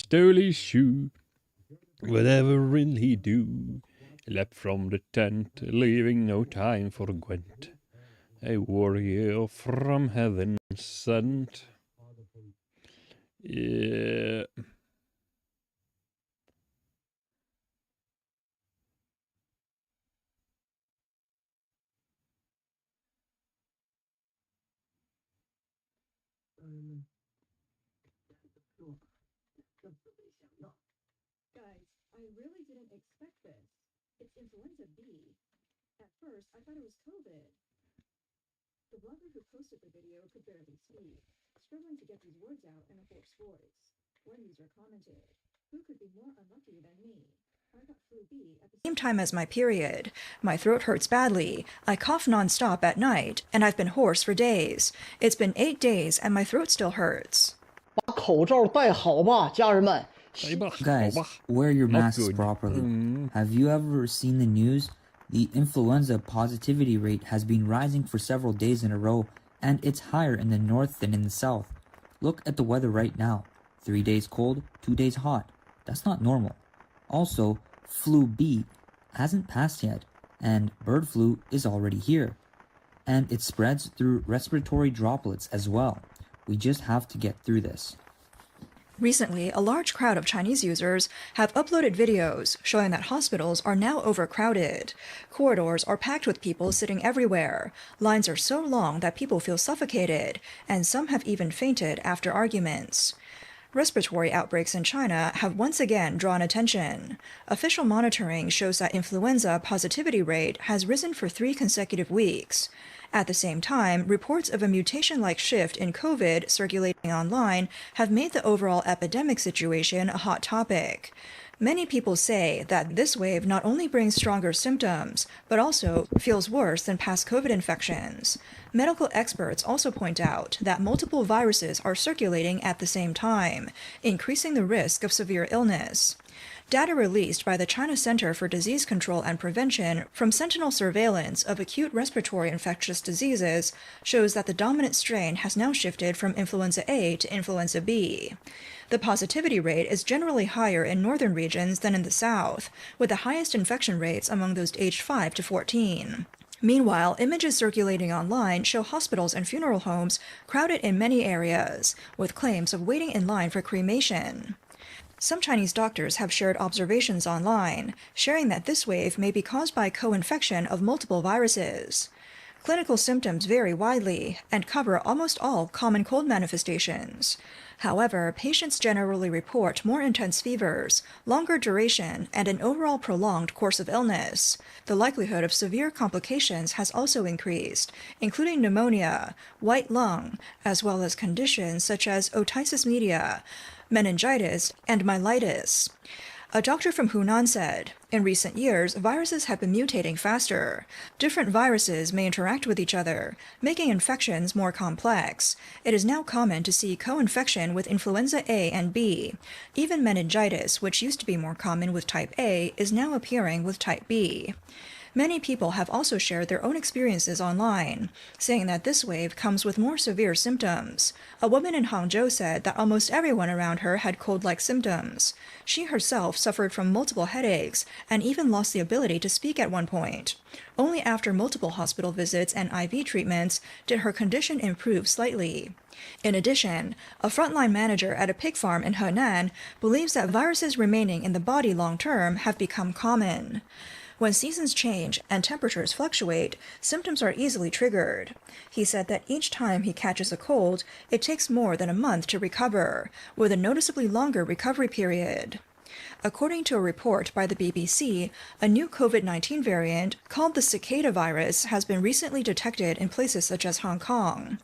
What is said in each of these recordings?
stole his shoe. Whatever will he do? He leapt from the tent, leaving no time for Gwent. A warrior from heaven sent. Yeah. Guys, I really didn't expect this. It's influenza B. At first, I thought it was COVID. The blogger who posted the video could barely speak, struggling to get these words out in a hoarse voice. One user commented, "Who could be more unlucky than me? I got flu B at the same time as my period. My throat hurts badly. I cough nonstop at night, and I've been hoarse for days. It's been 8 days, and my throat still hurts." 把口罩戴好吧，家人们。 Guys, wear your masks properly. Have you ever seen the news? The influenza positivity rate has been rising for several days in a row, and it's higher in the north than in the south. Look at the weather right now. 3 days cold, 2 days hot. That's not normal. Also, flu B hasn't passed yet, and bird flu is already here. And it spreads through respiratory droplets as well. We just have to get through this. Recently, a large crowd of Chinese users have uploaded videos showing that hospitals are now overcrowded. Corridors are packed with people sitting everywhere. Lines are so long that people feel suffocated, and some have even fainted after arguments. Respiratory outbreaks in China have once again drawn attention. Official monitoring shows that influenza positivity rate has risen for 3 consecutive weeks. At the same time, reports of a mutation-like shift in COVID circulating online have made the overall epidemic situation a hot topic. Many people say that this wave not only brings stronger symptoms, but also feels worse than past COVID infections. Medical experts also point out that multiple viruses are circulating at the same time, increasing the risk of severe illness. Data released by the China Center for Disease Control and Prevention from sentinel surveillance of acute respiratory infectious diseases shows that the dominant strain has now shifted from influenza A to influenza B. The positivity rate is generally higher in northern regions than in the south, with the highest infection rates among those aged 5 to 14. Meanwhile, images circulating online show hospitals and funeral homes crowded in many areas, with claims of waiting in line for cremation. Some Chinese doctors have shared observations online, sharing that this wave may be caused by co-infection of multiple viruses. Clinical symptoms vary widely and cover almost all common cold manifestations. However, patients generally report more intense fevers, longer duration, and an overall prolonged course of illness. The likelihood of severe complications has also increased, including pneumonia, white lung, as well as conditions such as otitis media, meningitis, and myelitis. A doctor from Hunan said, "In recent years, viruses have been mutating faster. Different viruses may interact with each other, making infections more complex. It is now common to see co-infection with influenza A and B. Even meningitis, which used to be more common with type A, is now appearing with type B." Many people have also shared their own experiences online, saying that this wave comes with more severe symptoms. A woman in Hangzhou said that almost everyone around her had cold-like symptoms. She herself suffered from multiple headaches and even lost the ability to speak at one point. Only after multiple hospital visits and IV treatments did her condition improve slightly. In addition, a frontline manager at a pig farm in Henan believes that viruses remaining in the body long-term have become common. When seasons change and temperatures fluctuate, symptoms are easily triggered. He said that each time he catches a cold, it takes more than a month to recover, with a noticeably longer recovery period. According to a report by the BBC, a new COVID-19 variant called the cicada virus has been recently detected in places such as Hong Kong.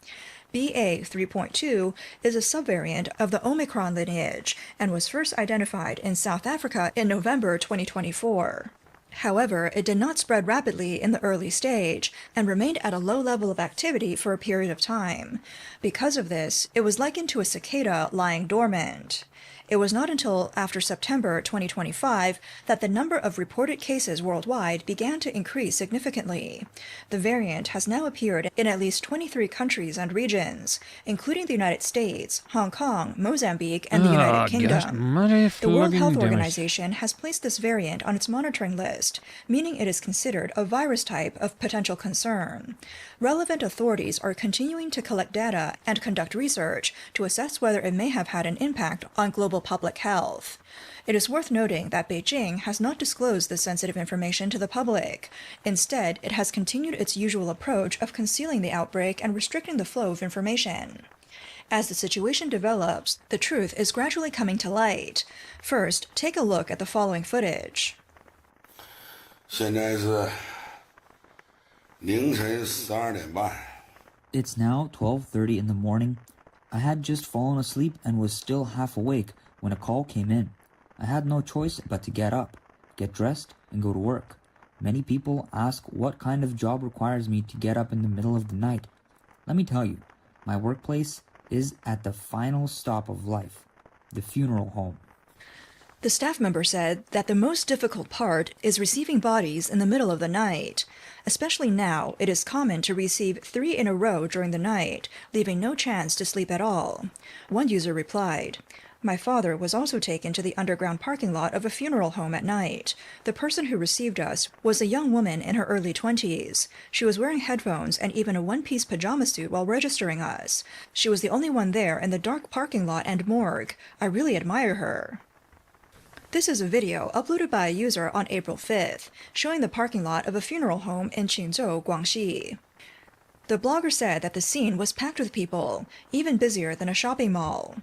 BA.3.2 is a subvariant of the Omicron lineage and was first identified in South Africa in November 2024. However, it did not spread rapidly in the early stage and remained at a low level of activity for a period of time. Because of this, it was likened to a cicada lying dormant. It was not until after September 2025 that the number of reported cases worldwide began to increase significantly. The variant has now appeared in at least 23 countries and regions, including the United States, Hong Kong, Mozambique, and the United Kingdom. The World Health Organization has placed this variant on its monitoring list, meaning it is considered a virus type of potential concern. Relevant authorities are continuing to collect data and conduct research to assess whether it may have had an impact on global public health. It is worth noting that Beijing has not disclosed this sensitive information to the public. Instead, it has continued its usual approach of concealing the outbreak and restricting the flow of information. As the situation develops, the truth is gradually coming to light. First, take a look at the following footage. 现在是凌晨12点半。 It's now 12:30 in the morning. I had just fallen asleep and was still half awake when a call came in. I had no choice but to get up, get dressed, and go to work. Many people ask what kind of job requires me to get up in the middle of the night. Let me tell you, my workplace is at the final stop of life, the funeral home. The staff member said that the most difficult part is receiving bodies in the middle of the night. Especially now, it is common to receive 3 in a row during the night, leaving no chance to sleep at all. One user replied, "My father was also taken to the underground parking lot of a funeral home at night. The person who received us was a young woman in her early 20s. She was wearing headphones and even a one-piece pajama suit while registering us. She was the only one there in the dark parking lot and morgue. I really admire her." This is a video uploaded by a user on April 5th, showing the parking lot of a funeral home in Qinzhou, Guangxi. The blogger said that the scene was packed with people, even busier than a shopping mall.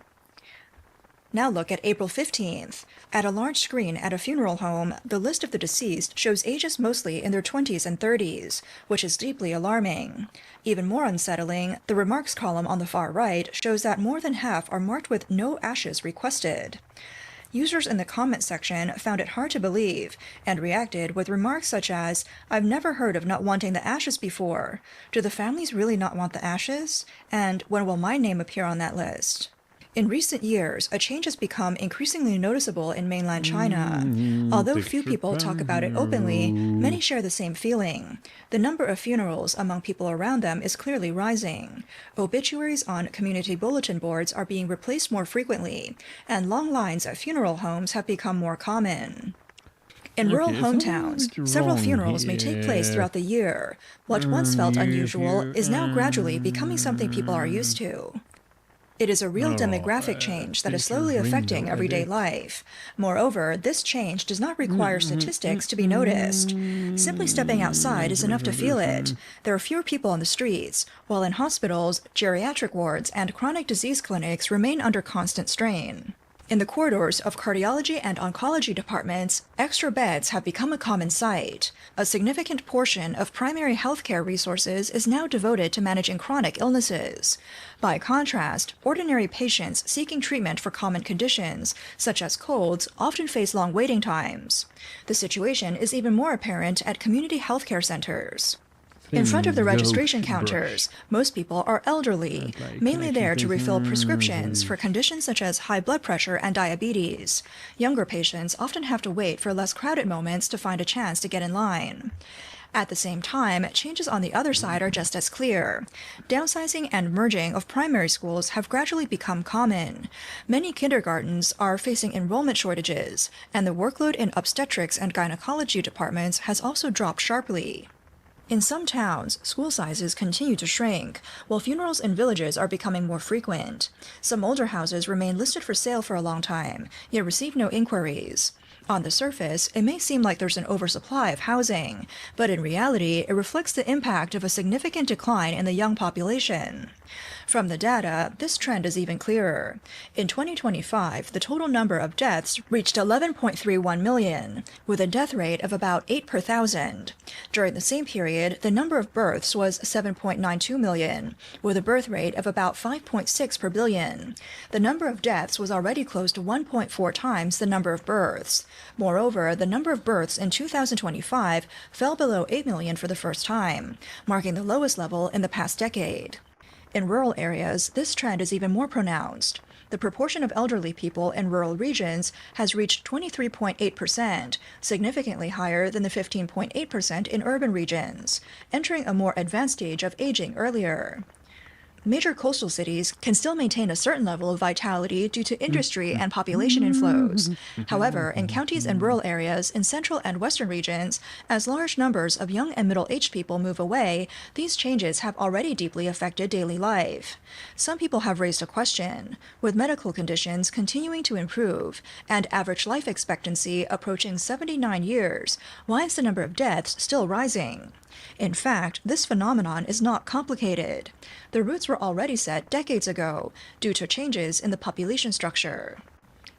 Now look at April 15th. At a large screen at a funeral home, the list of the deceased shows ages mostly in their 20s and 30s, which is deeply alarming. Even more unsettling, the remarks column on the far right shows that more than half are marked with "no ashes requested." Users in the comment section found it hard to believe and reacted with remarks such as, "I've never heard of not wanting the ashes before. Do the families really not want the ashes? And when will my name appear on that list?" In recent years, a change has become increasingly noticeable in mainland China. Although few people talk about it openly, many share the same feeling. The number of funerals among people around them is clearly rising. Obituaries on community bulletin boards are being replaced more frequently, and long lines at funeral homes have become more common. In rural hometowns, several funerals may take place throughout the year. What once felt unusual is now gradually becoming something people are used to. It is a real demographic change that is slowly affecting everyday life. Moreover, this change does not require statistics to be noticed. Simply stepping outside is enough to feel it. There are fewer people on the streets, while in hospitals, geriatric wards, and chronic disease clinics remain under constant strain. In the corridors of cardiology and oncology departments, extra beds have become a common sight. A significant portion of primary healthcare resources is now devoted to managing chronic illnesses. By contrast, ordinary patients seeking treatment for common conditions, such as colds, often face long waiting times. The situation is even more apparent at community healthcare centers. In front of the registration counters, most people are elderly, mainly there to refill prescriptions for conditions such as high blood pressure and diabetes. Younger patients often have to wait for less crowded moments to find a chance to get in line. At the same time, changes on the other side are just as clear. Downsizing and merging of primary schools have gradually become common. Many kindergartens are facing enrollment shortages, and the workload in obstetrics and gynecology departments has also dropped sharply. In some towns, school sizes continue to shrink, while funerals in villages are becoming more frequent. Some older houses remain listed for sale for a long time, yet receive no inquiries. On the surface, it may seem like there's an oversupply of housing, but in reality, it reflects the impact of a significant decline in the young population. From the data, this trend is even clearer. In 2025, the total number of deaths reached 11.31 million, with a death rate of about 8 per thousand. During the same period, the number of births was 7.92 million, with a birth rate of about 5.6 per billion. The number of deaths was already close to 1.4 times the number of births. Moreover, the number of births in 2025 fell below 8 million for the first time, marking the lowest level in the past decade. In rural areas, this trend is even more pronounced. The proportion of elderly people in rural regions has reached 23.8%, significantly higher than the 15.8% in urban regions, entering a more advanced stage of aging earlier. Major coastal cities can still maintain a certain level of vitality due to industry and population inflows. However, in counties and rural areas in central and western regions, as large numbers of young and middle-aged people move away, these changes have already deeply affected daily life. Some people have raised a question: with medical conditions continuing to improve and average life expectancy approaching 79 years, why is the number of deaths still rising? In fact, this phenomenon is not complicated. The roots were already set decades ago due to changes in the population structure.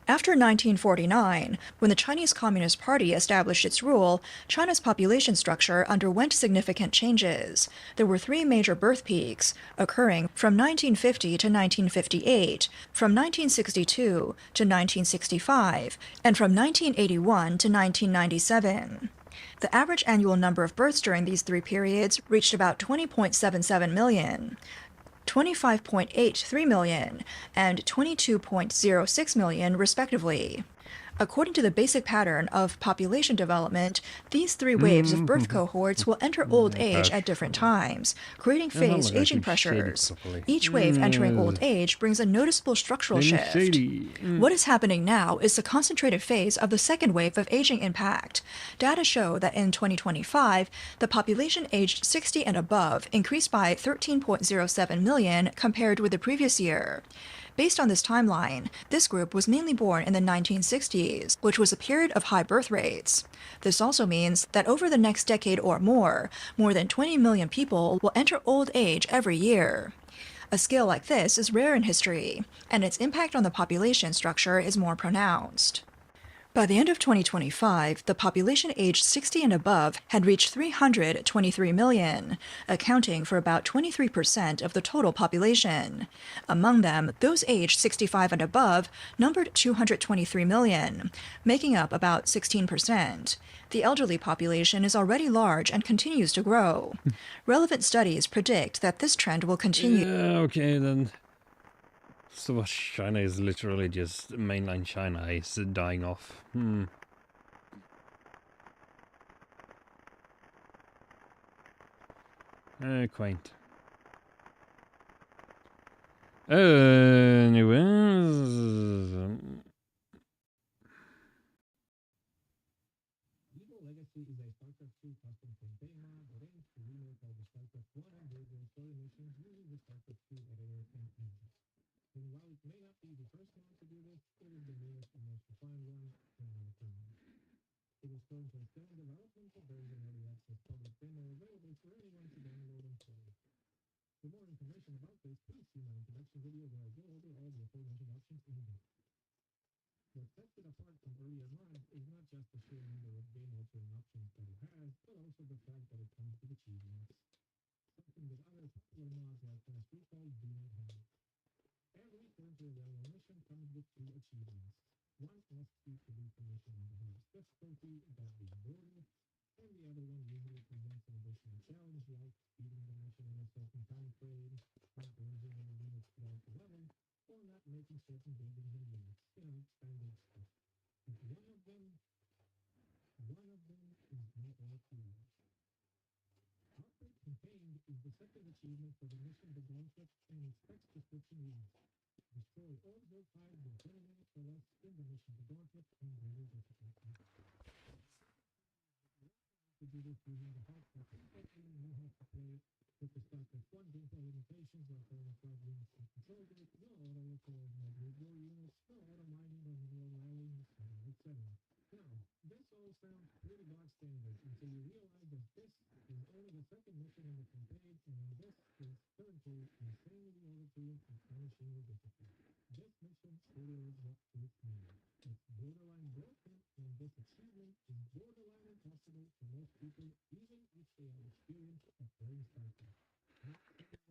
After 1949, when the Chinese Communist Party established its rule, China's population structure underwent significant changes. There were three major birth peaks, occurring from 1950 to 1958, from 1962 to 1965, and from 1981 to 1997. The average annual number of births during these three periods reached about 20.77 million. 25.83 million, and 22.06 million, respectively. According to the basic pattern of population development, these three waves of birth cohorts will enter old age at different times, creating phased aging pressures. Each wave entering old age brings a noticeable structural shift. What is happening now is the concentrated phase of the second wave of aging impact. Data show that in 2025, the population aged 60 and above increased by 13.07 million compared with the previous year. Based on this timeline, this group was mainly born in the 1960s, which was a period of high birth rates. This also means that over the next decade or more than 20 million people will enter old age every year. A scale like this is rare in history, and its impact on the population structure is more pronounced. By the end of 2025, the population aged 60 and above had reached 323 million, accounting for about 23% of the total population. Among them, those aged 65 and above numbered 223 million, making up about 16%. The elderly population is already large and continues to grow. Relevant studies predict that this trend will continue. Okay, then. So China is literally just mainland China is dying off. Quaint. Anyways.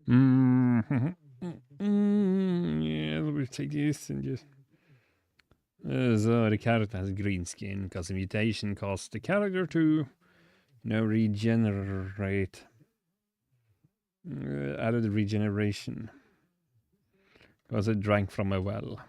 Yeah, we'll take this and just. So the character has green skin because mutation caused the character to regenerate. Added regeneration because it drank from a well.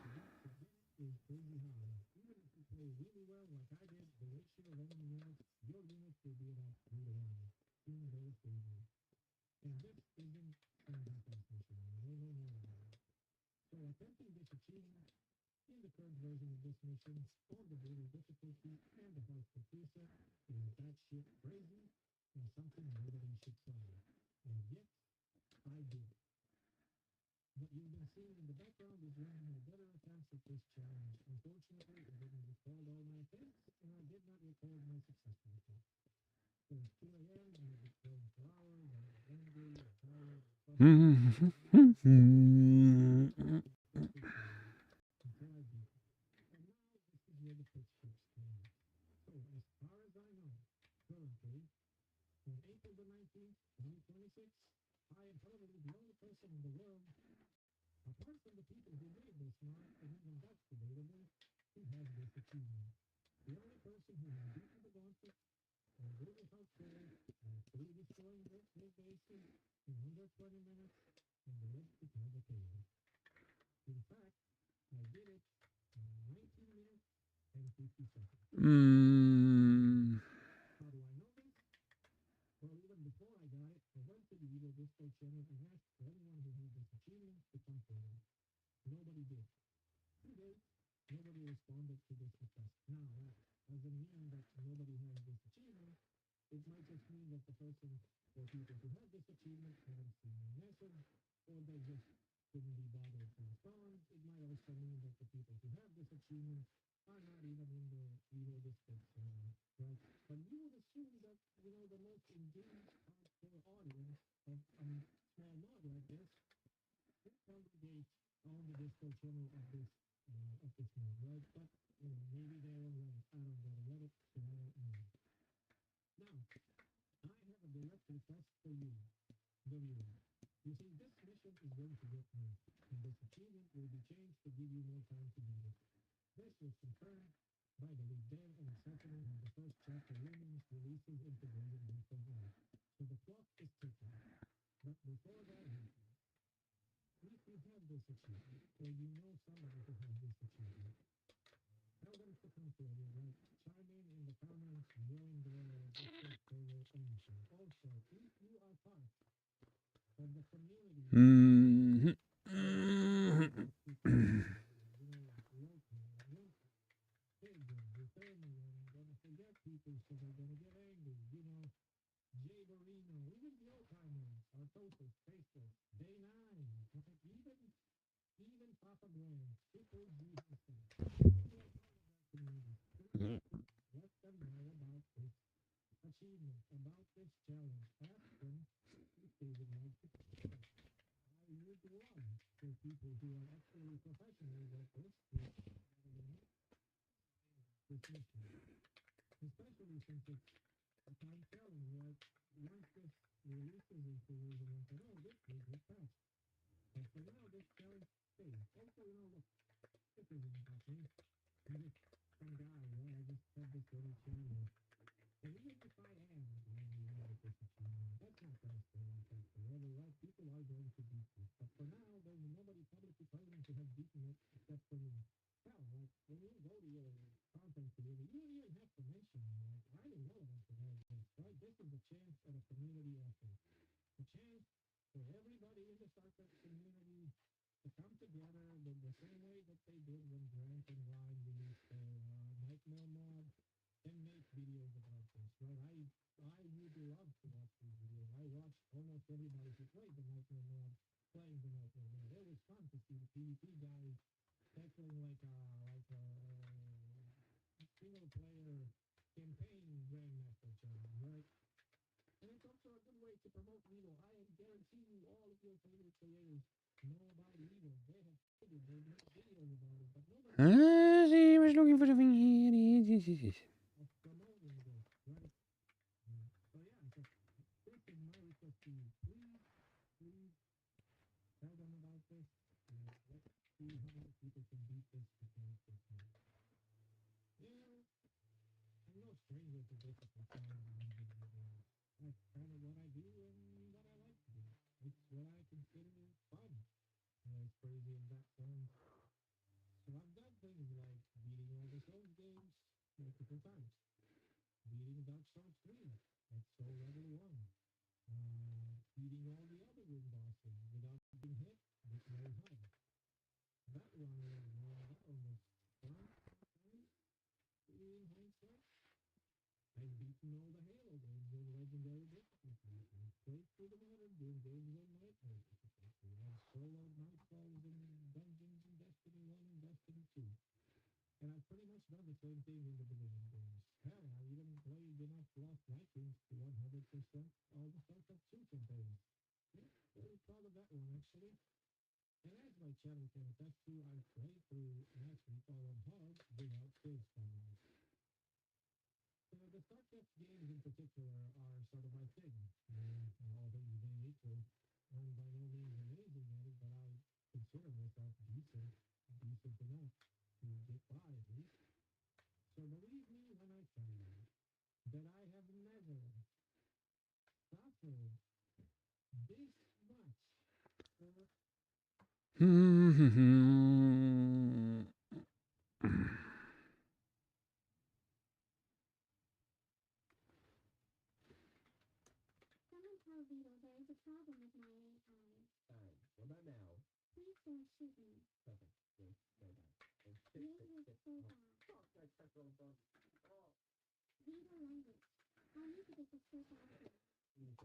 He was looking for something here.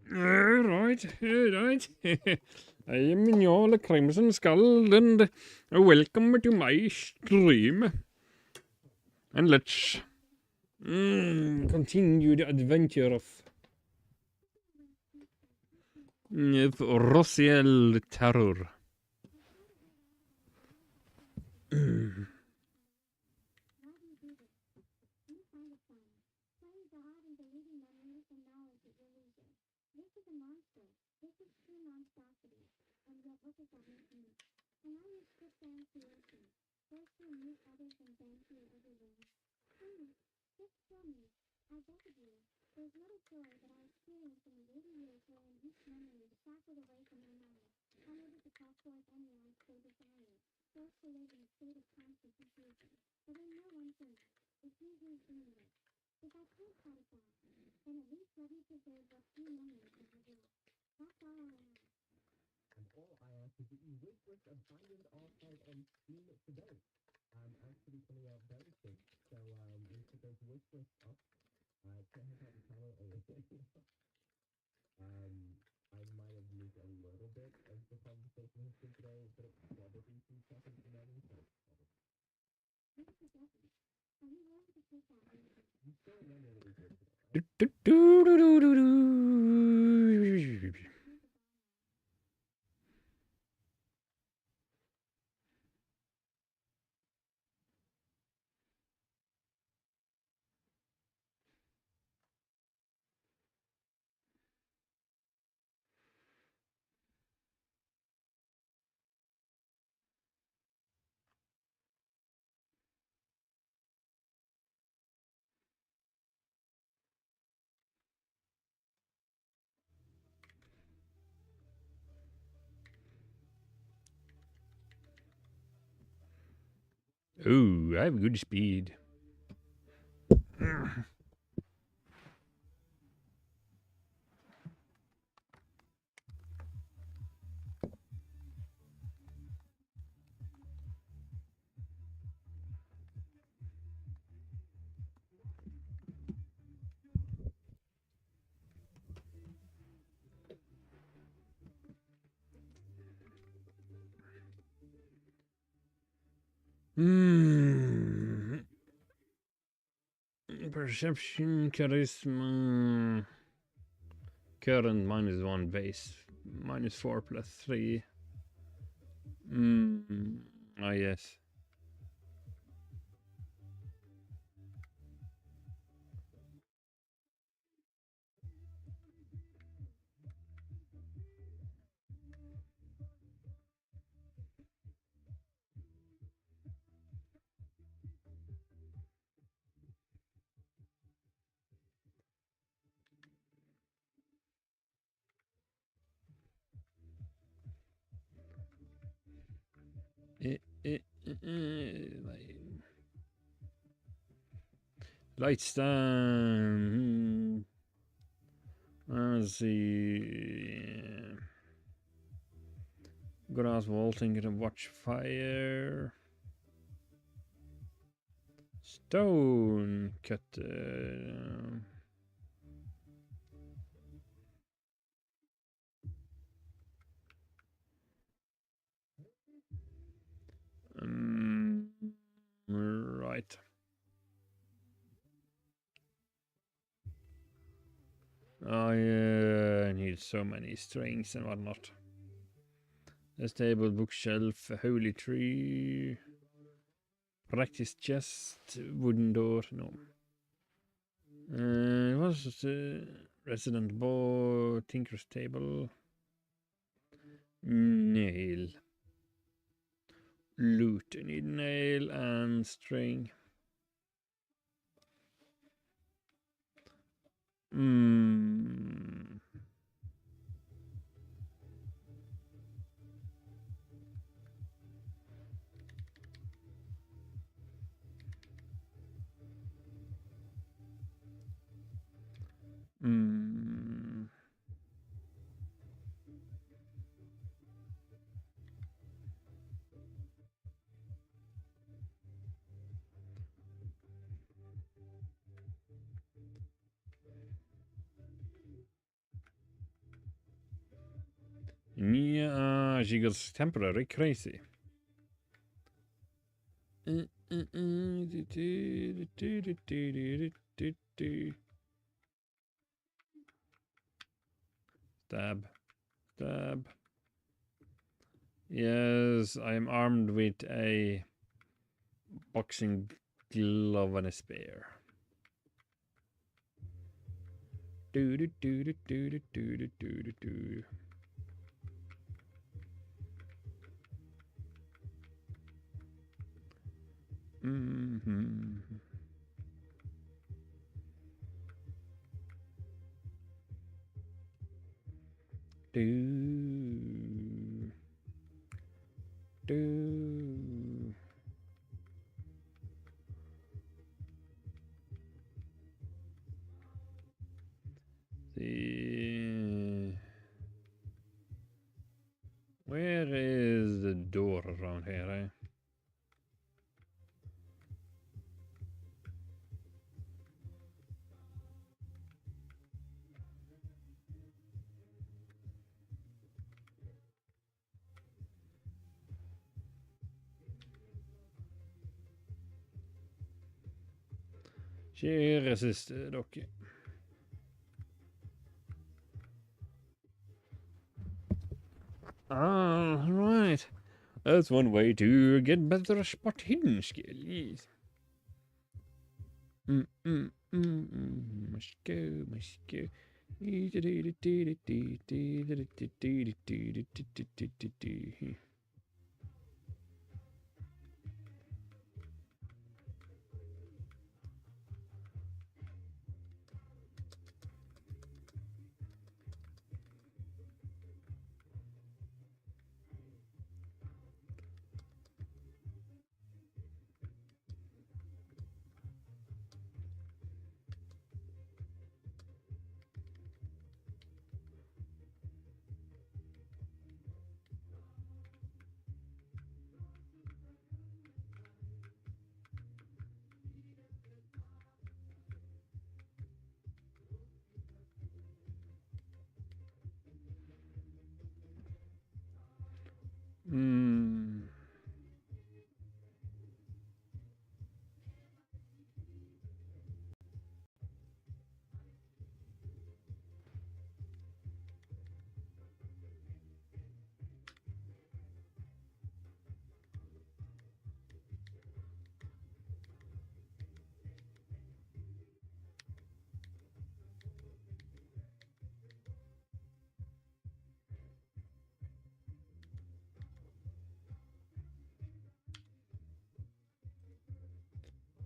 Right, right. I am your Crimson Skull, and welcome to my stream. And let's continue the adventure of Rosiel Terror. Oh, I have good speed. Perception, charisma, current -1 base, -4 +3. Ah, yes. Eh, eh, light stand. Let's see. Grass vaulting and watch fire. Stone cutter. right. I need so many strings and whatnot. A stable bookshelf, a holy tree, practice chest, wooden door, no. What's resident bow, tinker's table, nail, loot. I need nail and string. Hmm. Hmm. Yeah, she got temporary crazy. Stab. Stab. Yes, I am armed with a boxing glove and a spear. Do do do do do do do do do do. Mm-hmm. Do do. See, where is the door around here? Eh? She resisted. Okay. Ah, right. That's one way to get better spot hidden skills. Must go, must go. Mm.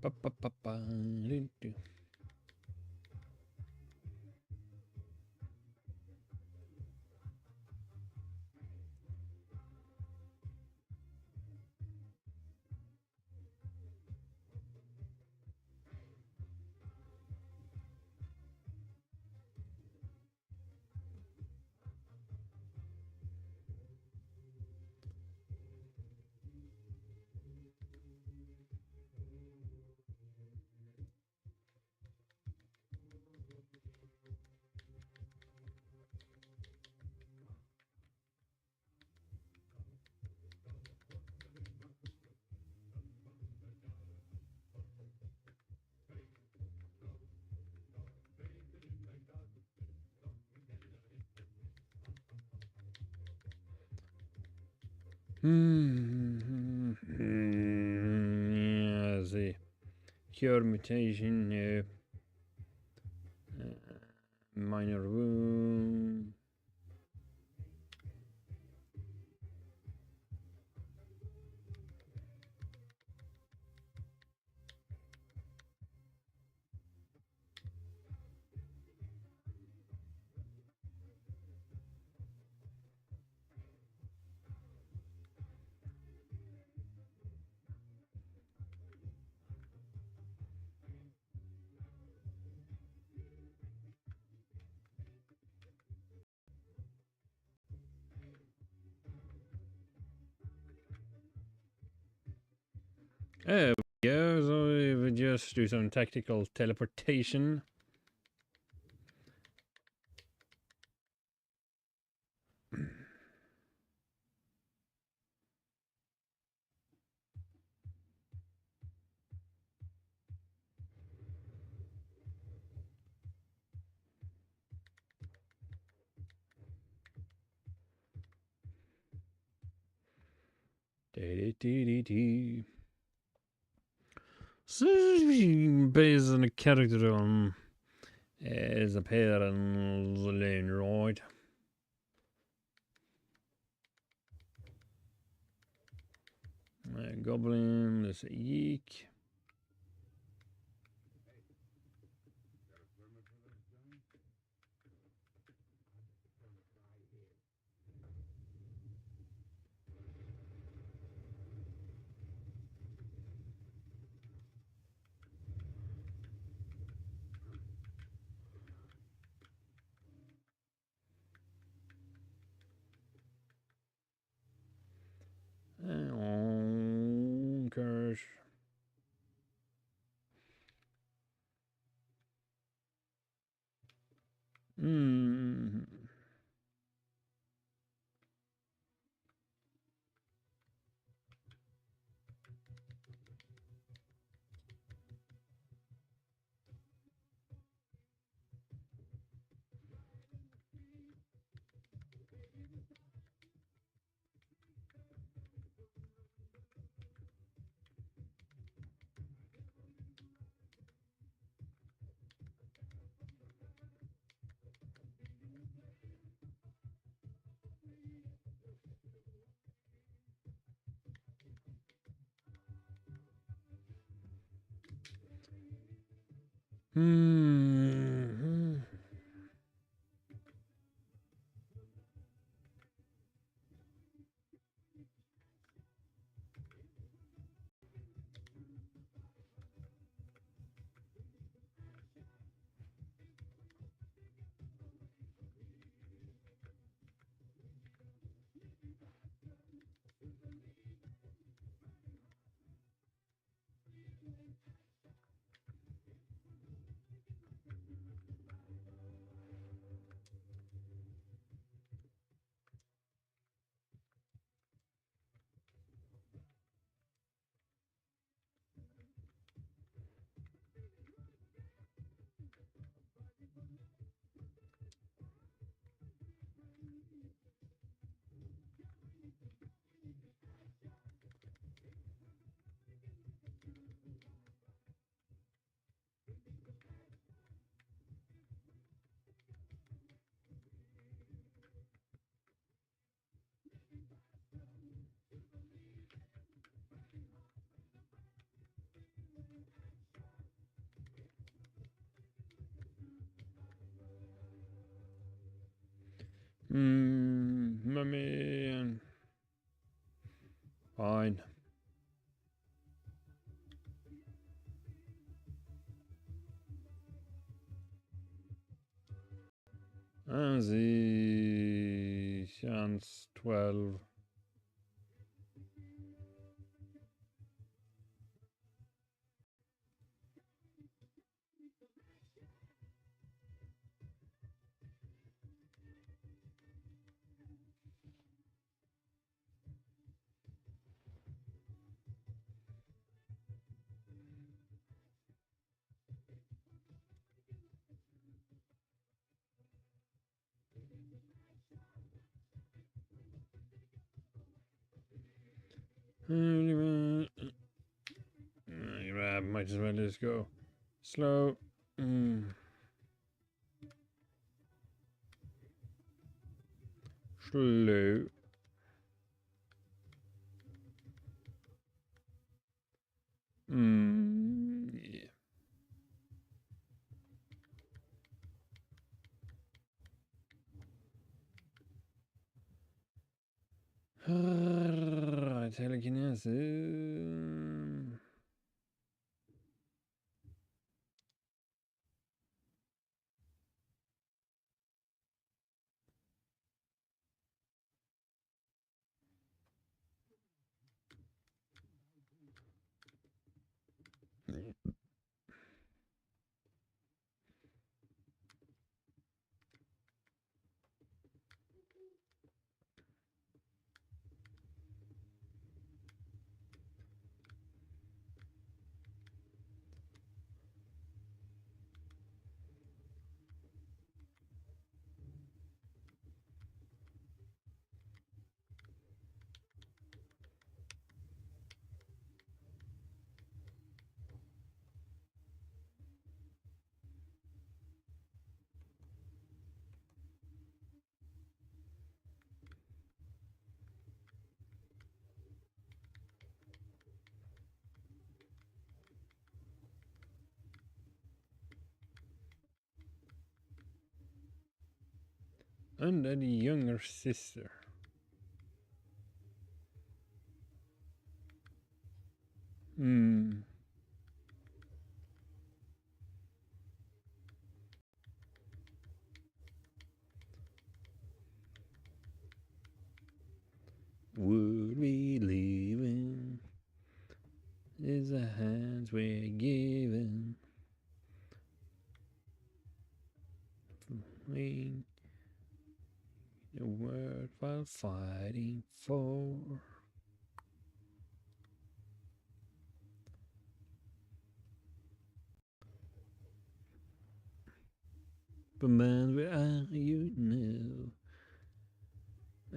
Ba, ba, ba, ba, do, do. Yeah, the cure mutation, minor wound. There we go. So we would just do some tactical teleportation. So based on the character on his appearance alone, right? Goblin, there's a yeek. Curse. Mm. Hmm. My man. Fine. And the chance 12. Might as well just go slow. Slow. Yeah. Telekinesis. And a younger sister. Would we live in? Is the hands we're given? We the world while fighting for. But man, where are you now?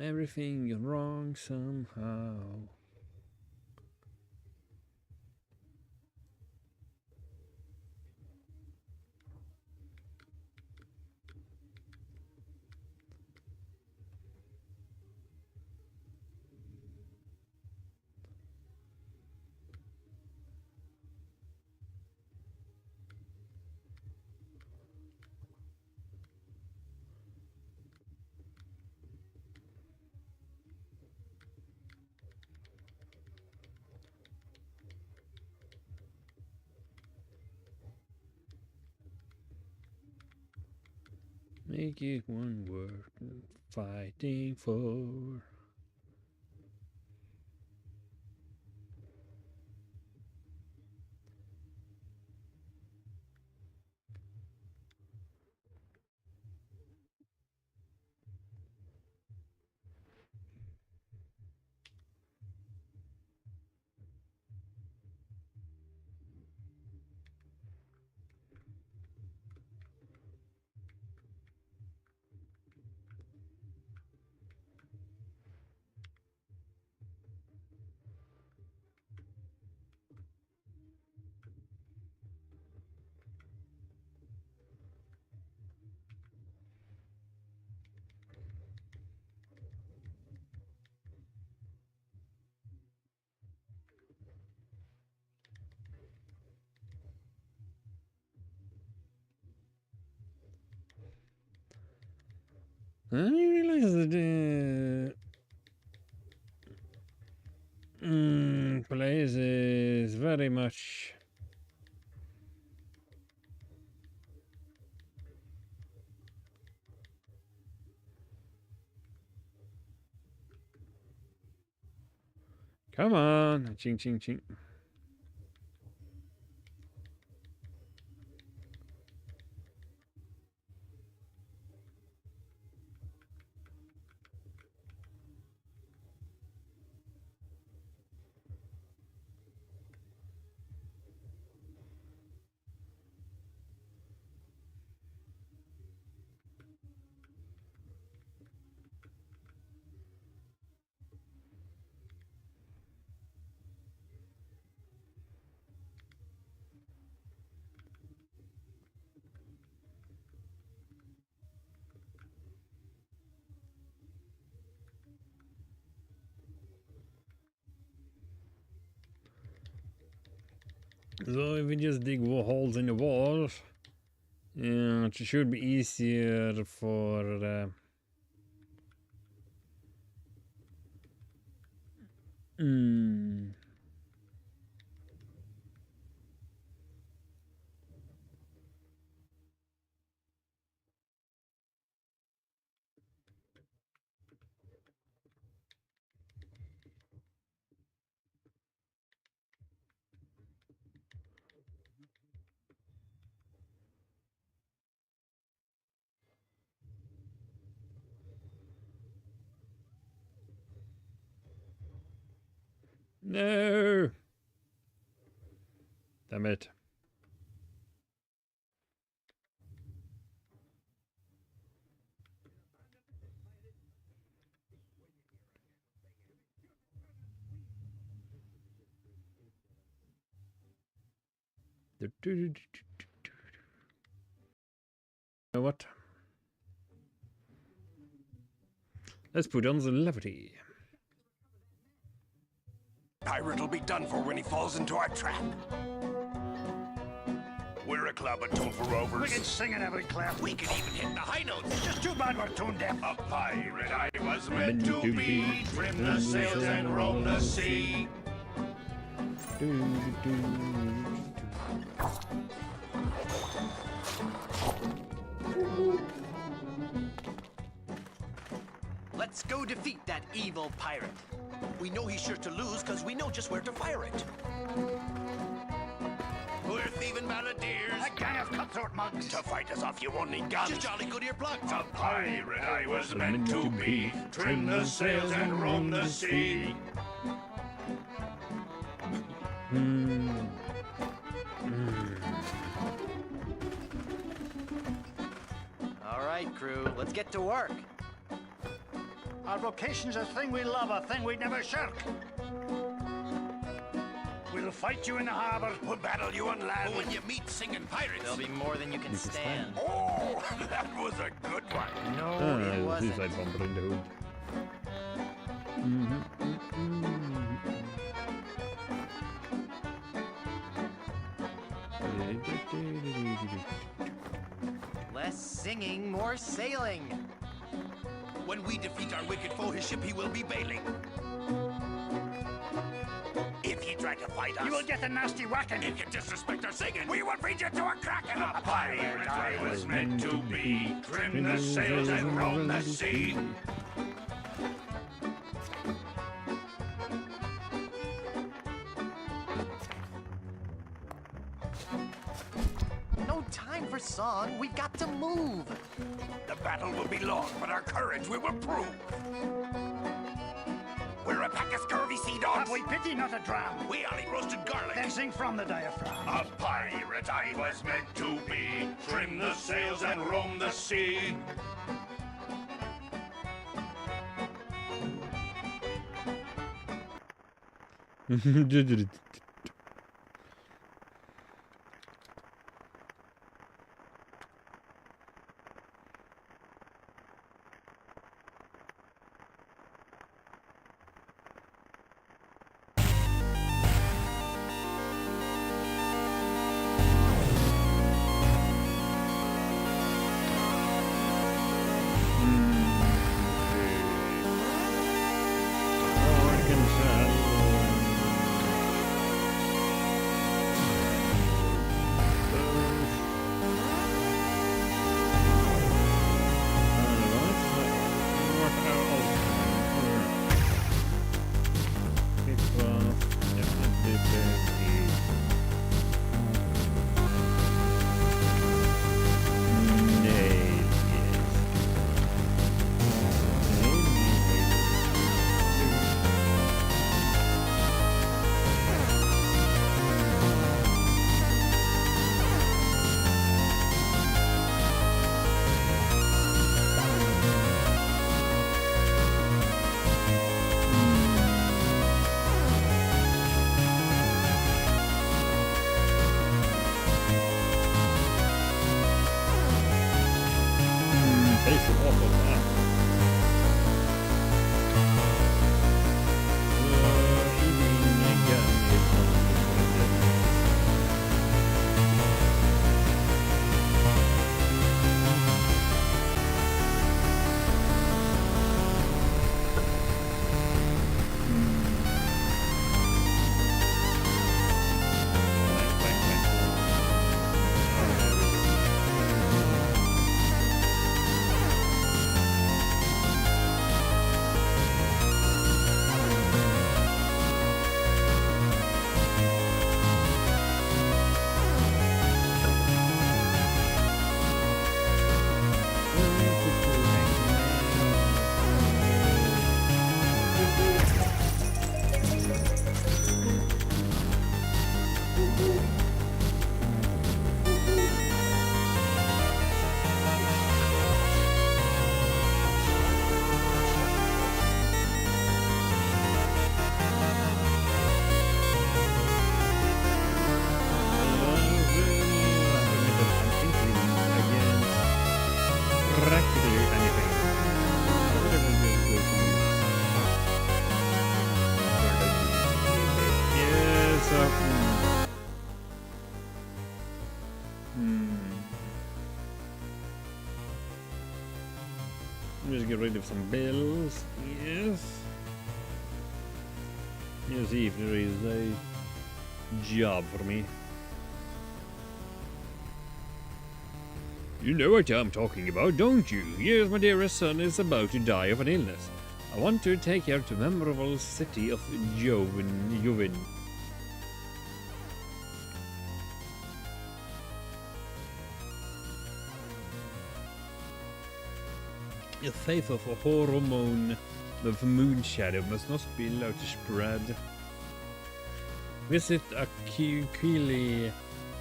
Everything is wrong somehow. Make it one word, fighting for. And you realize that place is very much. Come on, ching ching ching. So if we just dig holes in the walls, it should be easier for... No! Damn it. You know what? Let's put on the levity. Pirate will be done for when he falls into our trap. We're a club of twofer rovers. We can sing in every clef. We can even hit the high notes. It's just too bad we're tone deaf. A pirate I was meant to be. Trim the sails and roam the sea. Let's go defeat that evil pirate. We know he's sure to lose because we know just where to fire it. We're thieving balladeers. A gang of cutthroat mugs. To fight us off, you won't need guns. Just jolly good earplugs. A pirate I was meant to be. Trim the sails and roam the sea. All right, crew, let's get to work. Our vocation's a thing we love, a thing we'd never shirk. We'll fight you in the harbor. We'll battle you on land. But when you meet singing pirates, there'll be more than you can stand. Oh, that was a good one. No, it wasn't. Suicide bomber in the hood. Less singing, more sailing. When we defeat our wicked foe, his ship he will be bailing. If you try to fight us, You will get a nasty whacking. if you disrespect our singing, we will beat you to a kraken. A pirate I was meant to be. Trim the sails and roam the sea. No time for song, we got to move. The battle will be long, but our courage we will prove. We're a pack of scurvy sea dogs. Have we pity, not a dram? We only roasted garlic. Then sing from the diaphragm. A pirate I was meant to be. Trim the sails and roam the sea. Tastes awful, man. Eating again is not good. Let's get rid of some bills. Yes. Let's see if there is a job for me. You know what I'm talking about, don't you? Yes, my dearest son is about to die of an illness. I want to take her to memorable city of Jovin. The faith of a hormone of moon shadow must not be allowed to spread. Visit Akili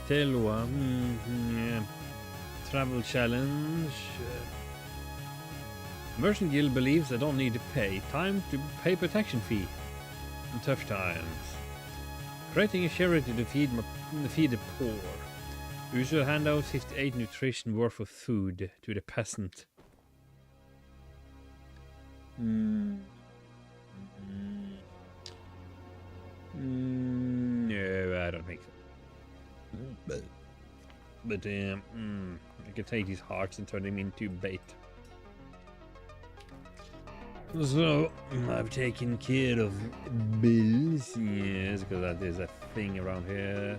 Telwa. Yeah. Travel challenge. Merchant Guild believes I don't need to pay. Time to pay protection fee in tough times. Creating a charity to feed the poor. We should hand out 58 nutrition worth of food to the peasant. No, I don't think so. But I can take these hearts and turn them into bait. So, I've taken care of bills, yes, because that is a thing around here.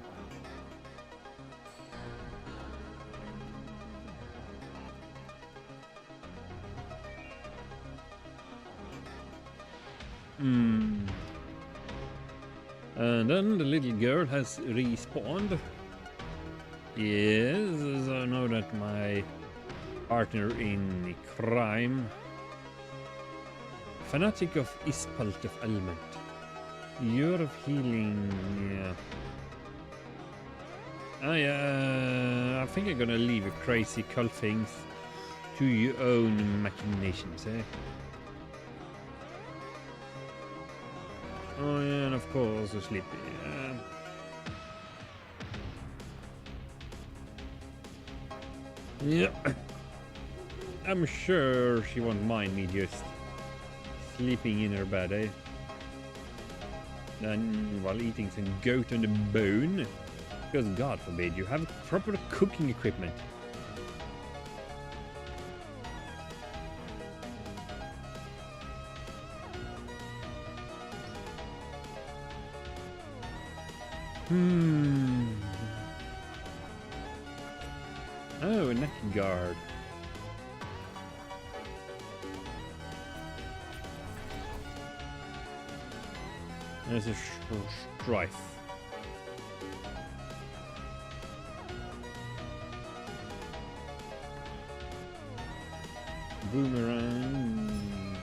And then the little girl has respawned. Yes, so now that my partner in crime, fanatic of Ispalt of Element, year of healing, yeah. I think I'm gonna leave your crazy cult things to your own machinations, eh? Oh yeah, and of course, you're sleepy. Yeah. I'm sure she won't mind me just sleeping in her bed, eh? And while eating some goat on the bone. Because God forbid you have proper cooking equipment. Oh, a neck guard. There's a strife. Boomerang.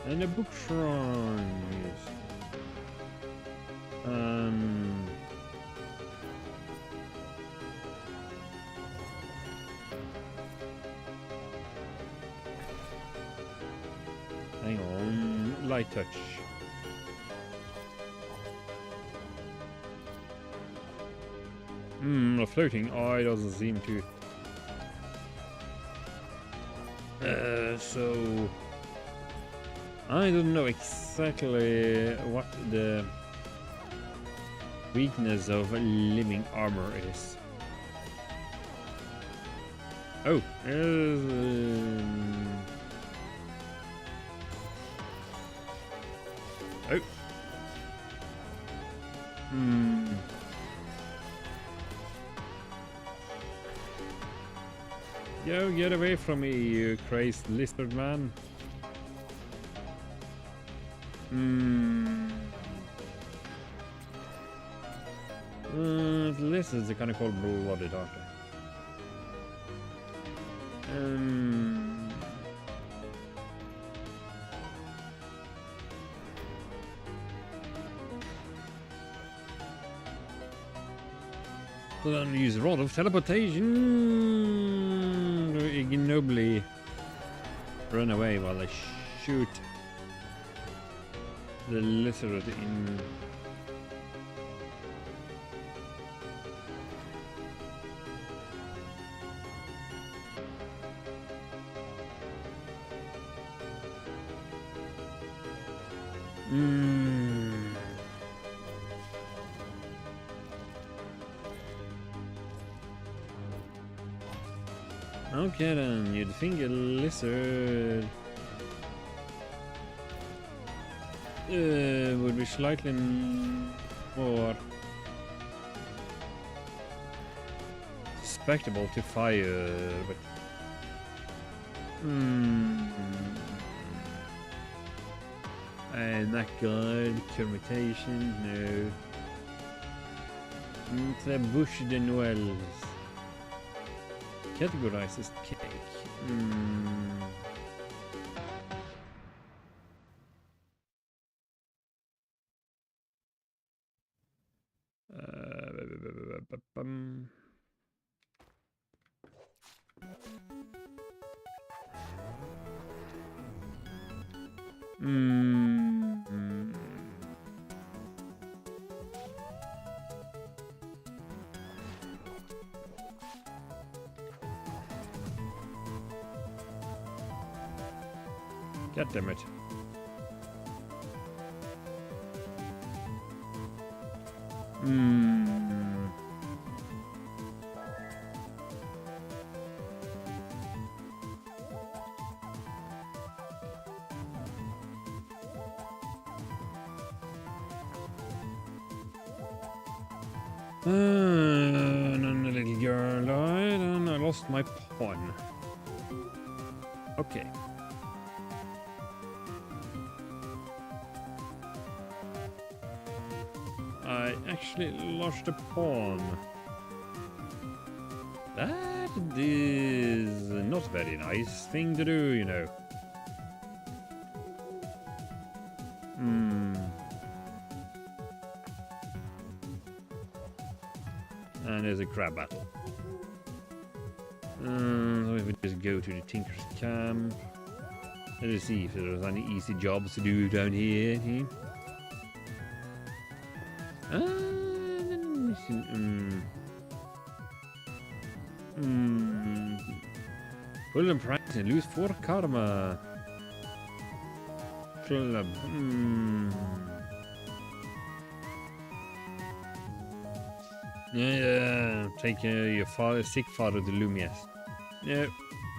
And a book shrine. Yes. Hang on, light touch. A floating eye doesn't seem to. So I don't know exactly what the weakness of living armor is. Oh, oh. Yo, get away from me, you crazed lizard man. Lizards are kind of cold-blooded, aren't they? So then use a rod of teleportation to ignobly run away while I shoot the lizard in. Okay then, you'd think a lizard would be slightly more respectable to fire, but not good. Permutation, no. It's a Bush de Noël. Categorize as cake. God damn it. And a little girl died, and I lost my pawn. Okay. I actually lost a pawn. That is not a very nice thing to do, you know. And there's a crab battle. So if we just go to the Tinker's Camp. Let's see if there's any easy jobs to do down here. Pull and price and lose 4 karma. Club. Yeah, take your sick father to Lumias. No,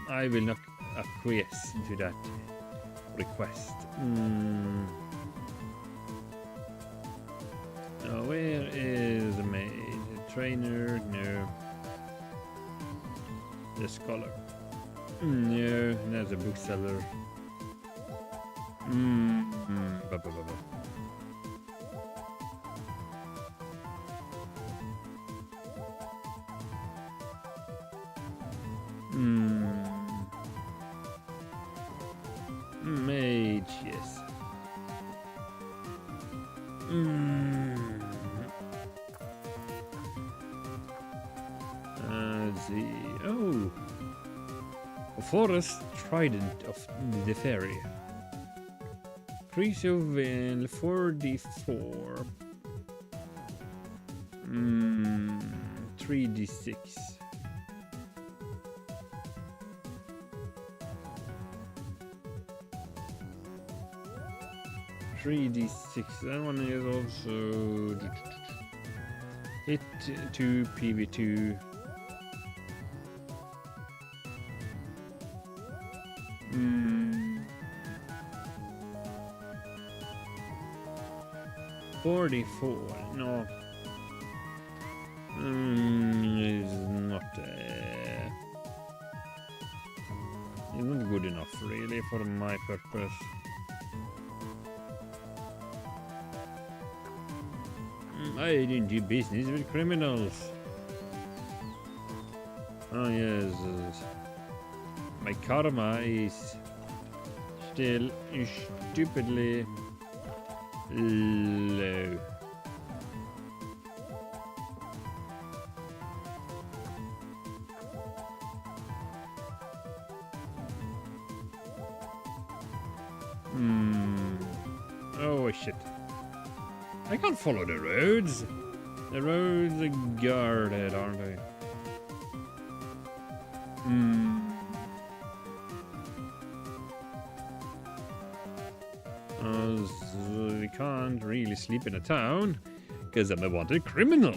I will not acquiesce to that request. Now, where is the maid? The trainer? No. The scholar? No, that's a bookseller. Mage, yes. Let's see. Oh, a forest trident of the fairy. Increase your will 4d4. 3d6. That one is also hit 2 PV2. 44. No. It's not good enough really for my purpose. I didn't do business with criminals. Oh yes, my karma is still stupidly low. Oh shit. I can't follow the roads. The roads are guarded, aren't they? So we can't really sleep in a town because I'm a wanted criminal.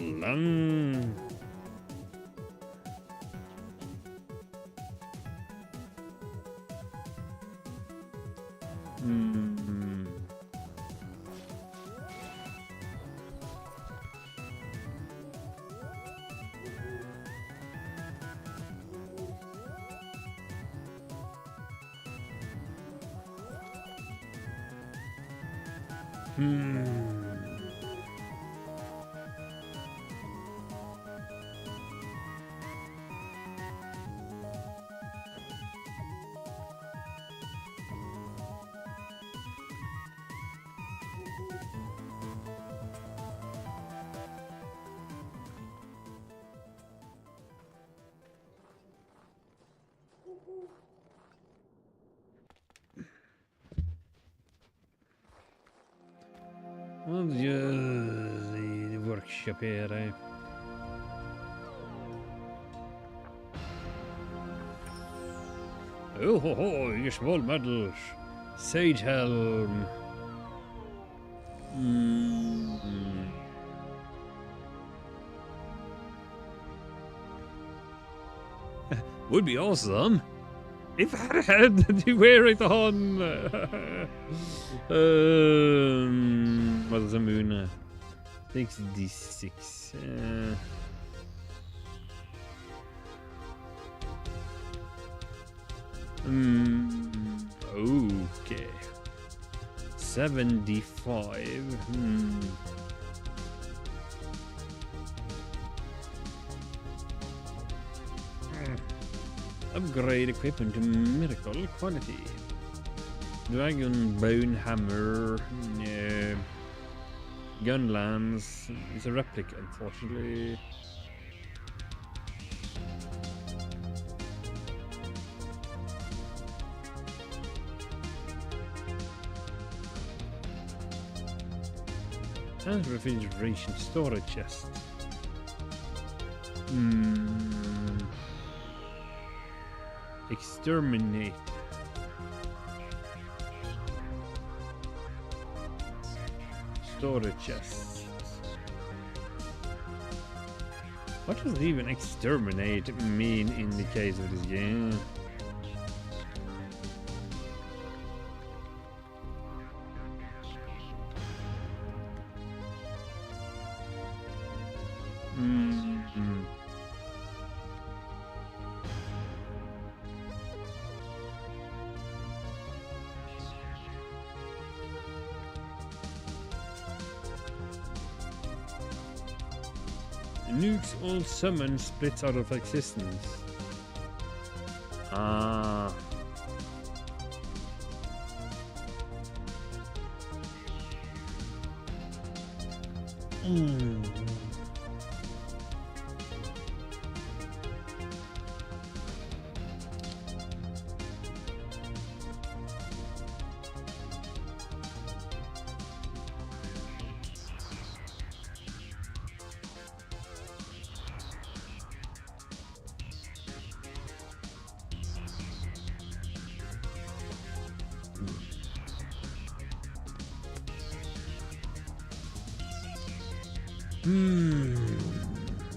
Mon Dieu, det workshopere. Oh ho ho, your small medals. Sage helm. Would be awesome if I had to wear it on. What is the moon? 6d6. Okay. 75. Upgrade equipment to miracle quality. Dragon bone hammer. Gun lance. It's a replica, unfortunately. And refrigeration storage chest. Exterminate. Storage chest. What does even exterminate mean in the case of this game? Nukes all summon splits out of existence. Ah.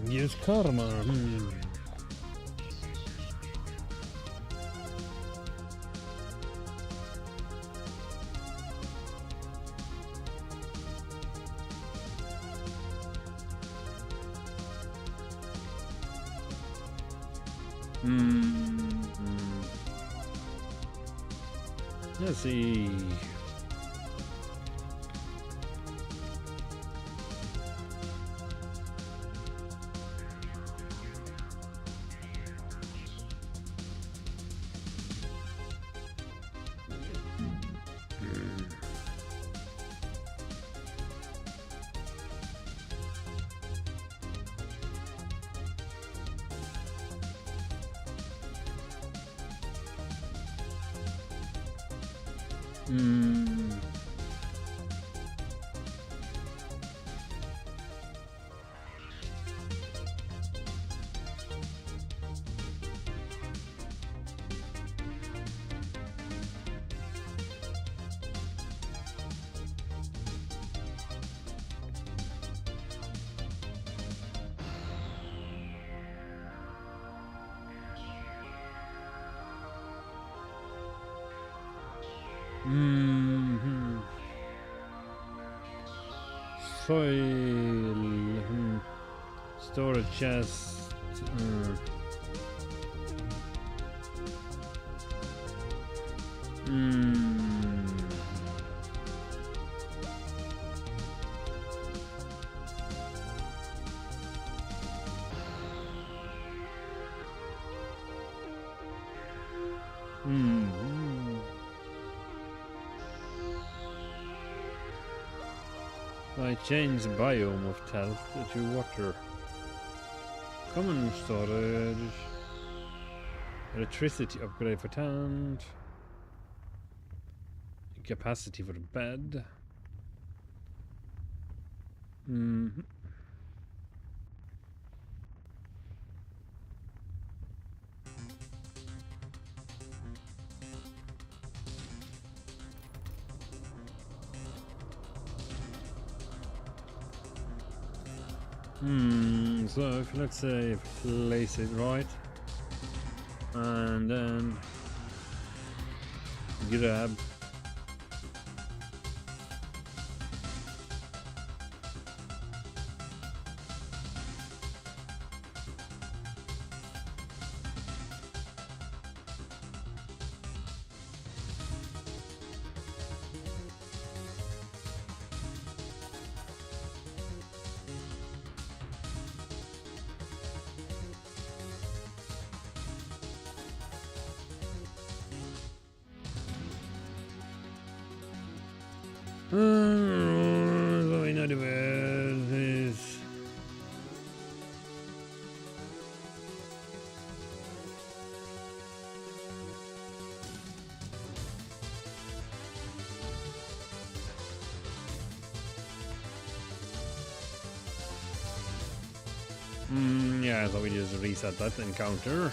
Use karma. Let's see. Soil. Storage chest. Hmm. I change biome of health to water. Common storage. Electricity upgrade for tent. Capacity for the bed. So if let's say place it right and then grab going anywhere is yeah, so we just reset that encounter.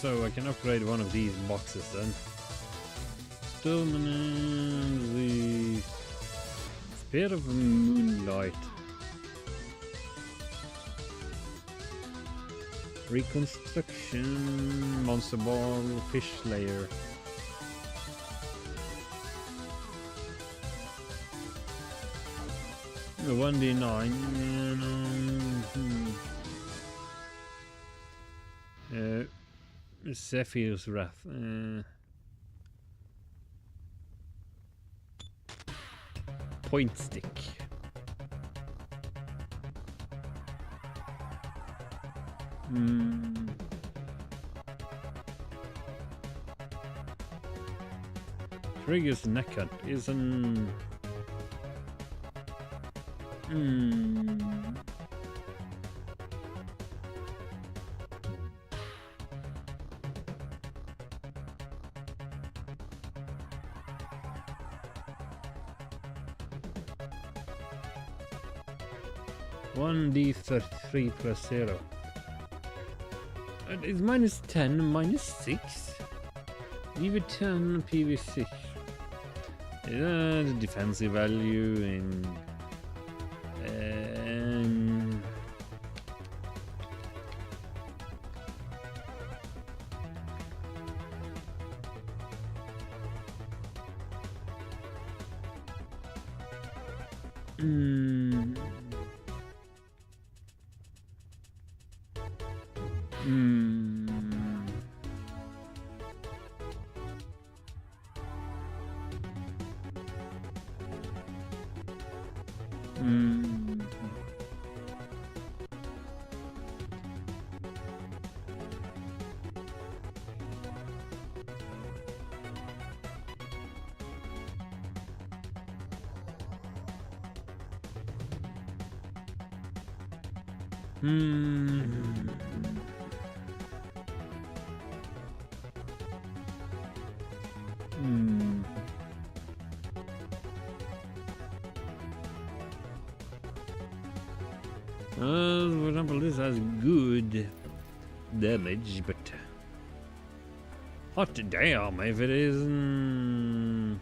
So I can upgrade one of these boxes then. Dominance, the Spear of Moonlight. Reconstruction, Monster Ball, Fish Slayer. The 1d9. Zephyr's Wrath. Point Stick. Triggers Neckcut is an... One D33 plus 0. It's minus 10, minus 6. Leave it 10 PV6. The defensive value in For example, this has good damage, but hot damn if it isn't.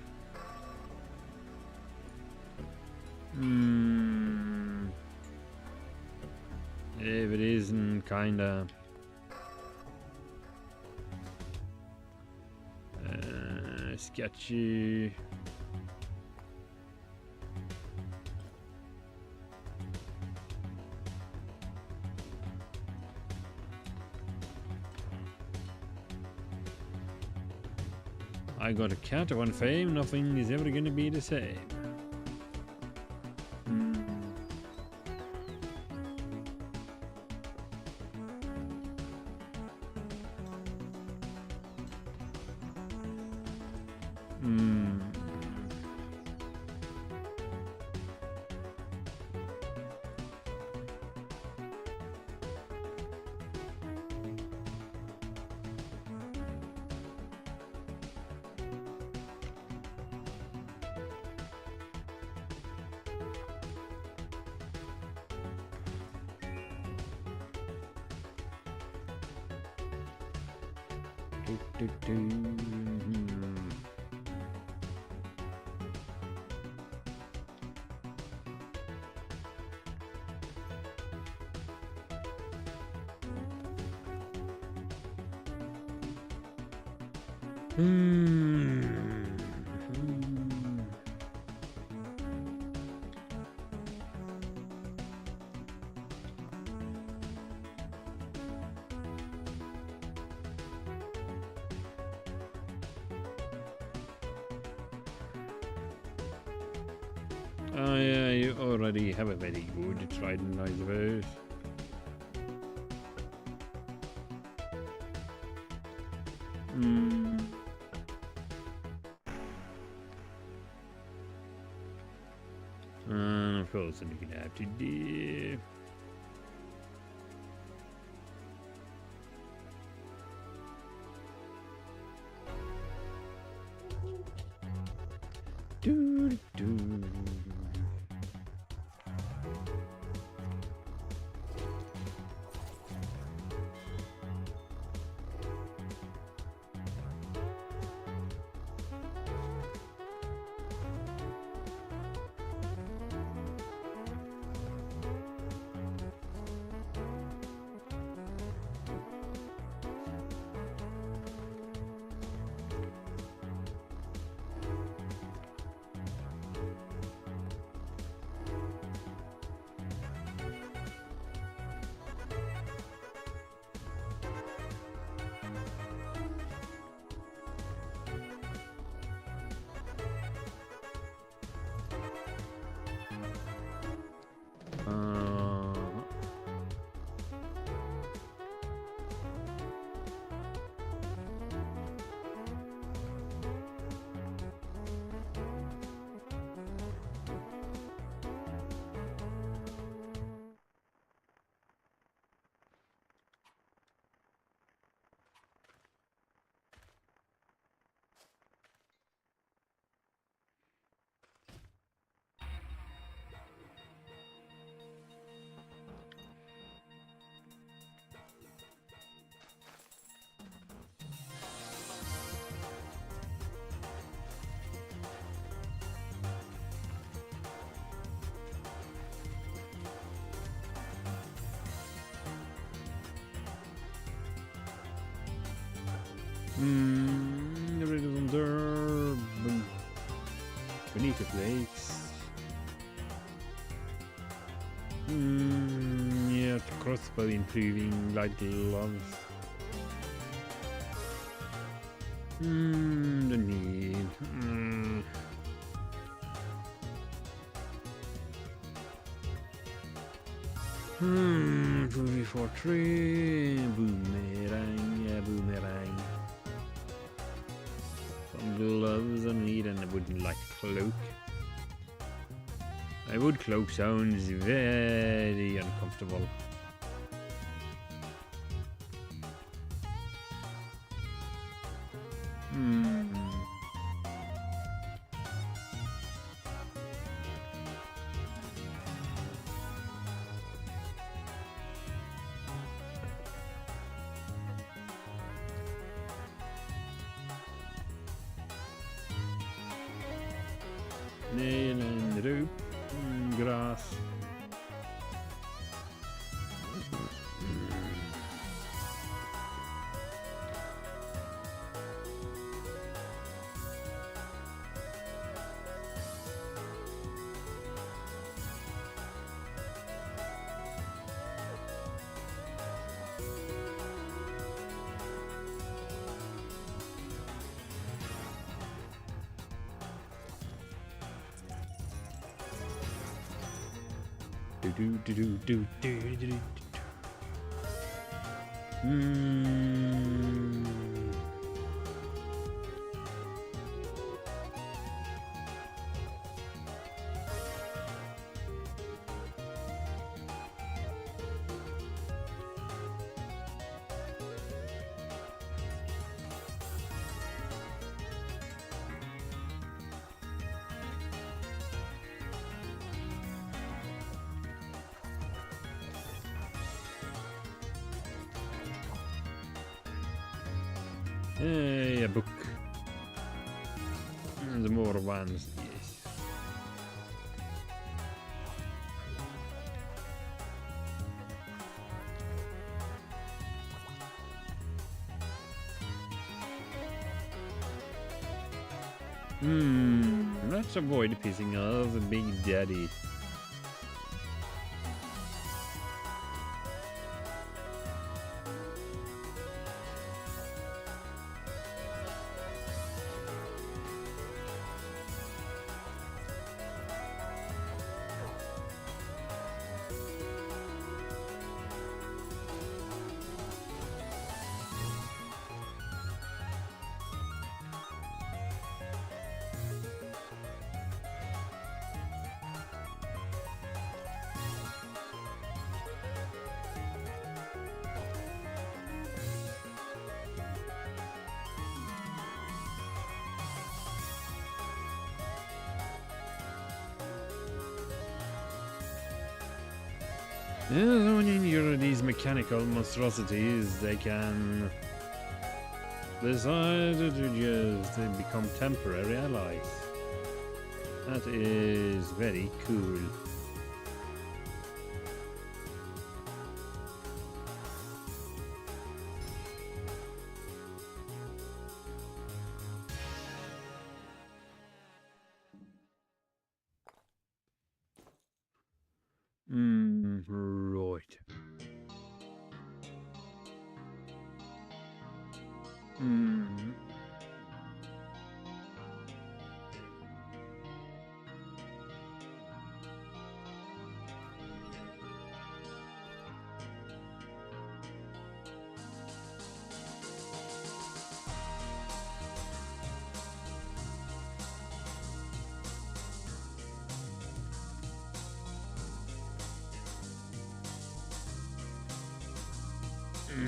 If it isn't kinda sketchy. I got a cat on fame, nothing is ever gonna be the same. Oh yeah, you already have a very good trident, I suppose. And of course, I'm gonna have to do. The riddles there beneath the flakes. Yeah, the crossbow improving light gloves. The need. 2v43 boomerang, yeah, boomerang. Some gloves I need, and I wouldn't like cloak. I would cloak sounds very uncomfortable. ner en rup, gras. Do do do do do do do do. Hmm. Hey, a book. And the more ones, yes. Let's avoid pissing off the Big Daddy. Yeah, when you injure these mechanical monstrosities, they can decide to just become temporary allies. That is very cool. Right.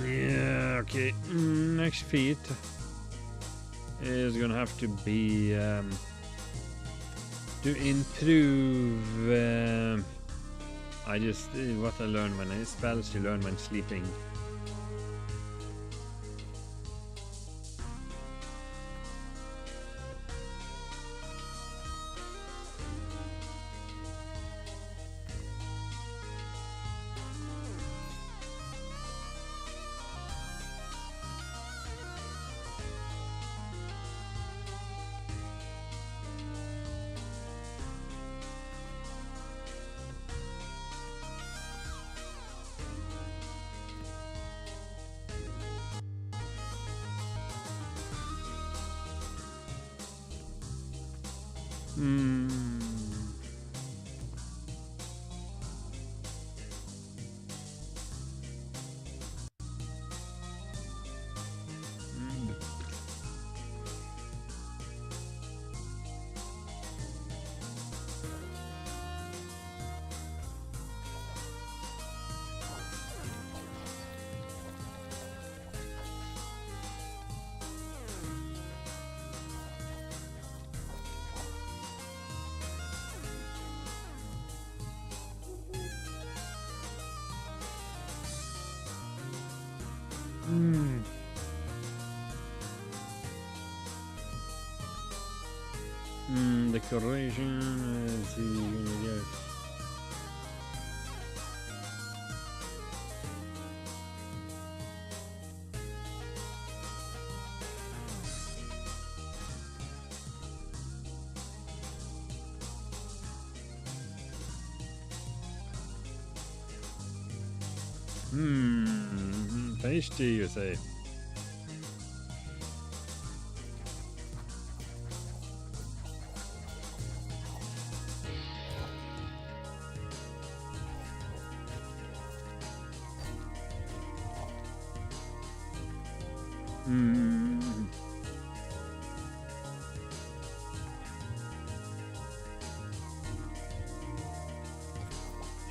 Yeah, okay. Next feat is gonna have to be to improve what I learned when spells you learn when sleeping. decoration. Let's see, yes. Tasty, you say?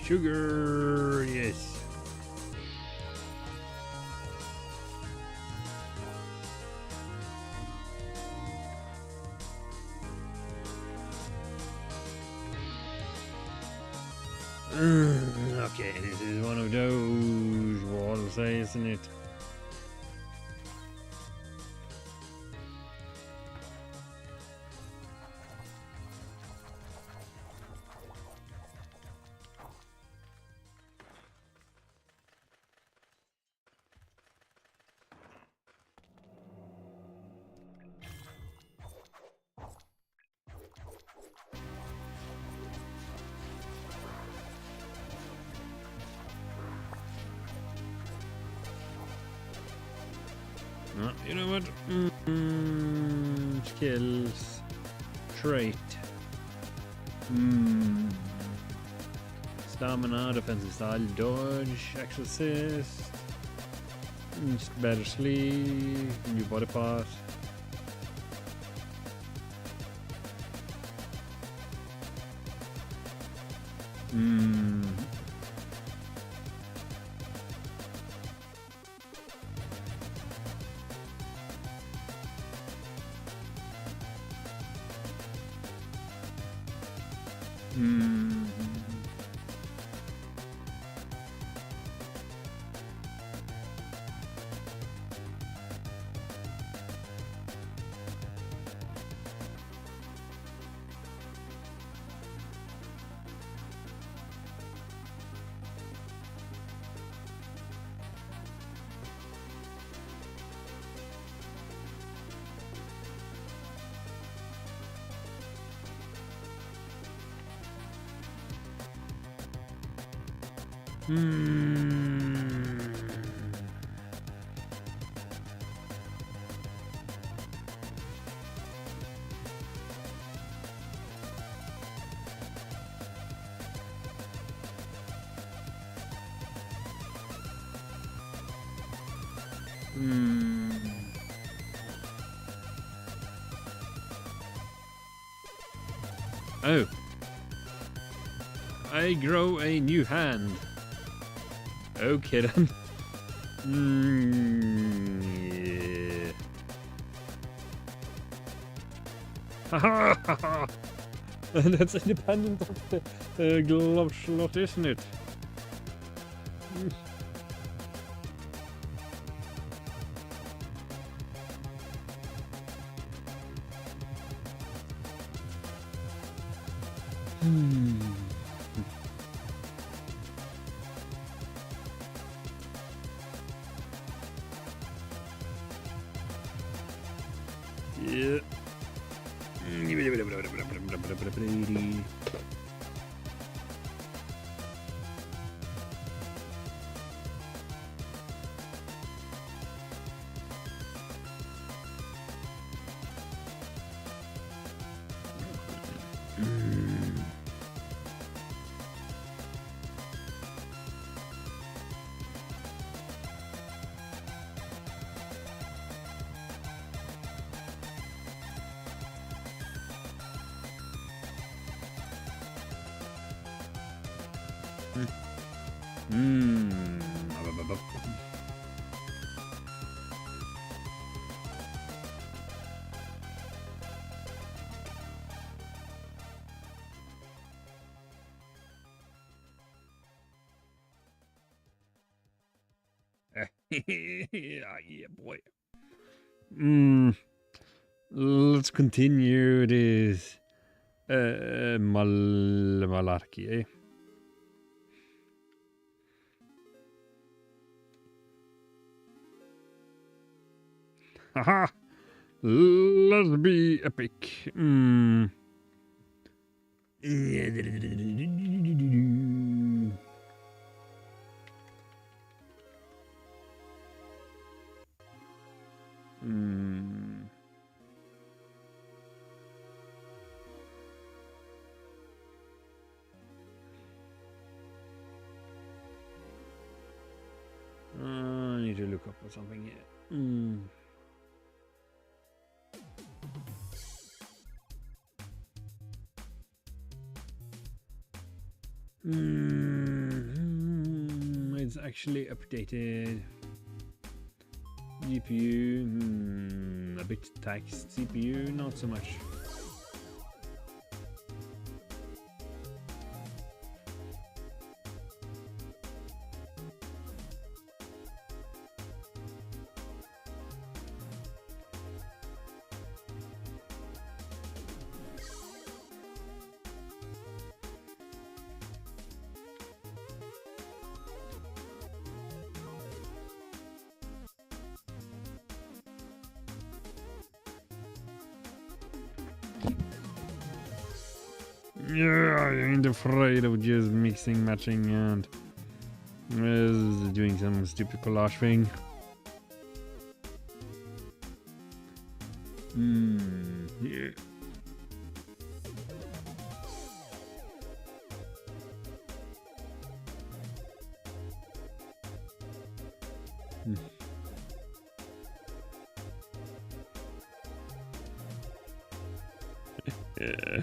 Sugar, yes. Okay, this is one of those, what I'll say, isn't it? You know what? Skills. Trait. Stamina, defensive style, dodge, extra assist. Better sleep, new body part. Oh. I grow a new hand. Okay then. Yeah. Haha! That's independent of the glove slot, isn't it? Yeah. Yeah, boy. Let's continue this Malarkey, eh? Haha! Let's be epic. I need to look up for something here. It's actually updated. GPU, a bit taxed. CPU, not so much. Yeah, I ain't afraid of just mixing, matching, and doing some stupid collage thing. Yeah. Yeah.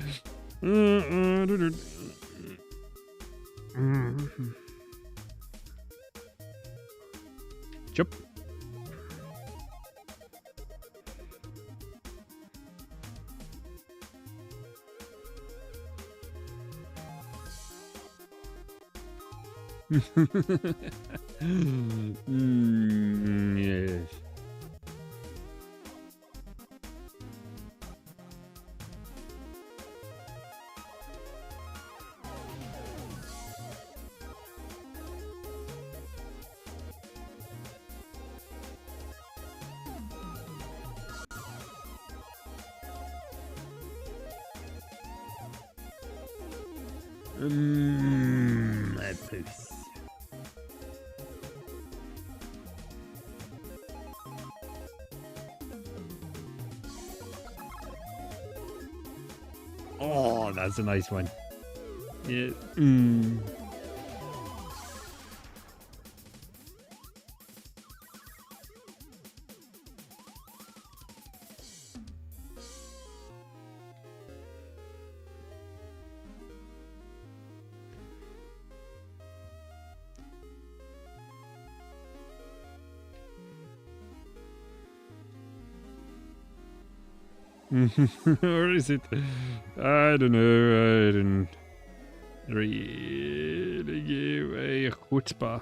Chop. Yes. A puss. Oh, that's a nice one. Yeah. Or is it? I don't know. I didn't really give a chutzpah.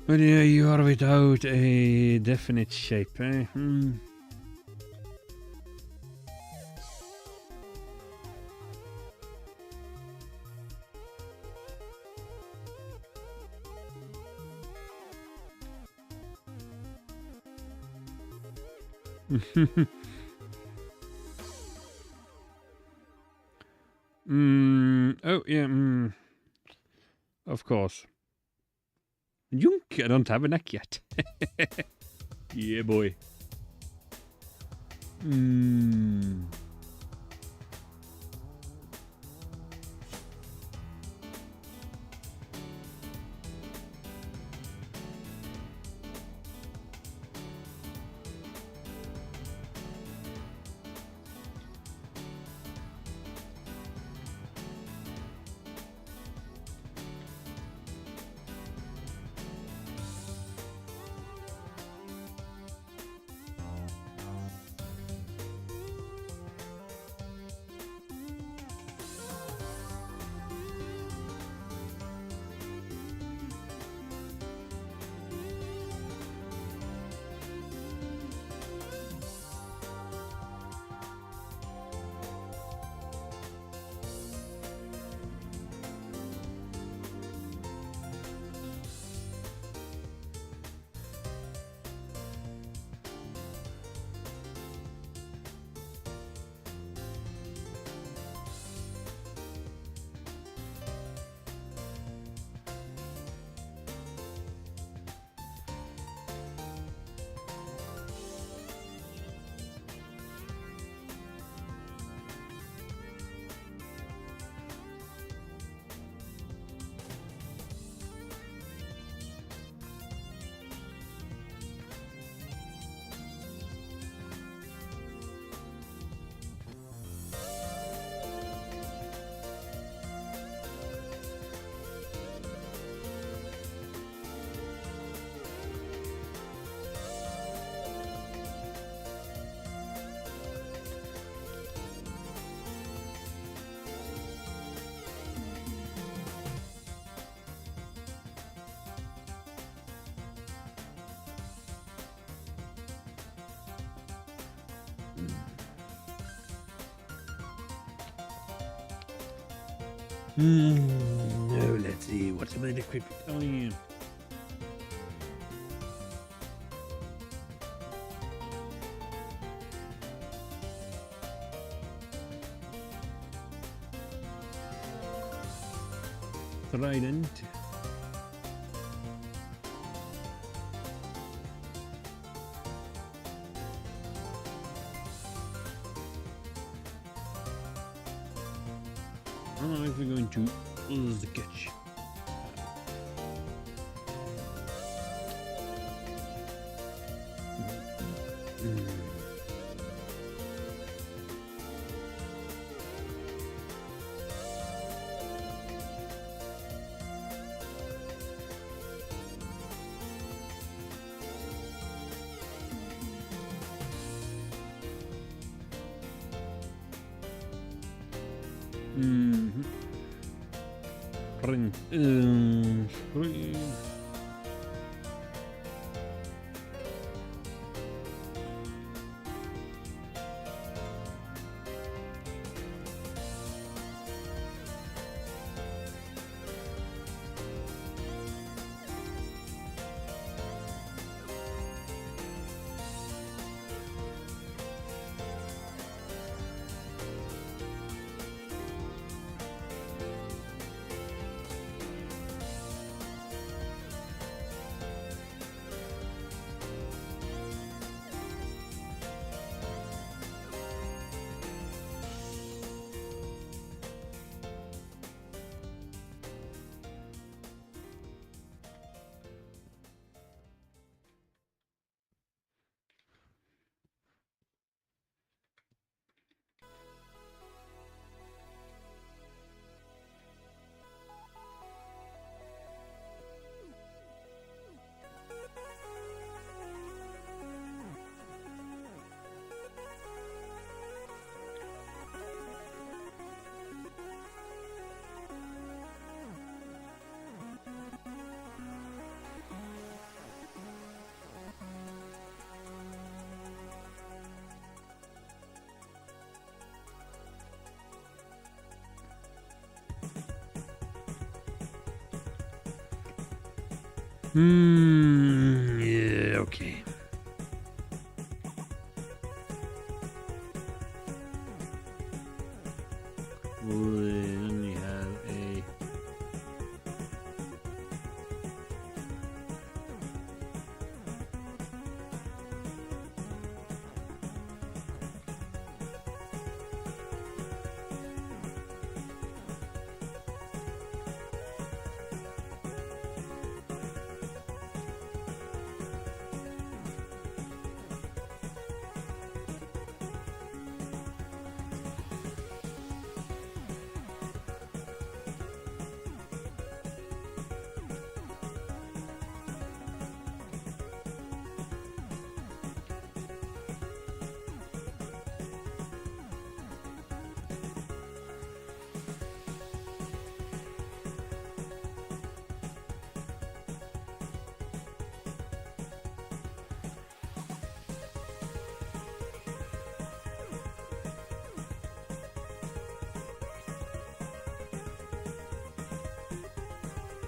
But yeah, you are without a definite shape, eh? Oh, yeah, of course. Junk, I don't have a neck yet. Yeah, boy. No, let's see. What's about the equipment? Oh, yeah. Trident. Oh, if we're going to lose the catch. Ring. Yeah, okay. We only have a...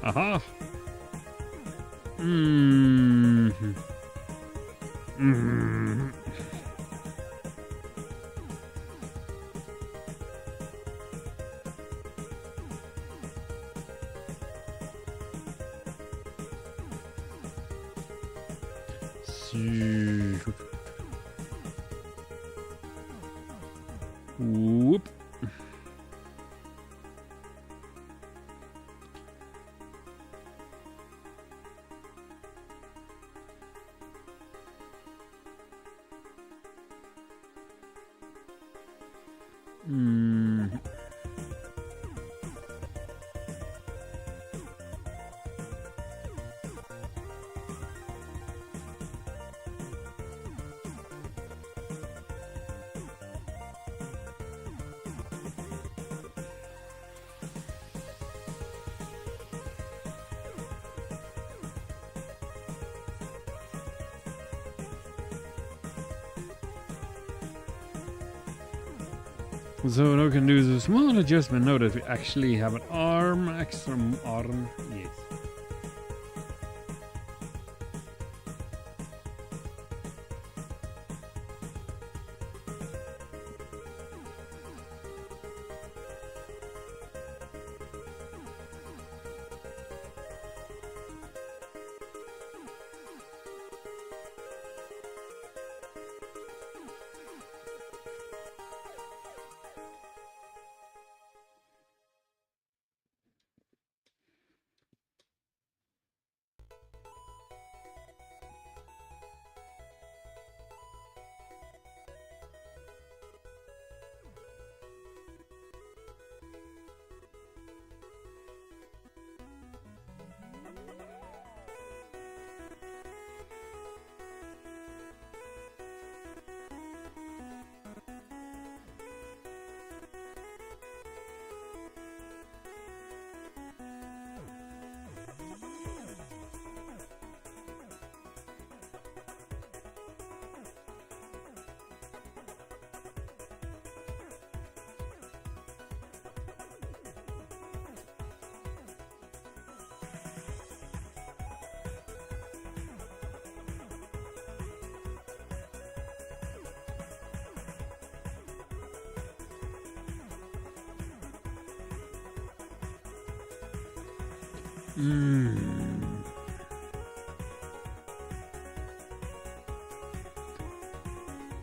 Aha! Whoop. So now we can do is a small adjustment now that we actually have an arm, extra arm. Yes.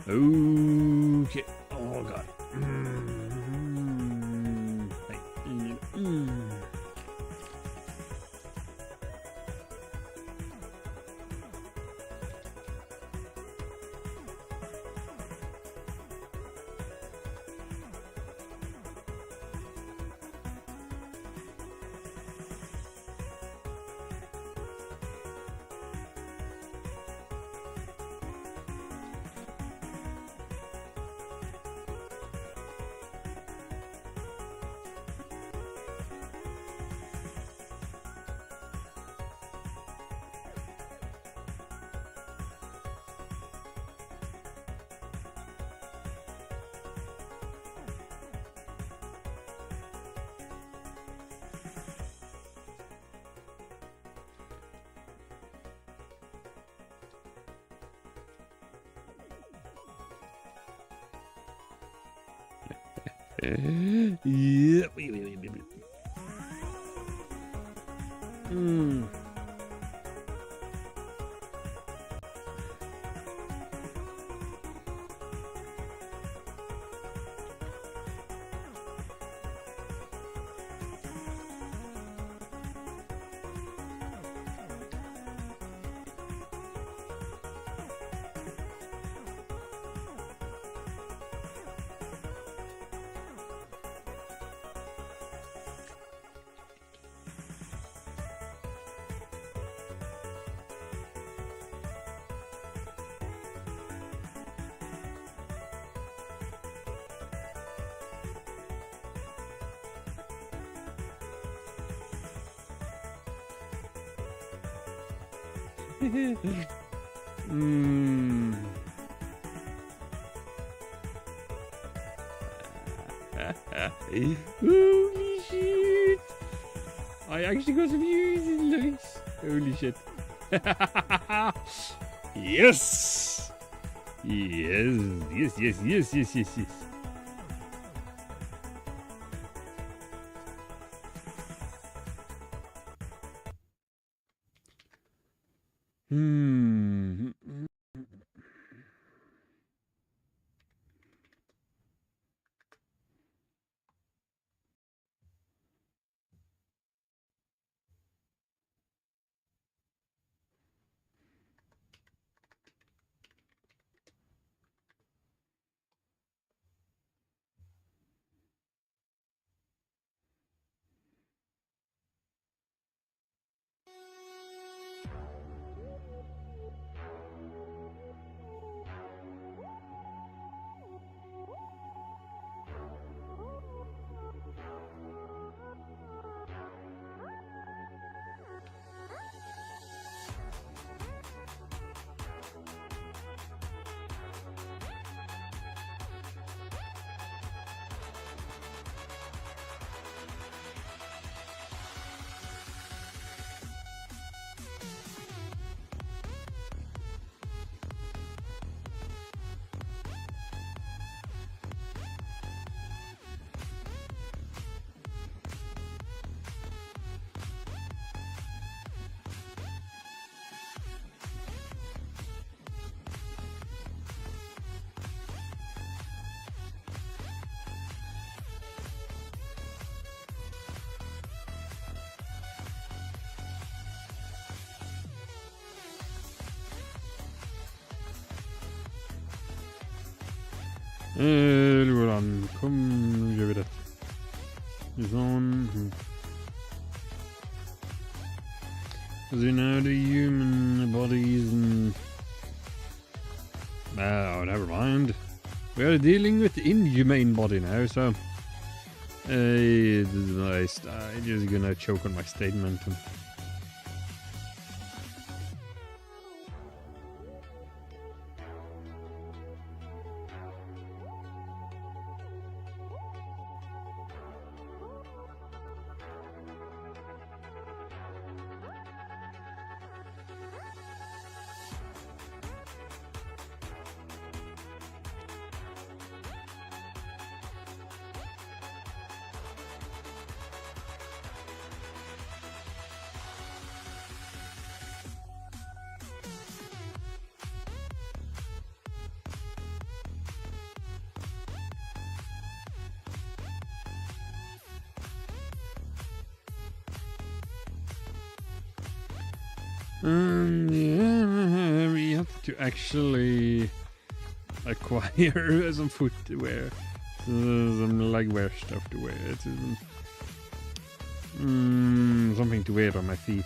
Okay. Oh god. Yep. Holy shit! I actually got some views. Nice. Holy shit. Yes! Yes. Hmm. Det går an. Kom, nu gör vi det. Sån. So now the human bodies and... Oh, never mind. We are dealing with the inhumane body now, so... I'm just gonna choke on my statement. Yeah, we have to actually acquire some footwear, some legwear stuff to wear. It's something to wear on my feet.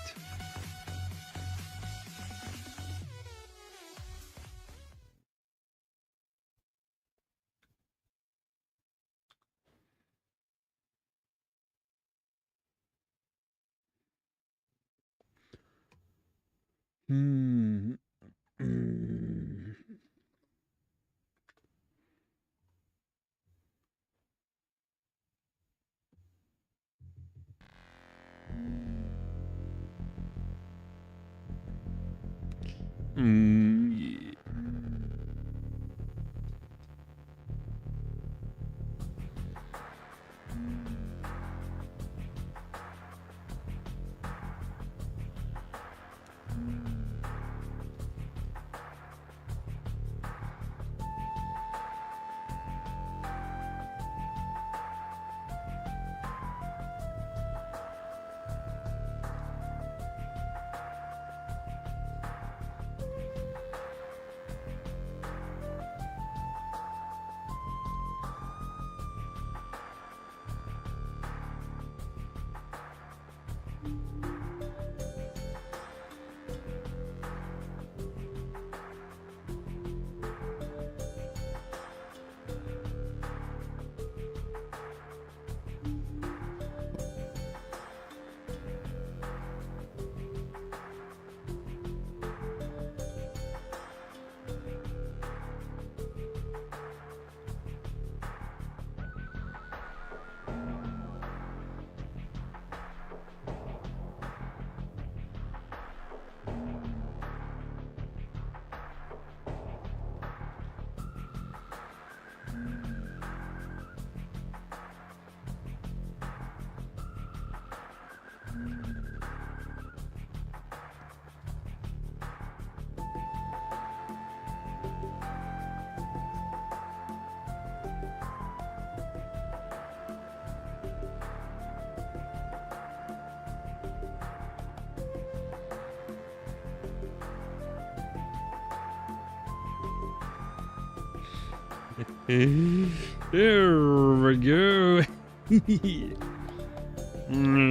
Yeah. There we go.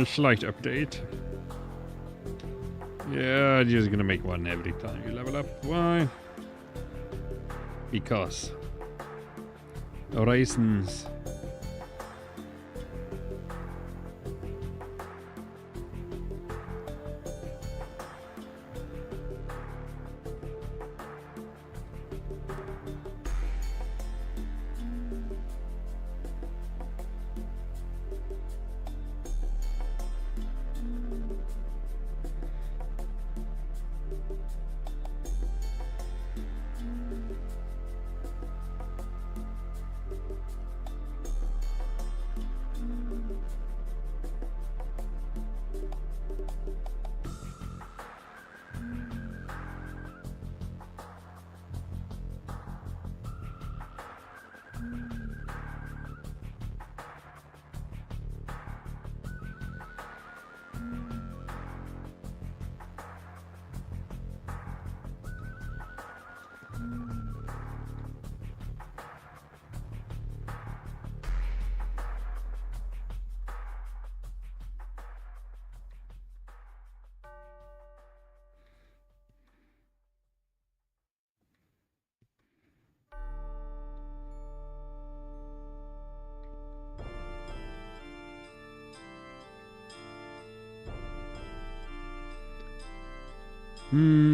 Slight update. Yeah, just gonna make one every time you level up. Why? Because. Reasons. Hmm.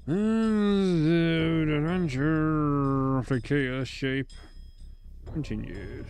The adventure of the chaos shape continues.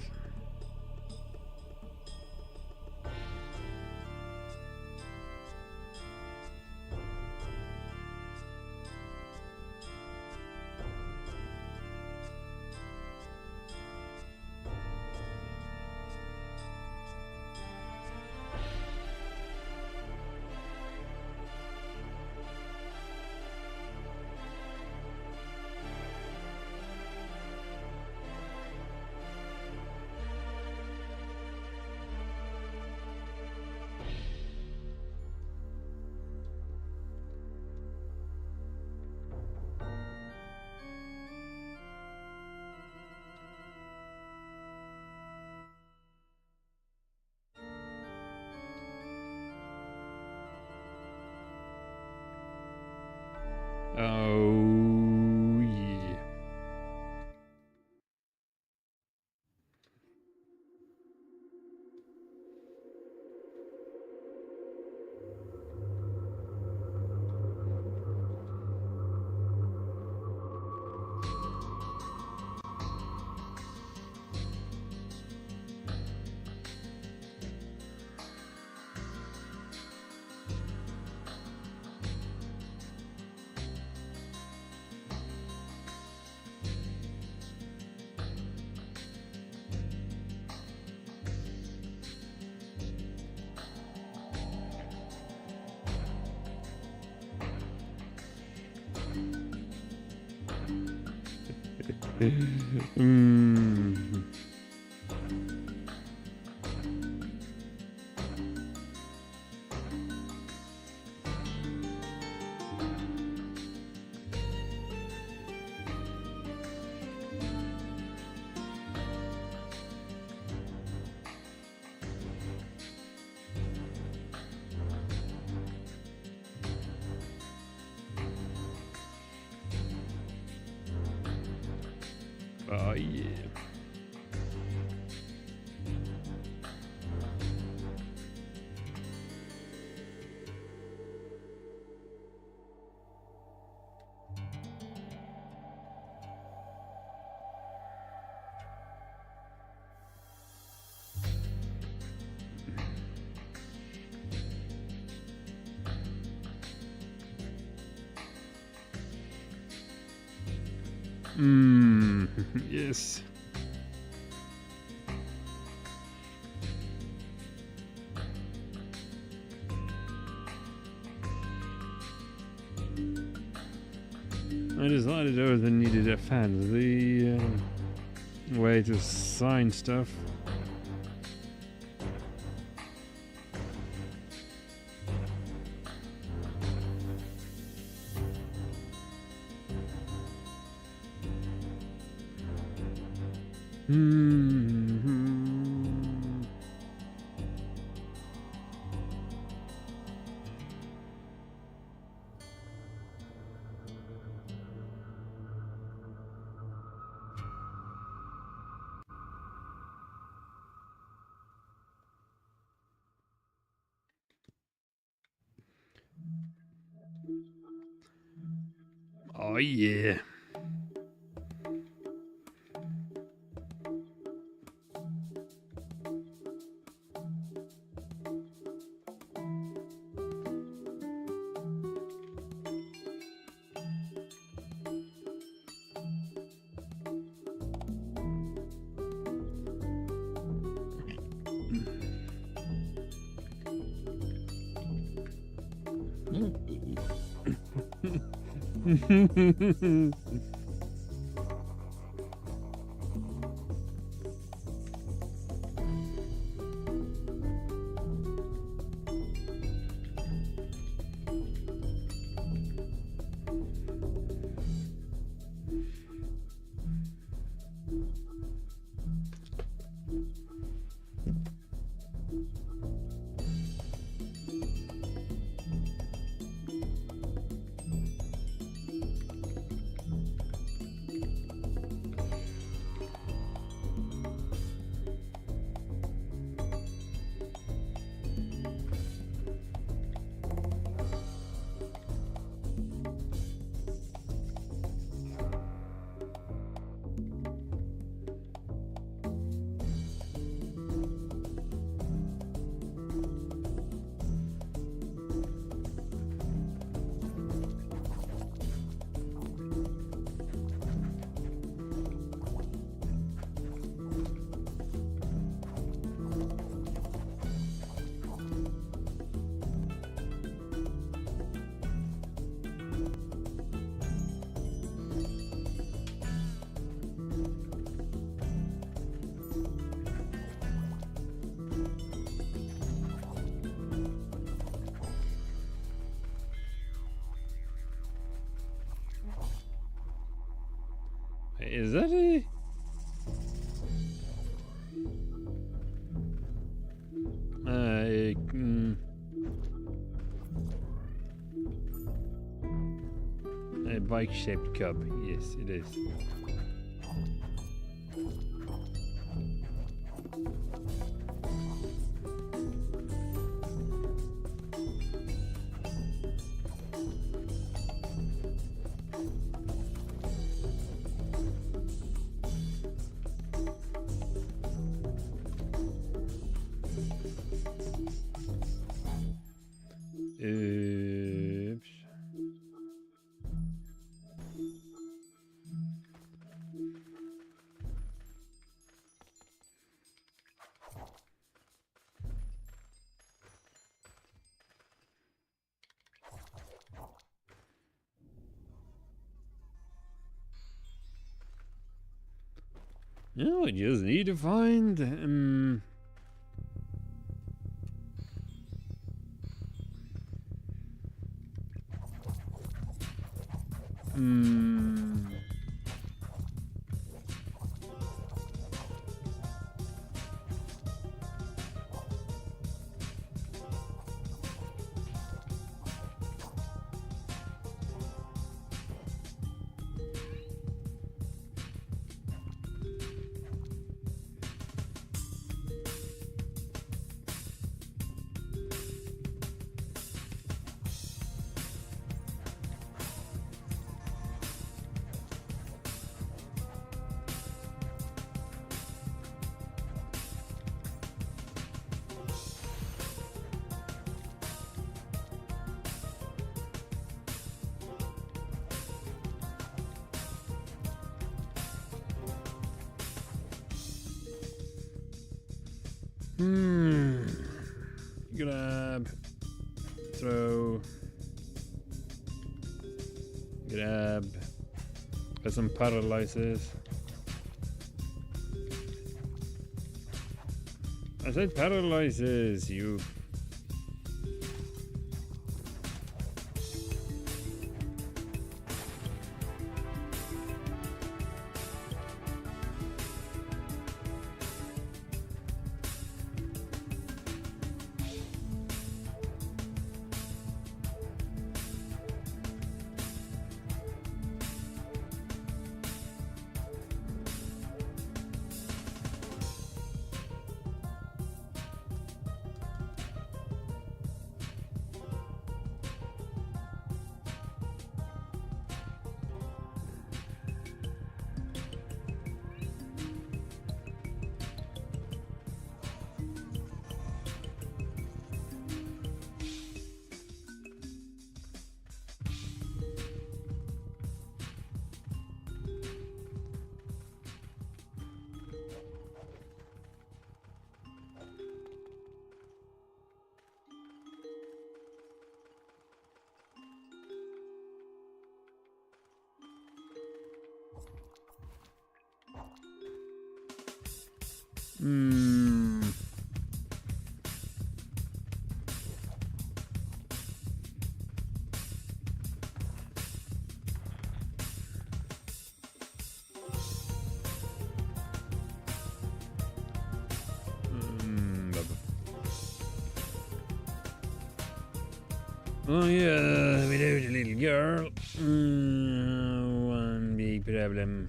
Oh, yeah. Mm. Oh, yeah. Yes. I decided I was needed a fancy way to sign stuff. Hmm. Oh yeah. Is that a... a bike-shaped cub. Yes, it is. Oops. No, I just need to find grab, throw, grab, got some paralyzers. I said paralyzers, you. Hmm. Oh yeah, without a little girl. One big problem.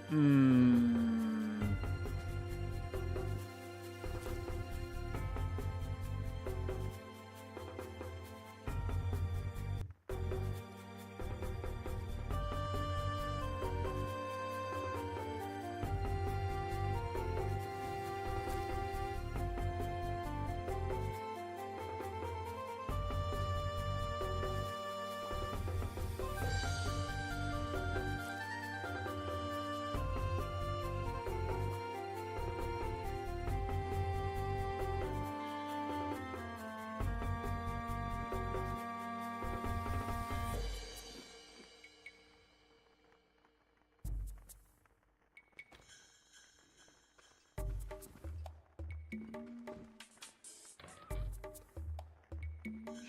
Hmm.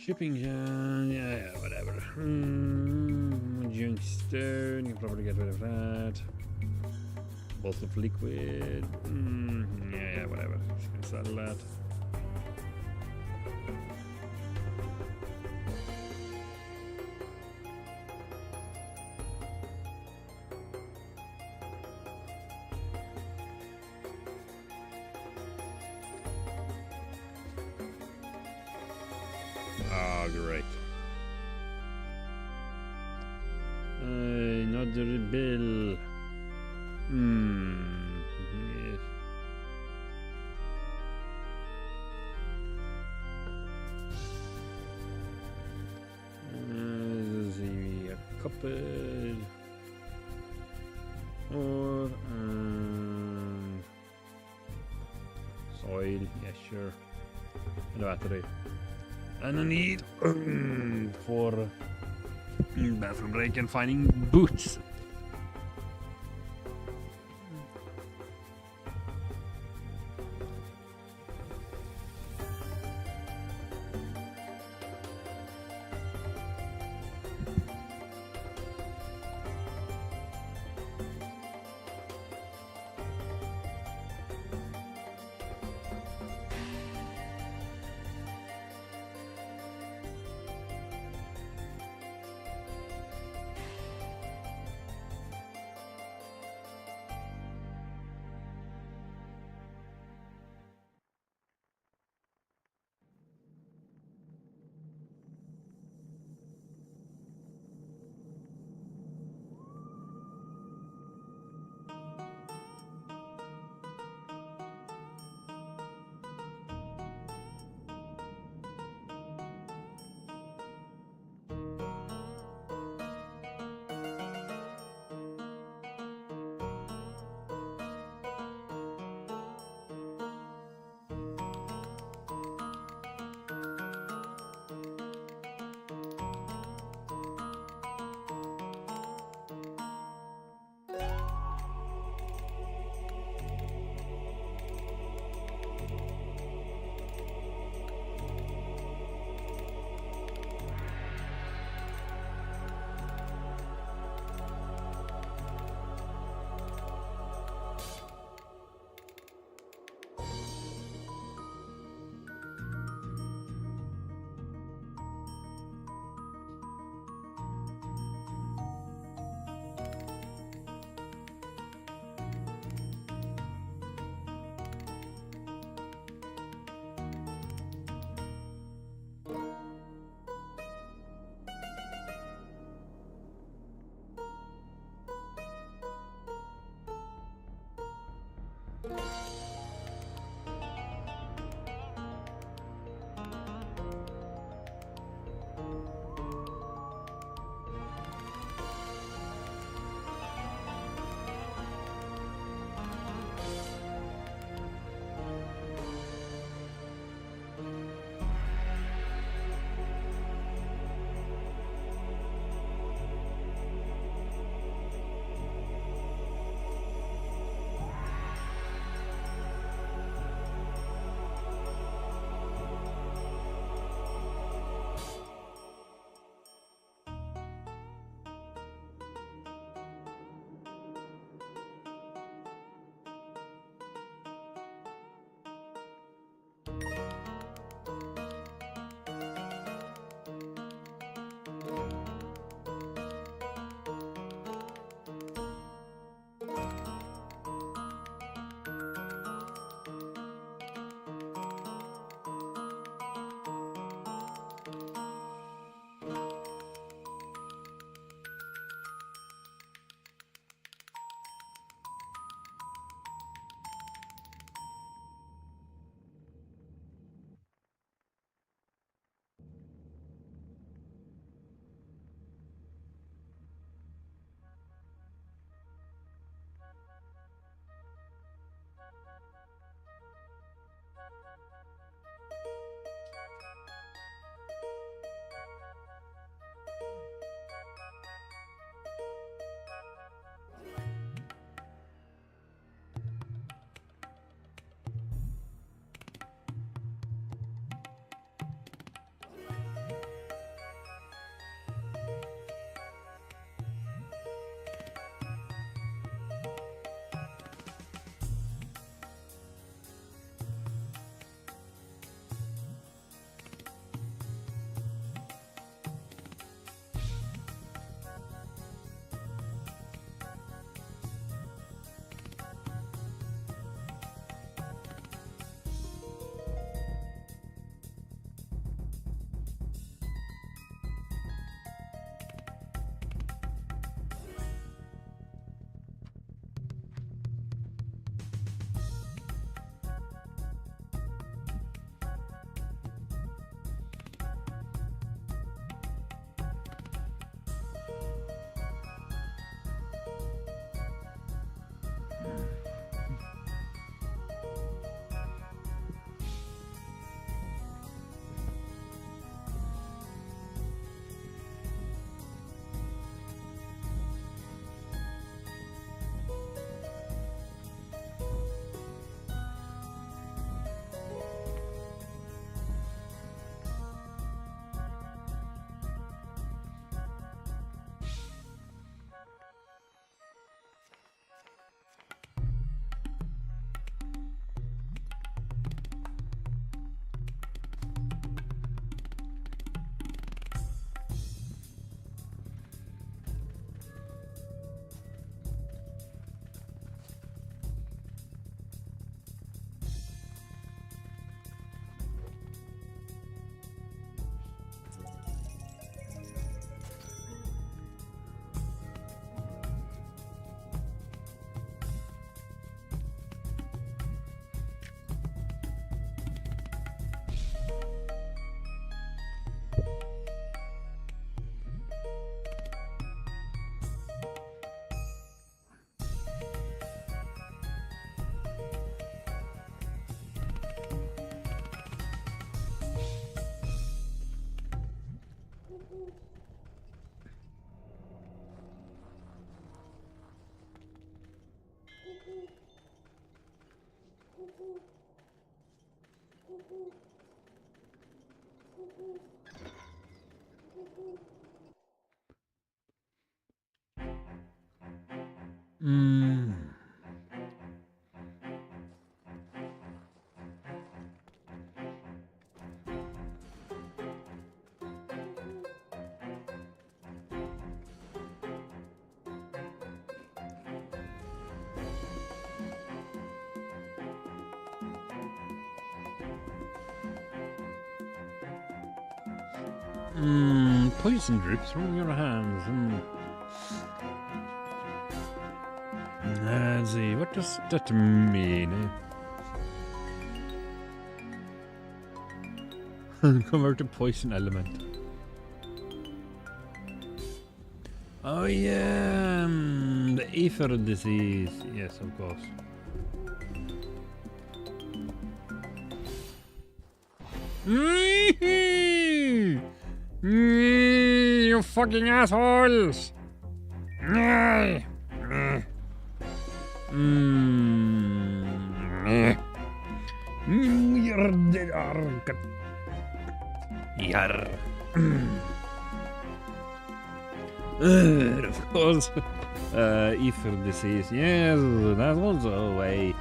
Shipping, yeah, whatever. Junk stone, you can probably get rid of that. Bottle of liquid, yeah, whatever. Just gonna sell that. Ah, great. Another bill. Yes. Let's see, a couple. Or soil, yeah, sure. And a battery. And a need for bathroom break and finding boots. Poison drips from your hands. Let's see, what does that mean? Convert to poison element. Oh yeah, the ether disease. Yes, of course. You fucking assholes! You're dead. Yar. Of course. Ether disease. Yes, that's also a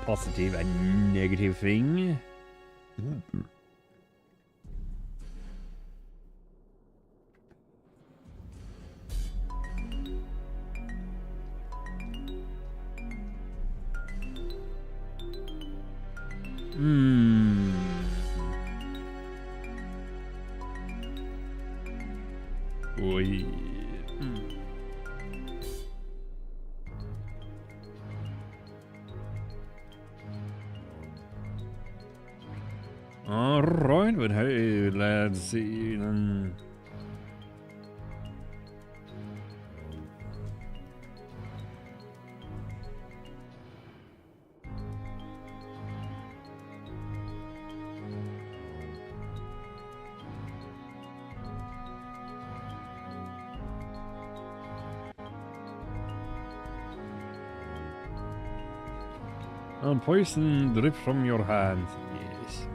positive and negative thing. Oi. All right, but hey, let's see then. Poison drip from your hands. Yes.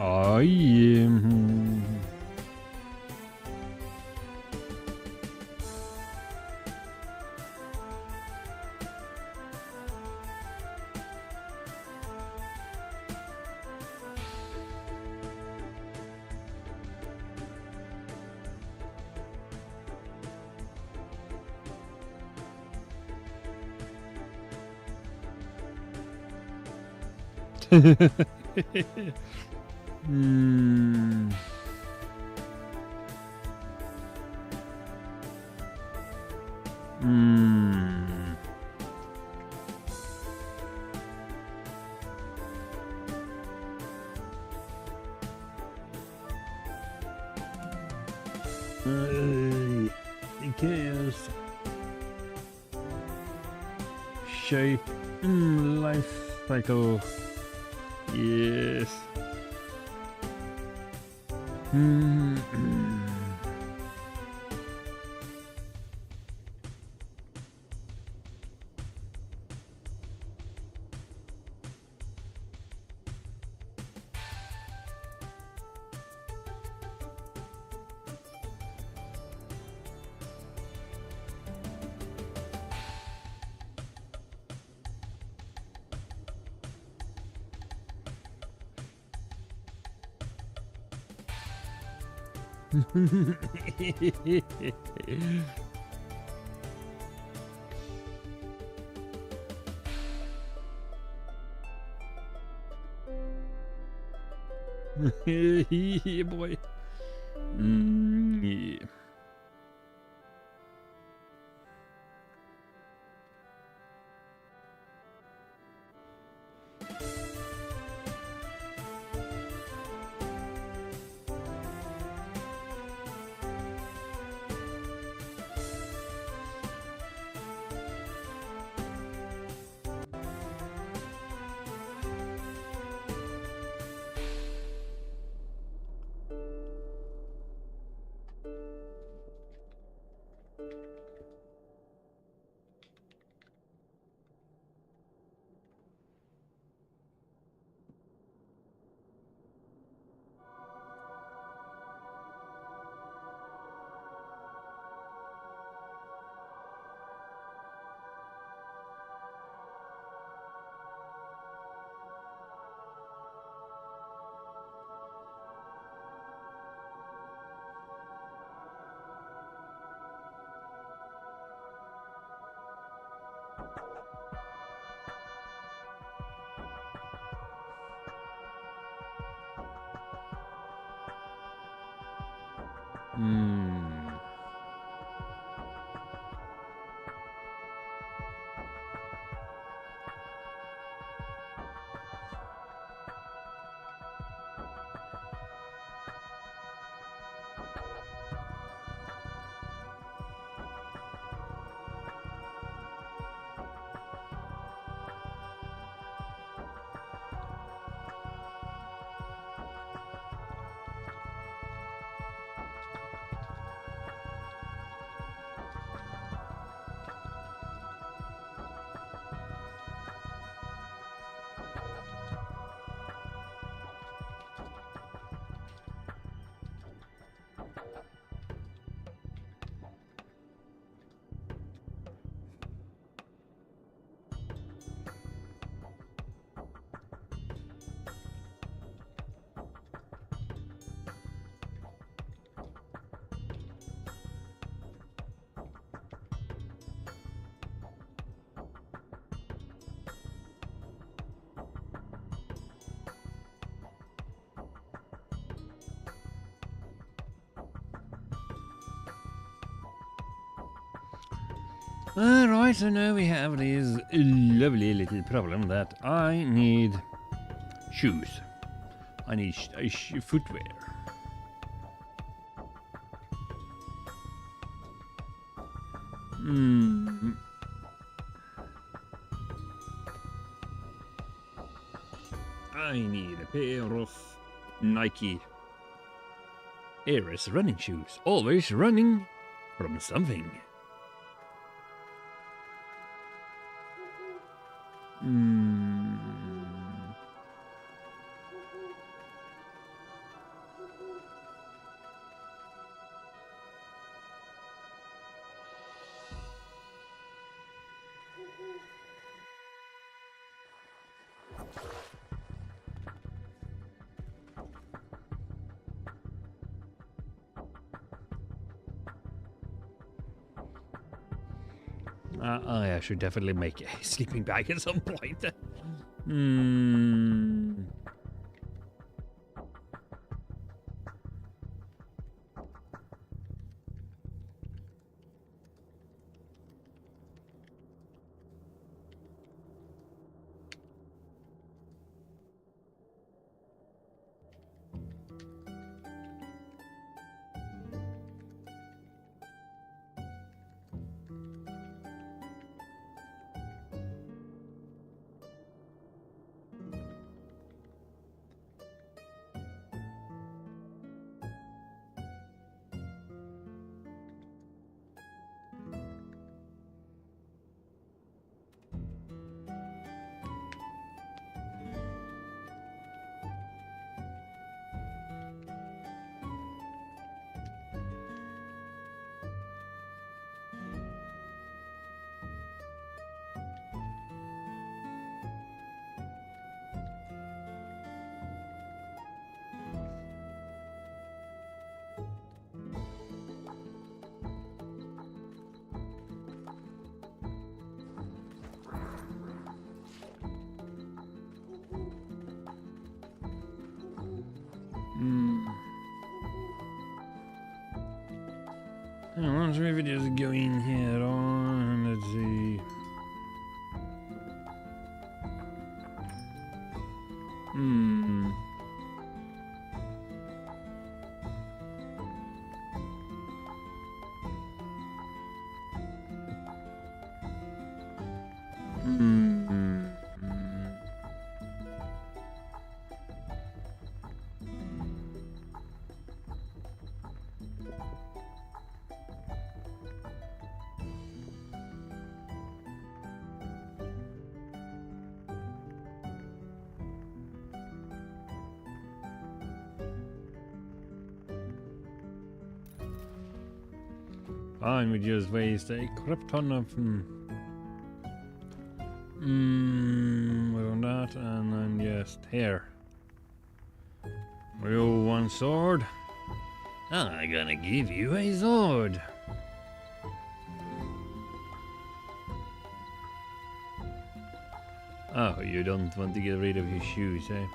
Oh yeah. Chaos. Shape. Life. motorcycle. Yes. Hmm. Yeah, boy. Yeah. Hmm. Alright, so now we have this lovely little problem that I need shoes. I need footwear. Hmm. I need a pair of Nike Air's running shoes. Always running from something. Hmm. I should definitely make a sleeping bag at some point. Hmm. Once my videos go in here on, let's see. Hmm. Hmm. Fine, we just waste a crap ton of on that, and then just here. You want sword? I'm gonna give you a sword. Oh, you don't want to get rid of your shoes, eh?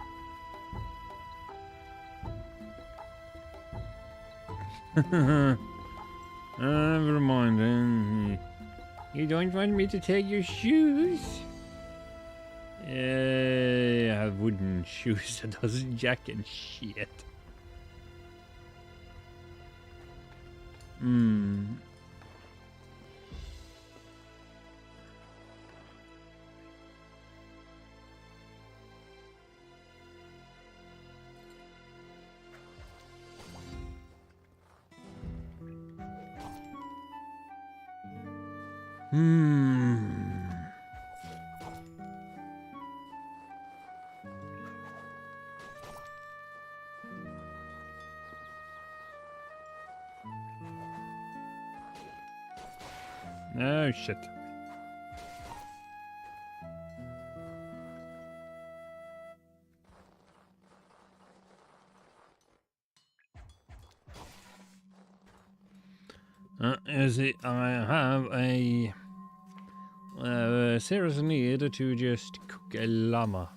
Never mind then. You don't want me to take your shoes? I have wooden shoes that doesn't jack and shit. Oh shit. You see, I have a serious need to just cook a llama.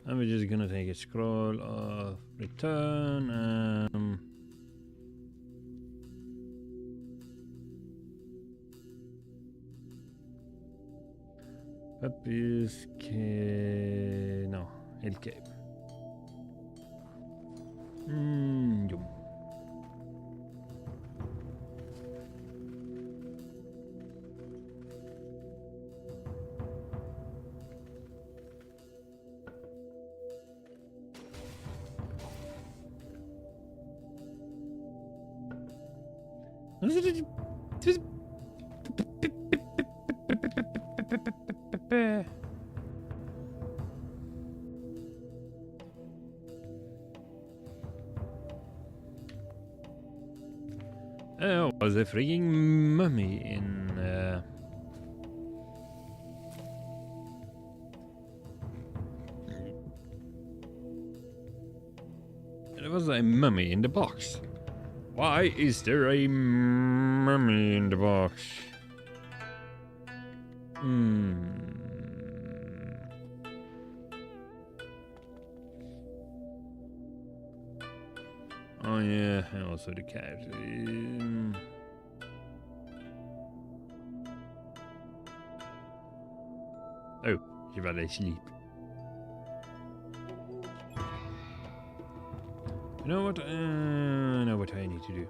And we're just gonna take a scroll of return. Puppies, no, el cape. Yum. Oh, was a freaking mummy in there was a mummy in the box. Why is there a mummy in the box? Oh yeah, and also the cat. Oh, you're about to sleep. You know what? I know what I need to do.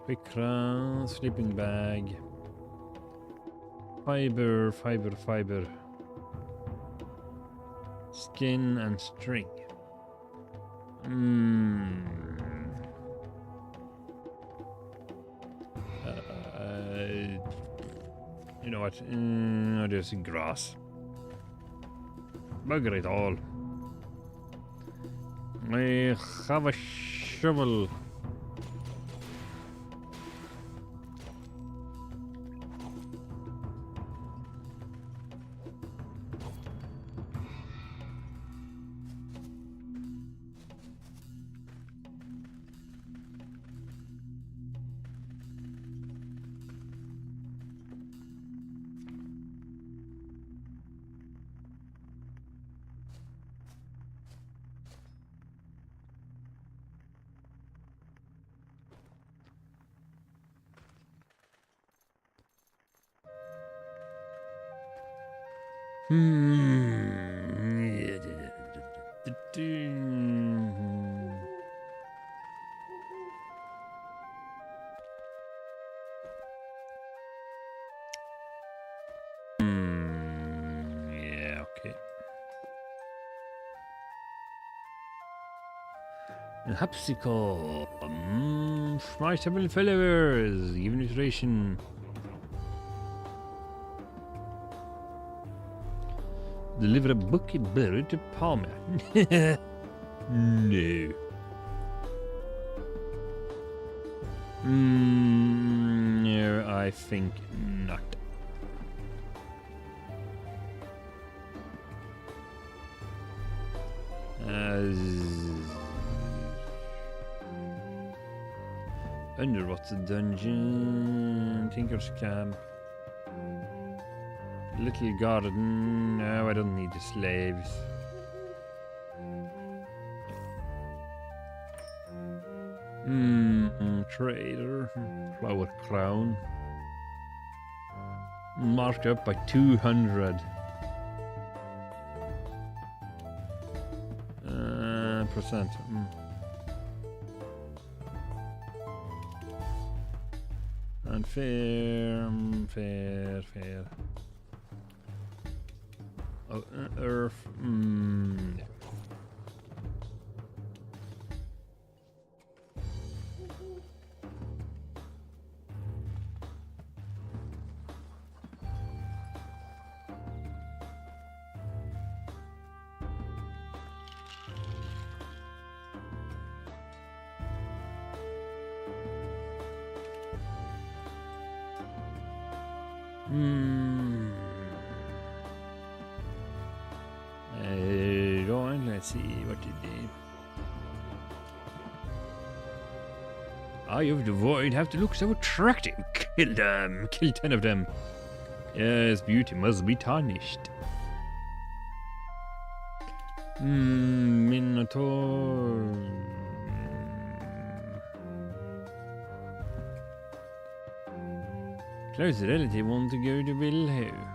Quick crown, sleeping bag. Fiber. Skin and string. You know what? I'll just grass. Bugger it all. I have a shovel. Yeah, okay. En hapsical. Smiteable followers. Give iteration. Deliver a bucket bird to Palmer. No. No, I think not. Underwater dungeon, Tinker's camp, little garden. No, I don't need the slaves. Trader, flower crown, marked up by 200. Percent. Unfair, fair. Oh, earth. Let's see what you did. Eye of the Void have to look so attractive. Kill them. Kill 10 of them. Yes, beauty must be tarnished. Minotaur. Close relative want to go to Wilhelm.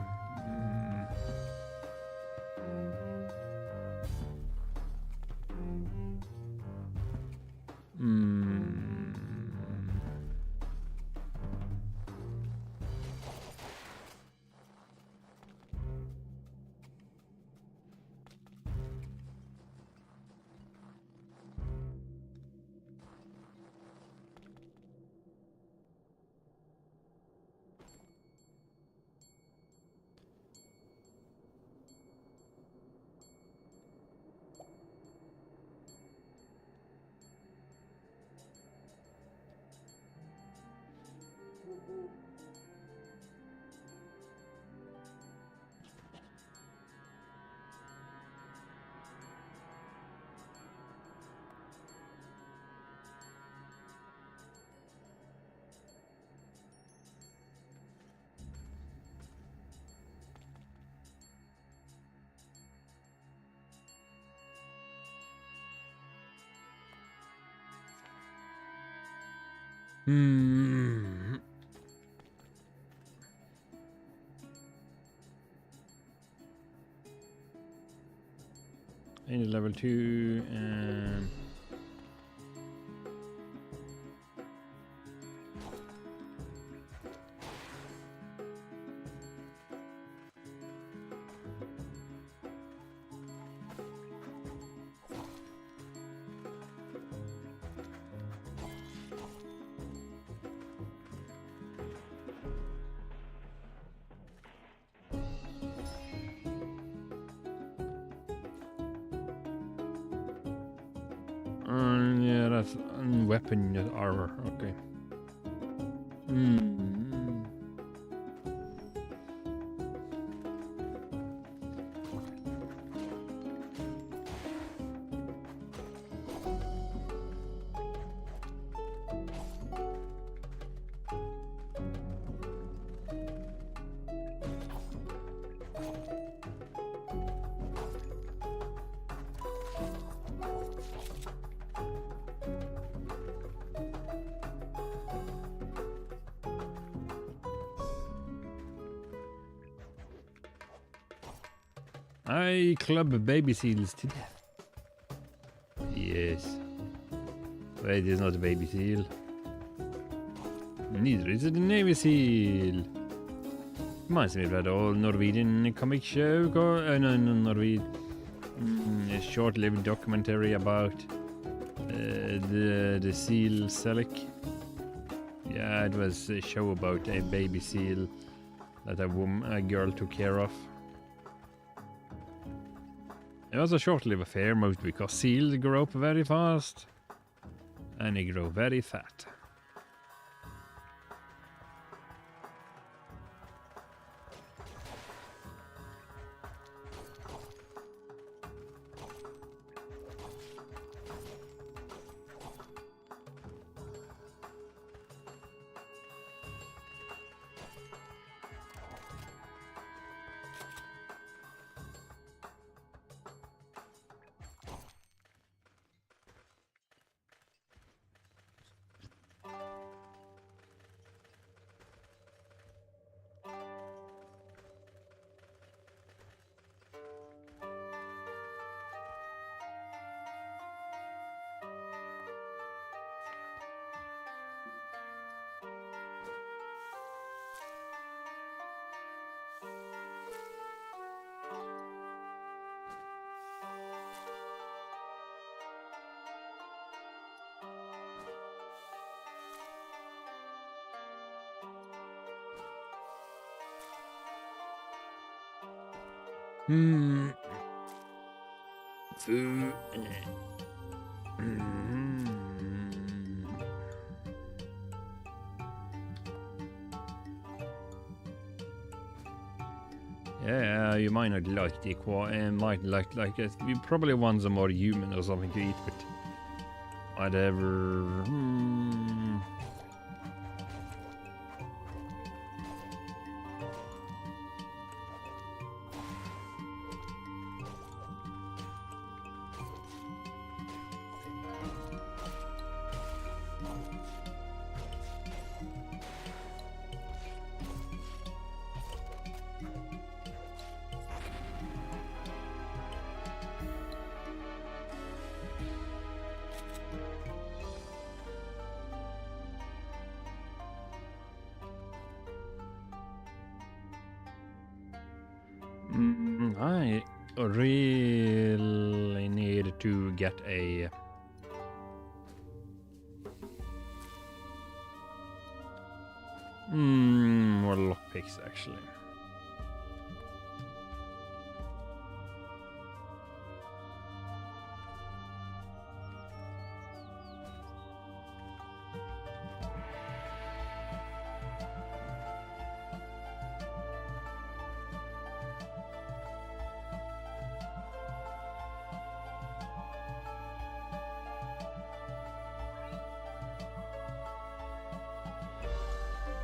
Any level 2 and yeah, that's weapon armor. Okay. I club baby seals to death. Yes. Wait, it's not a baby seal. Neither is it a Navy seal. Reminds me of that old Norwegian comic show, no, Norwegian, a short-lived documentary about the seal Selleck. Yeah, it was a show about a baby seal that a girl took care of. It was a short-lived affair, mostly because seals grow up very fast and they grow very fat. Food. Yeah, you might not like the might like it. You probably want some more human or something to eat, but whatever. I really need to get a more lockpicks actually.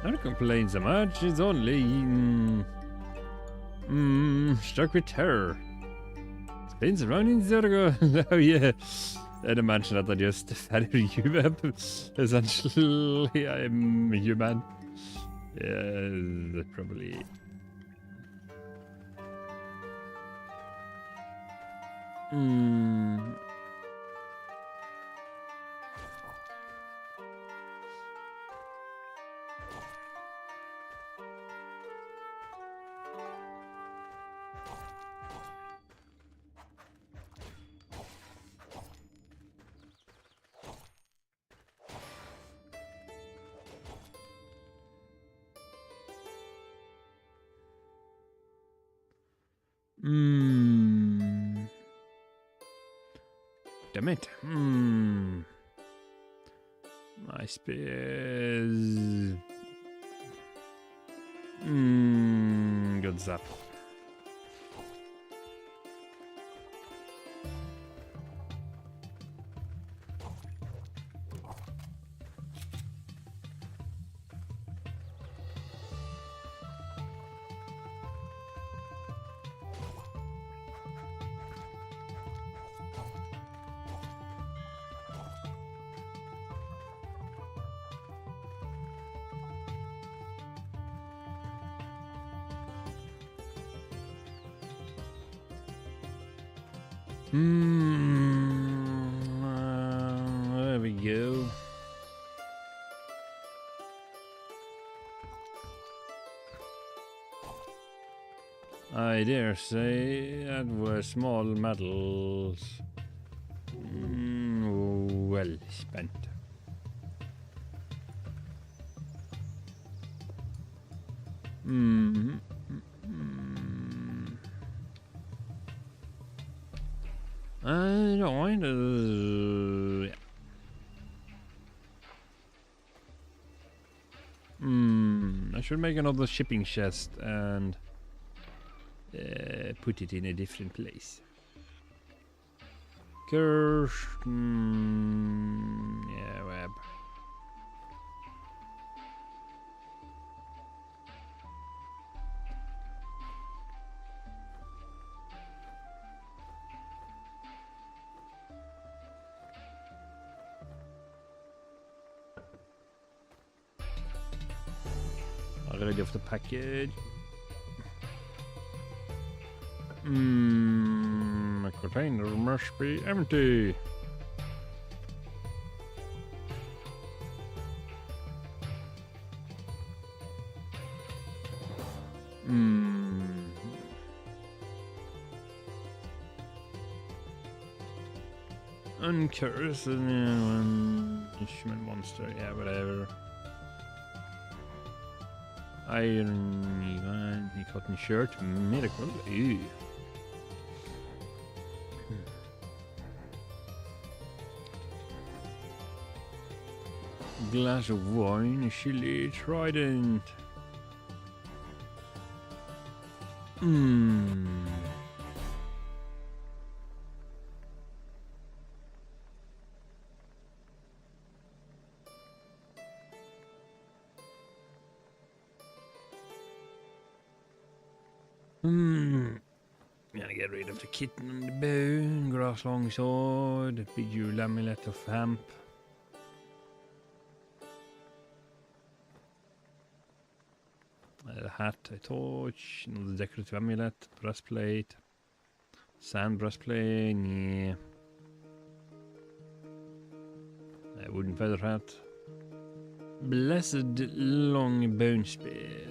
Don't complain so much, it's only struck with terror. Spins around in circle. Oh yeah. I'd imagine that I just feather you up. Essentially, I'm human. Yeah, probably. Damn it. My spears. Good zap. There we go. I dare say that were small medals. Well spent. I don't mind. Yeah. I should make another shipping chest and put it in a different place. Curse. Yeah, web. Already off the package. The container must be empty. Uncurse and instrument monster, yeah, whatever. Iron, cotton shirt, miracle. Ew. Glass of wine, chili, trident. Gonna get rid of the kitten and the bone, grass long sword, big jewel amulet of hemp. A hat, a torch, another decorative amulet, breastplate, sand breastplate, yeah. A wooden feather hat. Blessed long bone spear.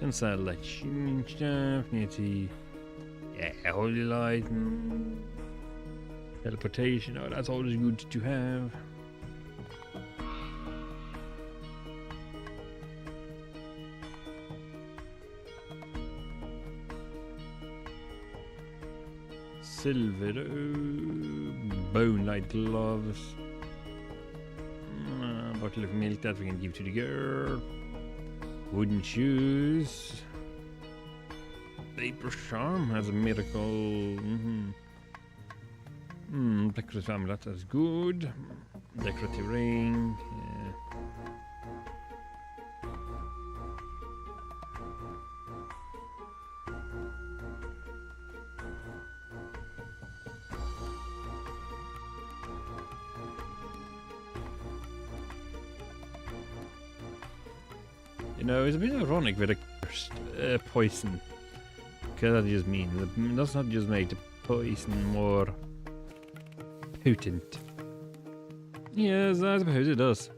Inside like shooting stuff, need to, yeah, holy light, teleportation. Oh, that's always good to have. Silver, bone light gloves, bottle of milk that we can give to the girl. Wooden shoes. Paper charm has a miracle. Decorative amulet, that's good. Decorative ring. Yeah. You know, it's a bit ironic with the cursed poison. Because that just means it does not just make the poison more potent. Yes, I suppose it does.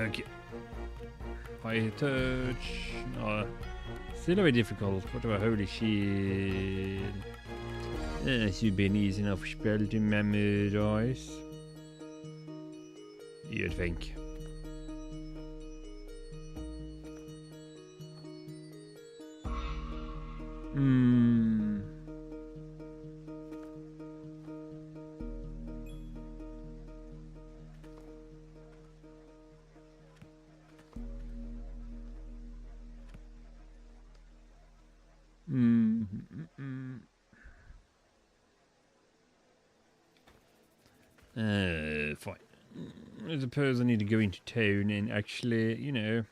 Okay. High touch. No. Still very difficult. What about holy shield? Should be an easy enough spell to memorize. you'd think. Hmm. Fine. I suppose I need to go into town and actually, you know.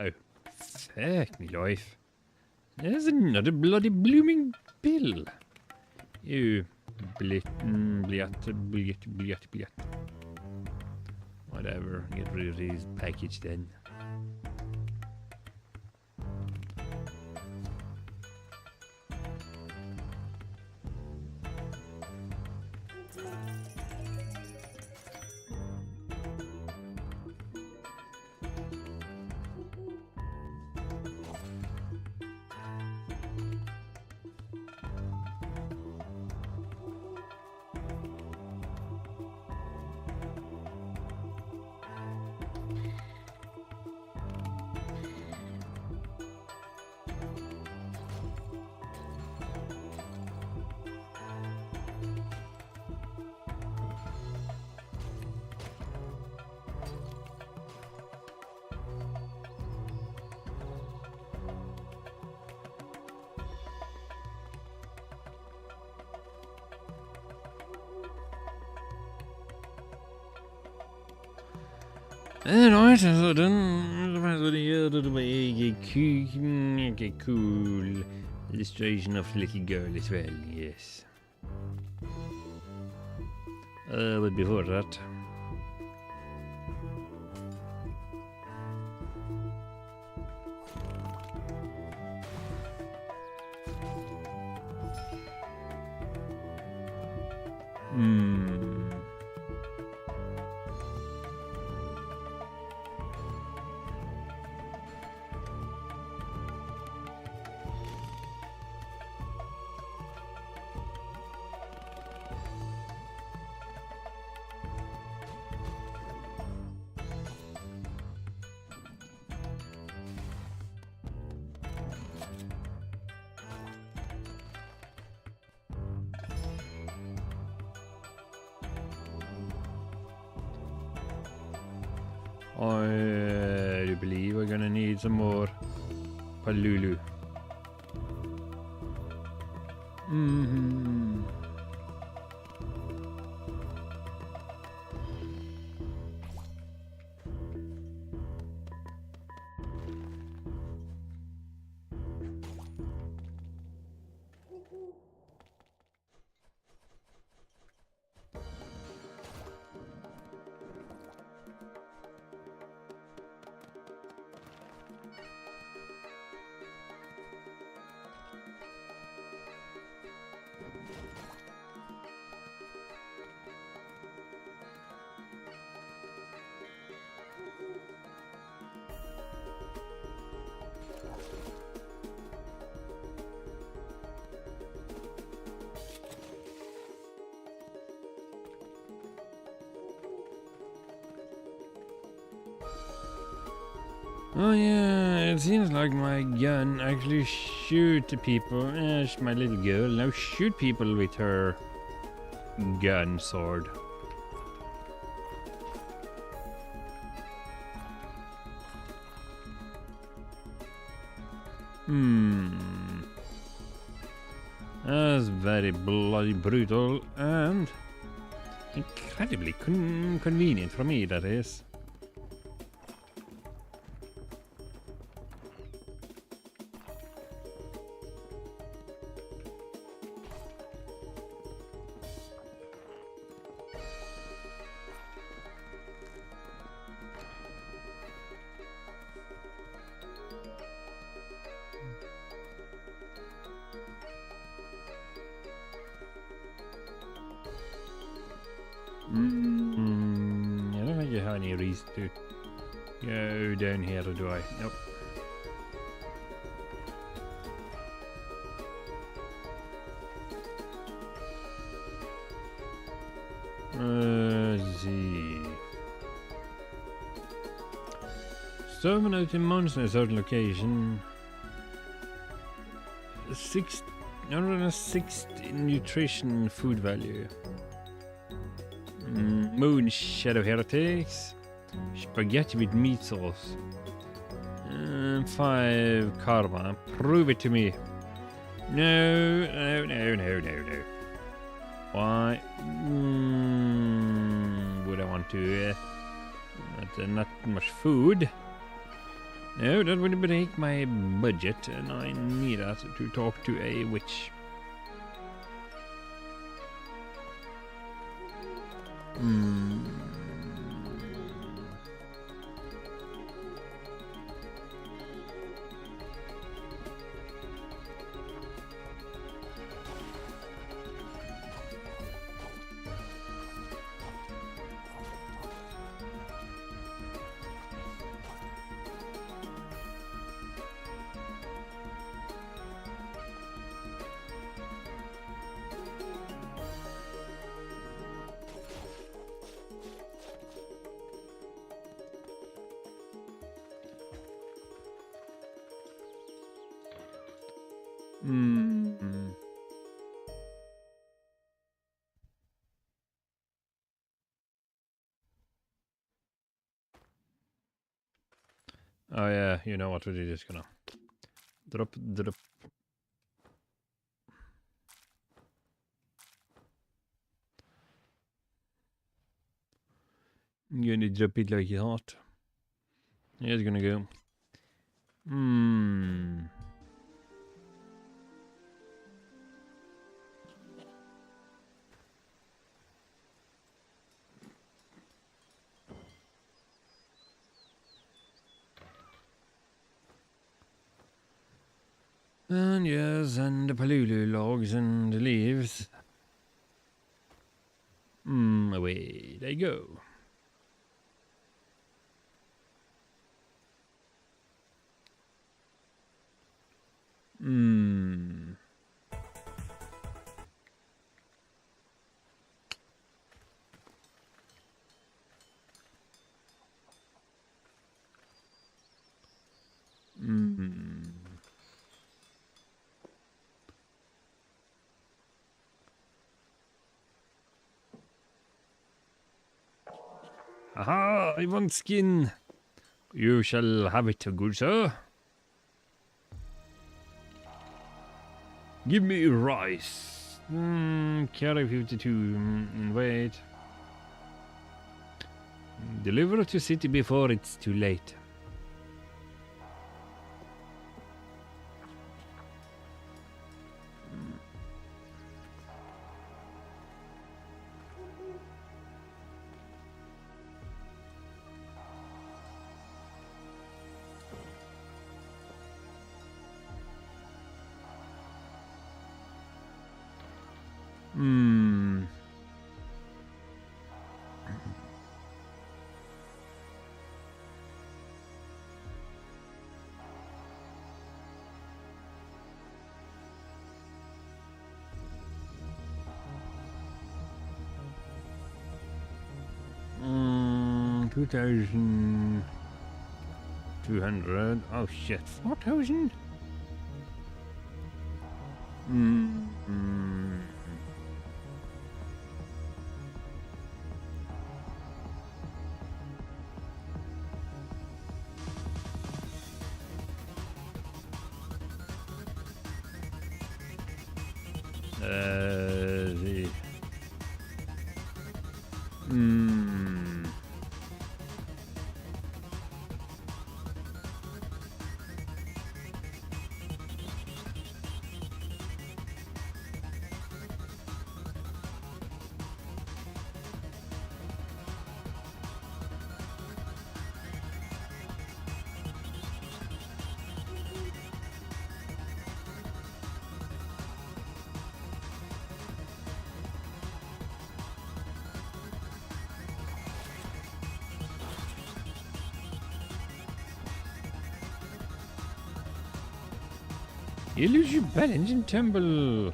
Oh, fuck me life. There's another bloody blooming bill. You blit, bliat. Whatever, get rid of this package then. Alright, så den cool illustration of the little girl as well, yes. But before that, I do believe we're gonna need some more Palulu. Oh yeah, it seems like my gun actually shoot the people. Yes, my little girl now shoot people with her gun sword. That's very bloody brutal and incredibly convenient for me, that is. I don't think you have any reason to go down here, do I? Nope. see. Exterminating monsters in a certain location. 660 nutrition food value. Moon Shadow Heretics. Spaghetti with meat sauce. 5 karma. Prove it to me. No. Why would I want to? Not much food. No, that would break my budget, and I need that to talk to a witch. Oh yeah, you know what, we're just gonna drop. I'm gonna drop it like that. Here's gonna go. And yes, and the palulu logs and the leaves. Away they go. Aha, I want skin. You shall have it, good sir. Give me rice. Carry 52. Wait. Deliver to city before it's too late. Mm, 2,200. Oh shit, 4,000? The Illusion Balancing Temple.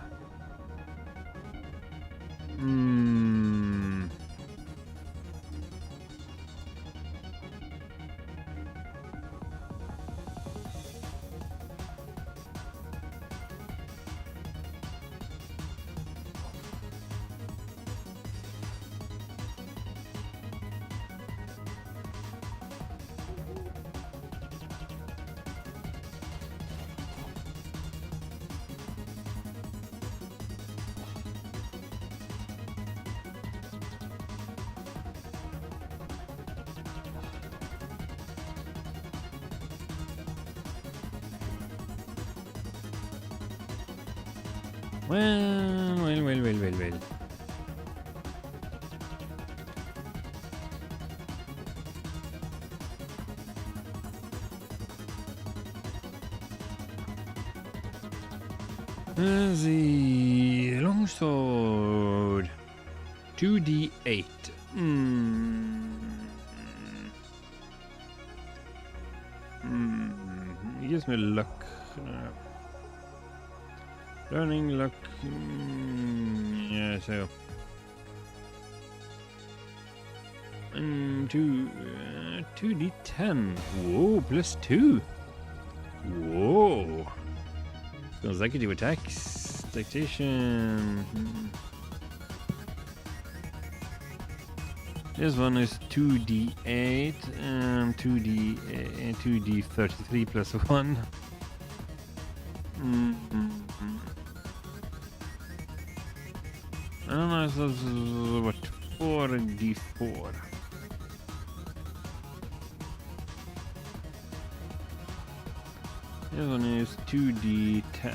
Well. The longsword. 2d8. It gives me luck. Learning luck. Yeah, so. 2d10. Whoa, +2. Whoa. Consecutive attacks. Dictation. This one is 2d8 and 2d33 plus 1. I don't know, so what? 4d4. This one is 2d10.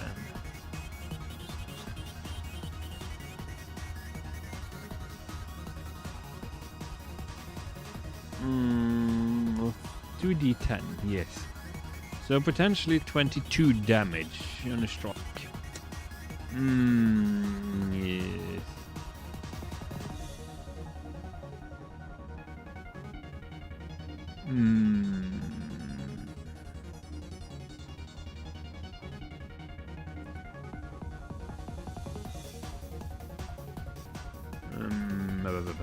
Mm, 2d10, yes. So potentially 22 damage on a strike. Yes. Blah, blah, blah.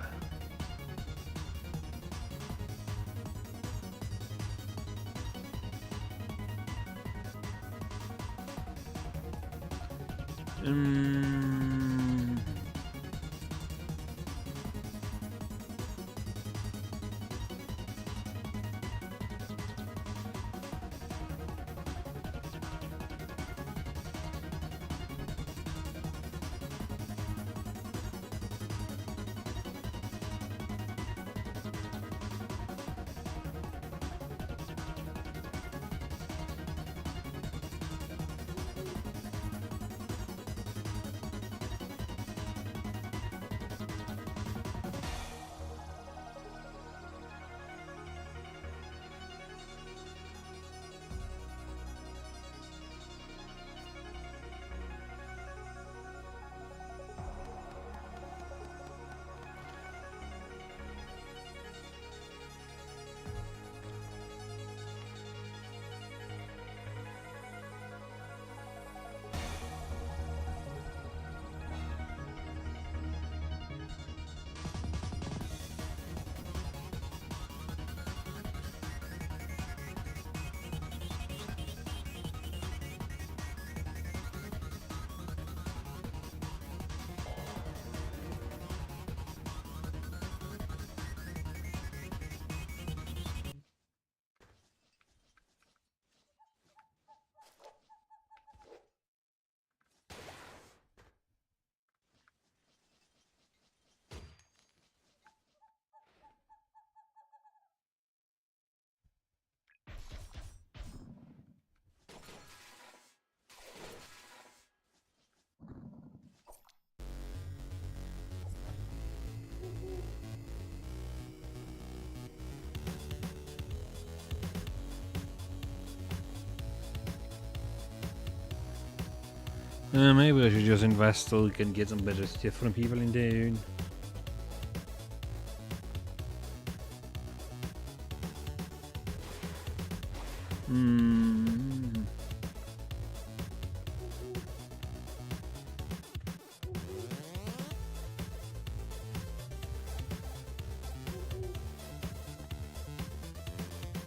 Maybe I should just invest so we can get some better stuff from people in town.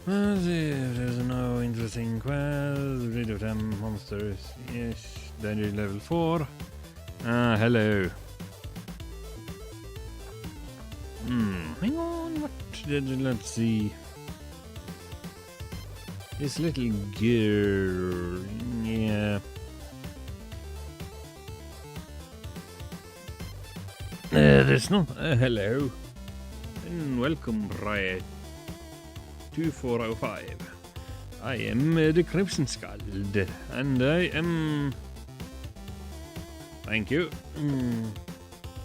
There's no interesting quest. Rid of them monsters. Yes. Danger level 4. Hello. Hang on. What? Let's see. This little girl. Yeah. There's no. Hello. And welcome, Riot 2405. I am the Crimson Skald, and I am Thank you.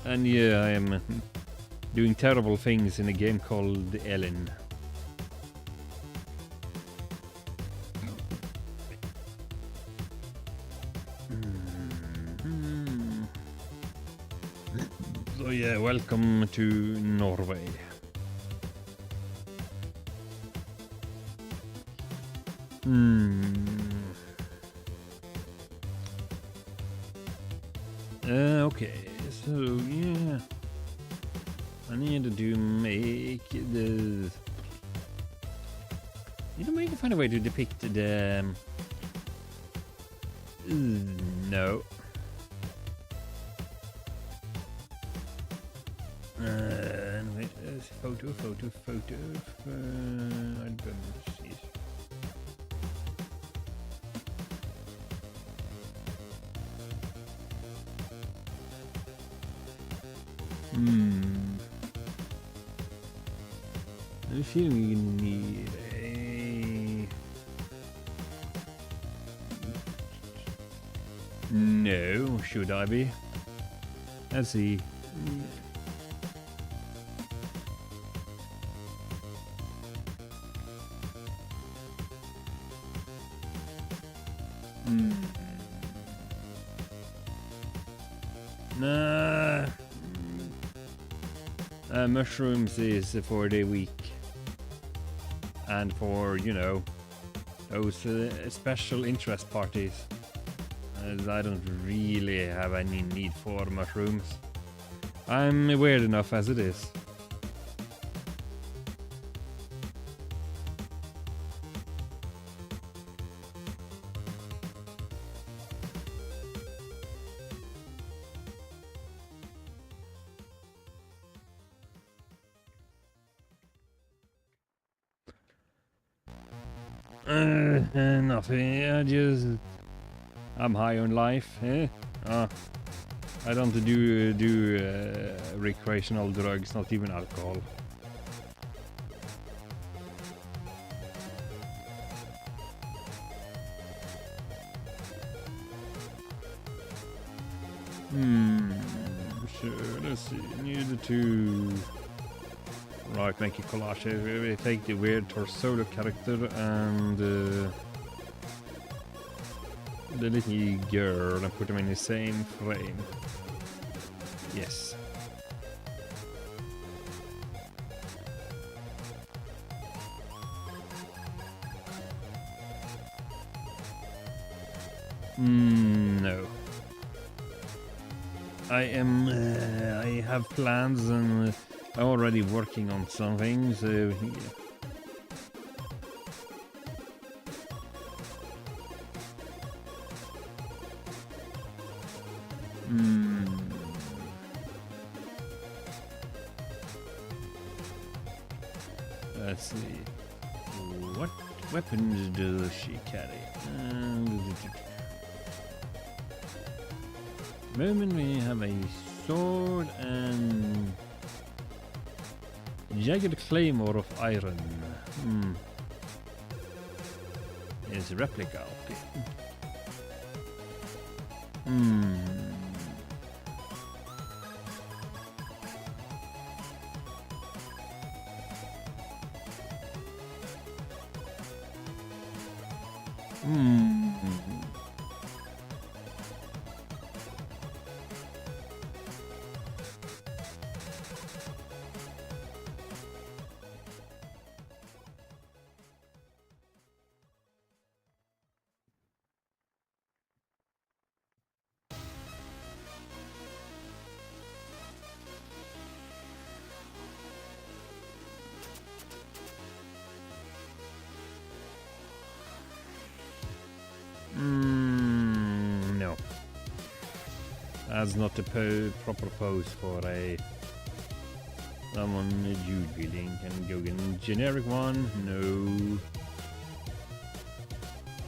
And yeah, I am doing terrible things in a game called Elin. So yeah, welcome to Norway. Okay, so yeah, I need to make the. Need to make find a way to depict the. No. Wait, photo. Albums. I feel we need a. No, should I be? Let's see. Nah. Mushrooms is for the week. And for, you know, those special interest parties. I don't really have any need for mushrooms. I'm weird enough as it is. Nothing. I'm high on life. I don't do recreational drugs, not even alcohol. Sure. Let's see. Need to. Right, make a collage. We take the weird torso character and the little girl and put them in the same frame. Yes. No. I have plans and I'm already working on something, so yeah. Let's see. What weapons does she carry? Moment we have a sword and jagged claymore of iron. It's a replica. Okay. No. That's not the proper pose for a someone Jude building. Can go get a generic one? No.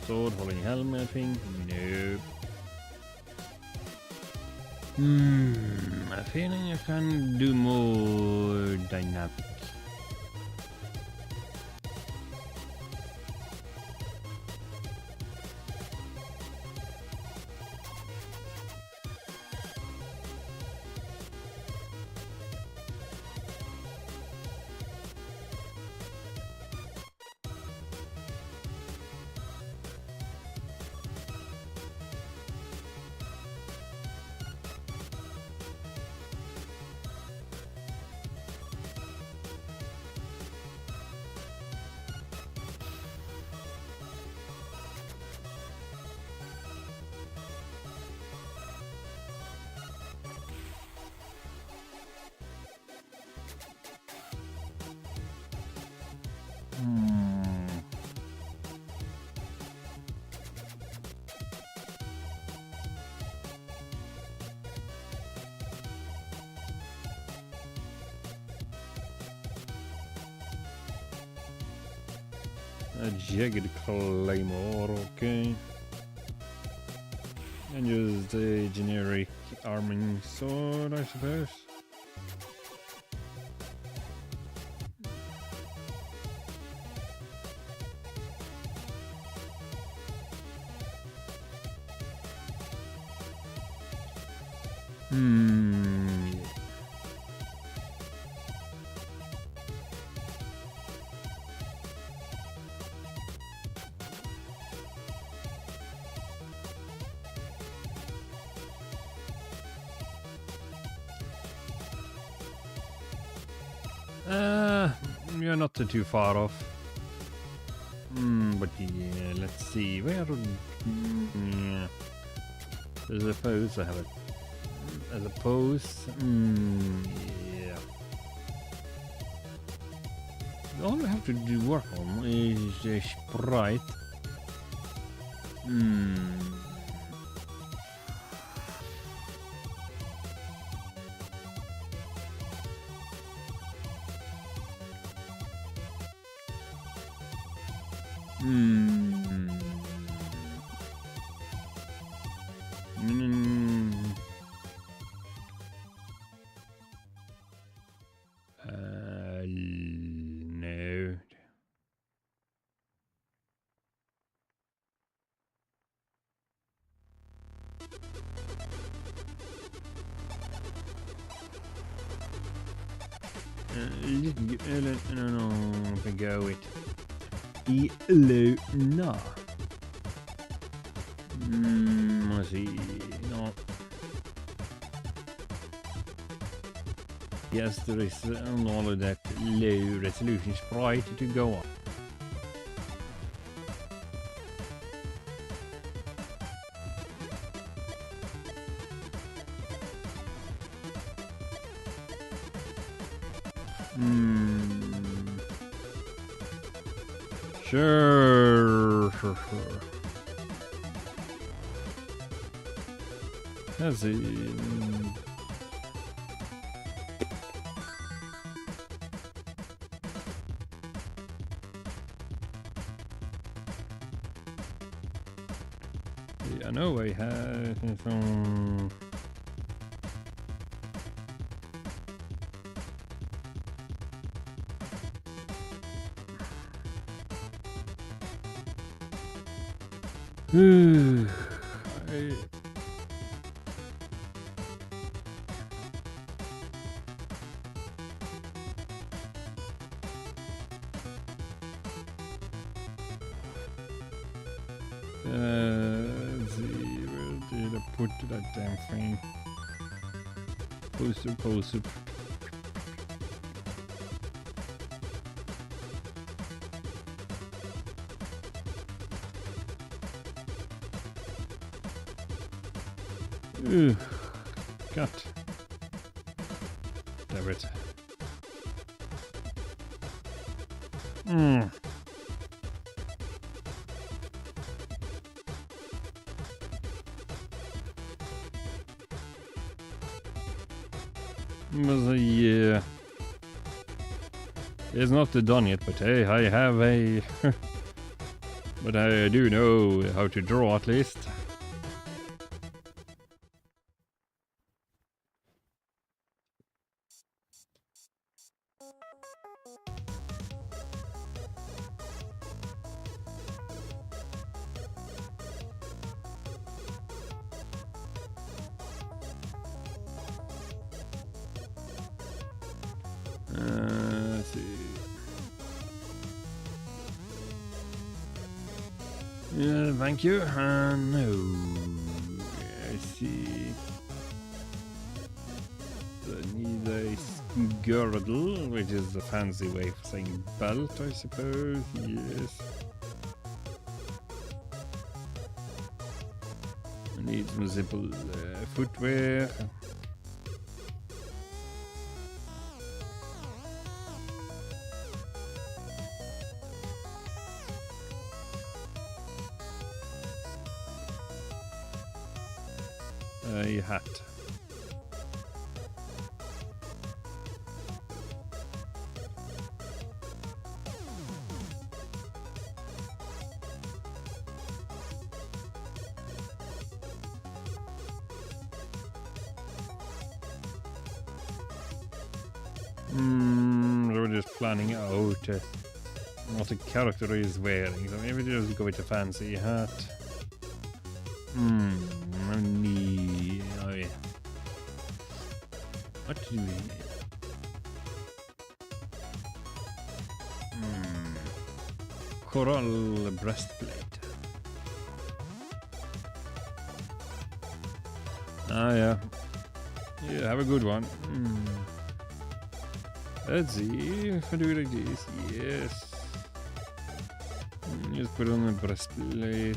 Sword holding helmet thing? Nope. I'm feeling I can do more dynamic. A jagged claymore, okay. And just a generic arming sword, I suppose. Yeah. You're not too far off. But yeah, let's see. Where? Yeah. I suppose I have it. As a pose. Yeah. All we have to do work on is the sprite. No. Elin, no, go it. Elina. Let's see. No. Yes, there is only that low resolution sprite to go on. Sure. That's it. I know I have some. Let's see, where did I put that damn thing? Poster. Cut. Damn it. Yeah. It's not done yet, but hey, I have a... but I do know how to draw at least. Let's see. Yeah, thank you. No. I see. I need a girdle, which is a fancy way of saying belt, I suppose. Yes. I need some simple footwear. a hat. We're just planning out what the character is wearing. So maybe just go with a fancy hat. Oh yeah. What do we need? Coral breastplate. Ah yeah. Yeah, have a good one. Let's see if I do it like this. Yes. Just put on the breastplate.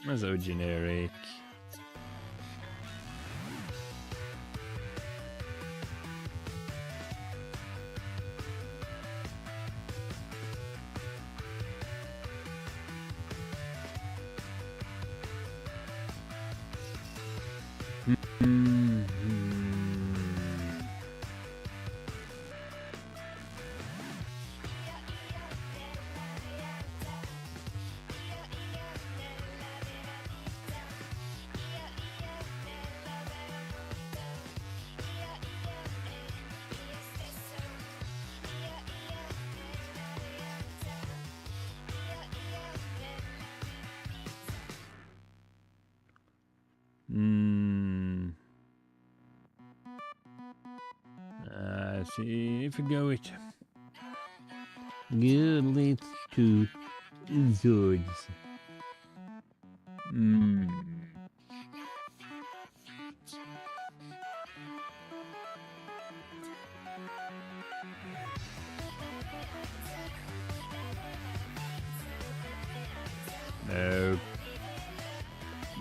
That's so generic. See if we go with good, let's do Zords. No.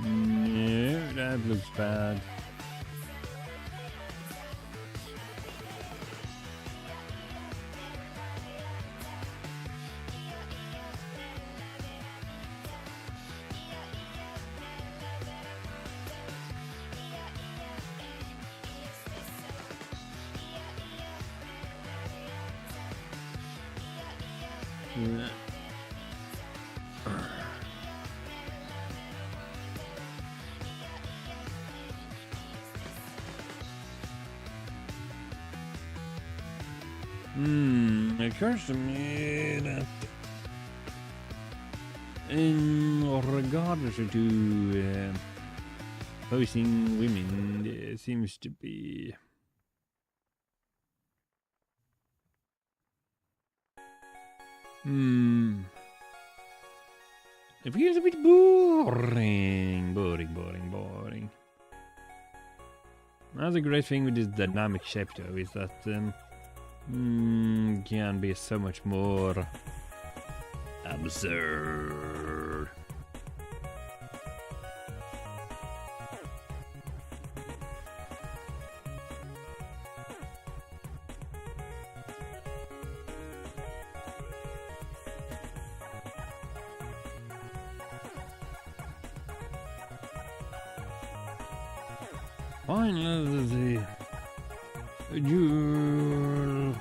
No, that looks bad. It occurs to me that in regards to posing women, there seems to be it feels a bit boring. Another great thing with this dynamic shape though is that Can be so much more absurd. Finally, the dual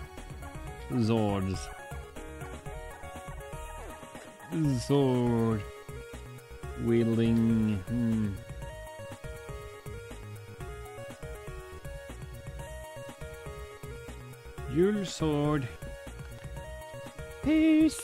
Zords. Sword wielding. Dual sword. Peace.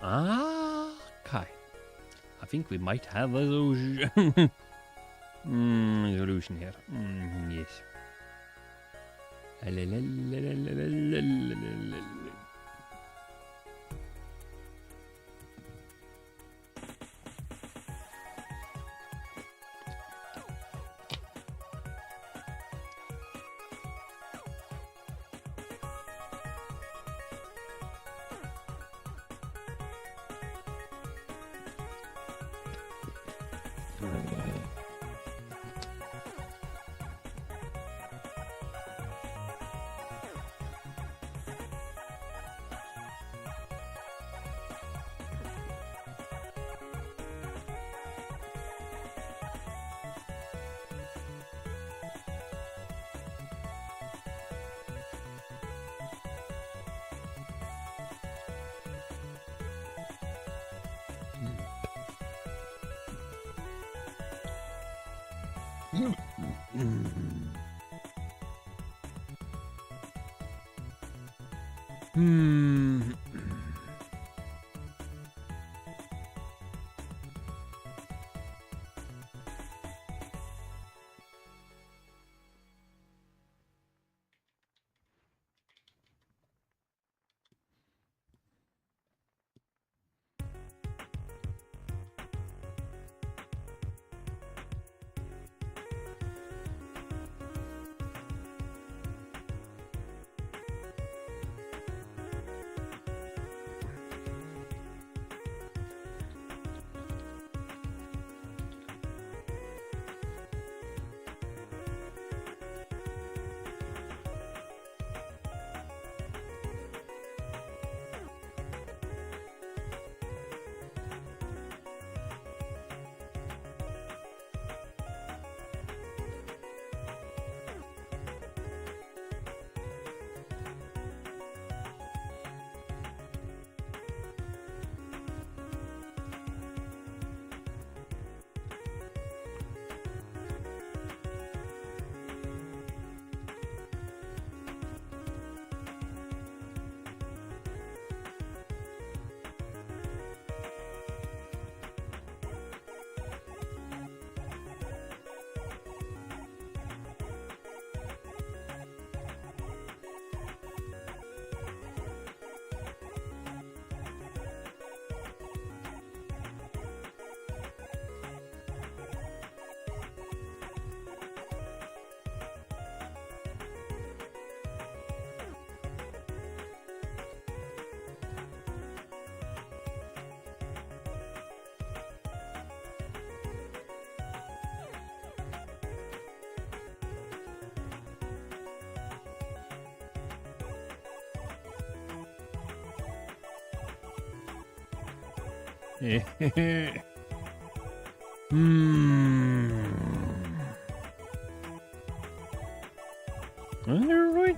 Okay. I think we might have a solution here. Yes. Alright.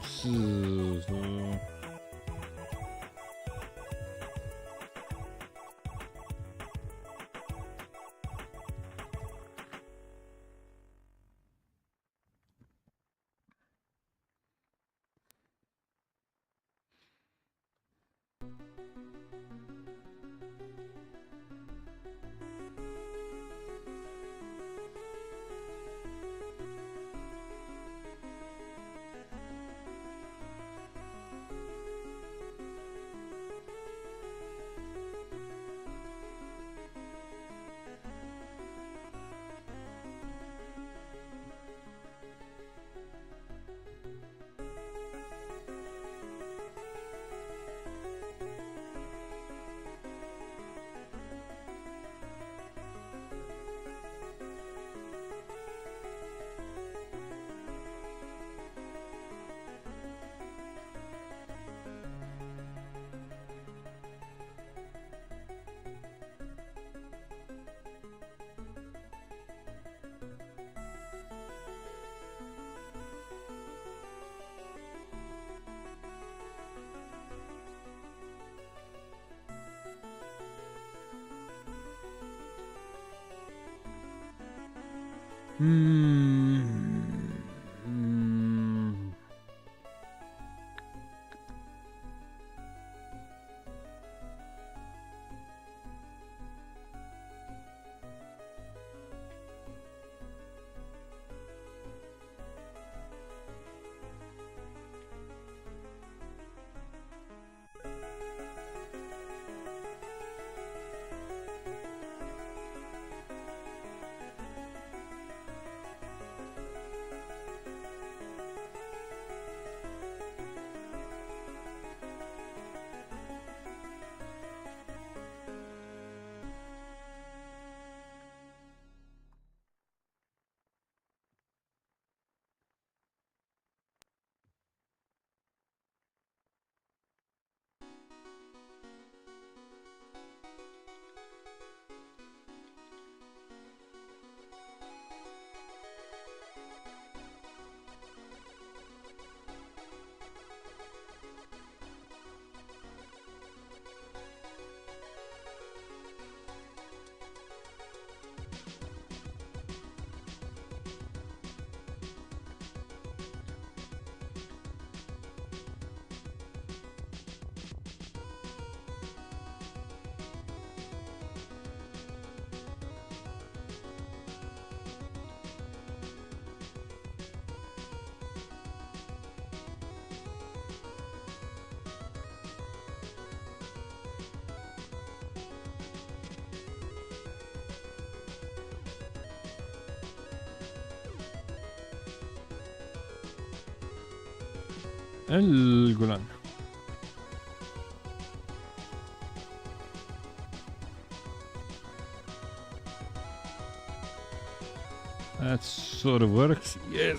الجولان. That sort of works, yes.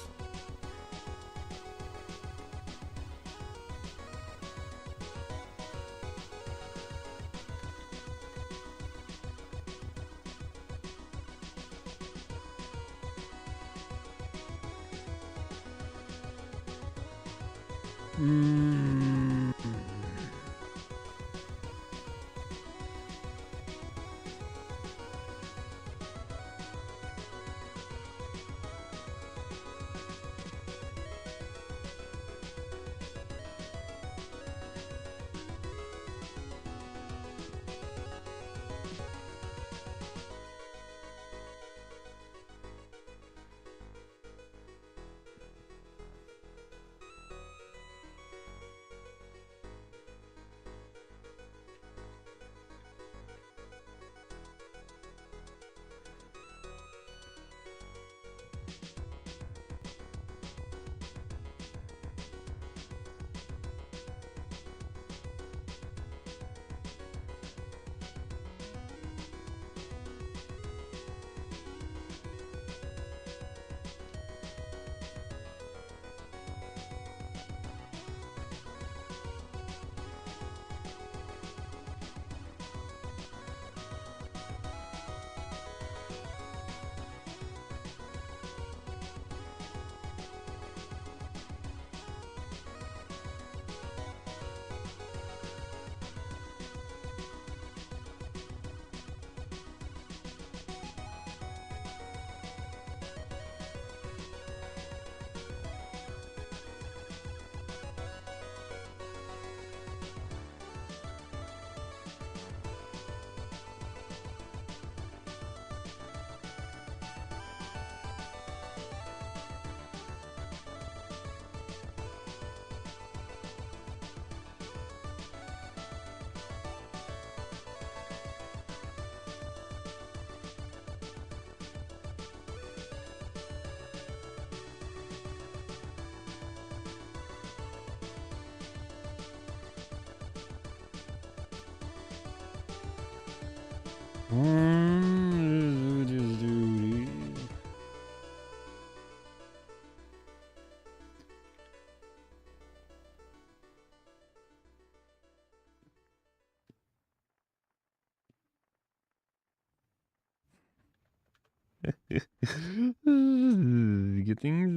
Getting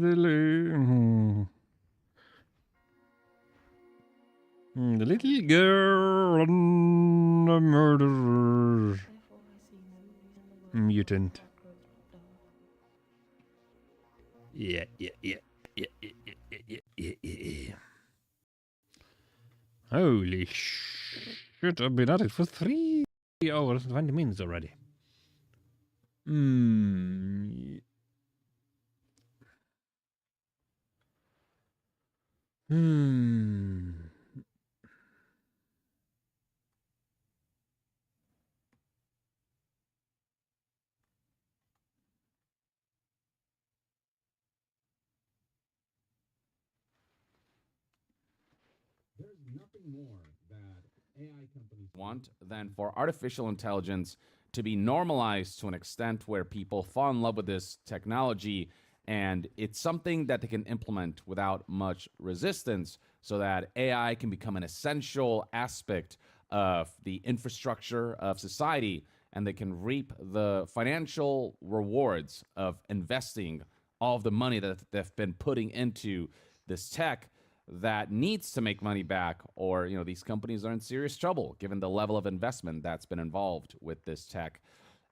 the the little girl and the murderer. Mutant. Yeah. Holy shit, I've been at it for 3 hours and 20 minutes already. Hmm. Want than for artificial intelligence to be normalized to an extent where people fall in love with this technology and it's something that they can implement without much resistance so that AI can become an essential aspect of the infrastructure of society and they can reap the financial rewards of investing all of the money that they've been putting into this tech that needs to make money back, or these companies are in serious trouble given the level of investment that's been involved with this tech.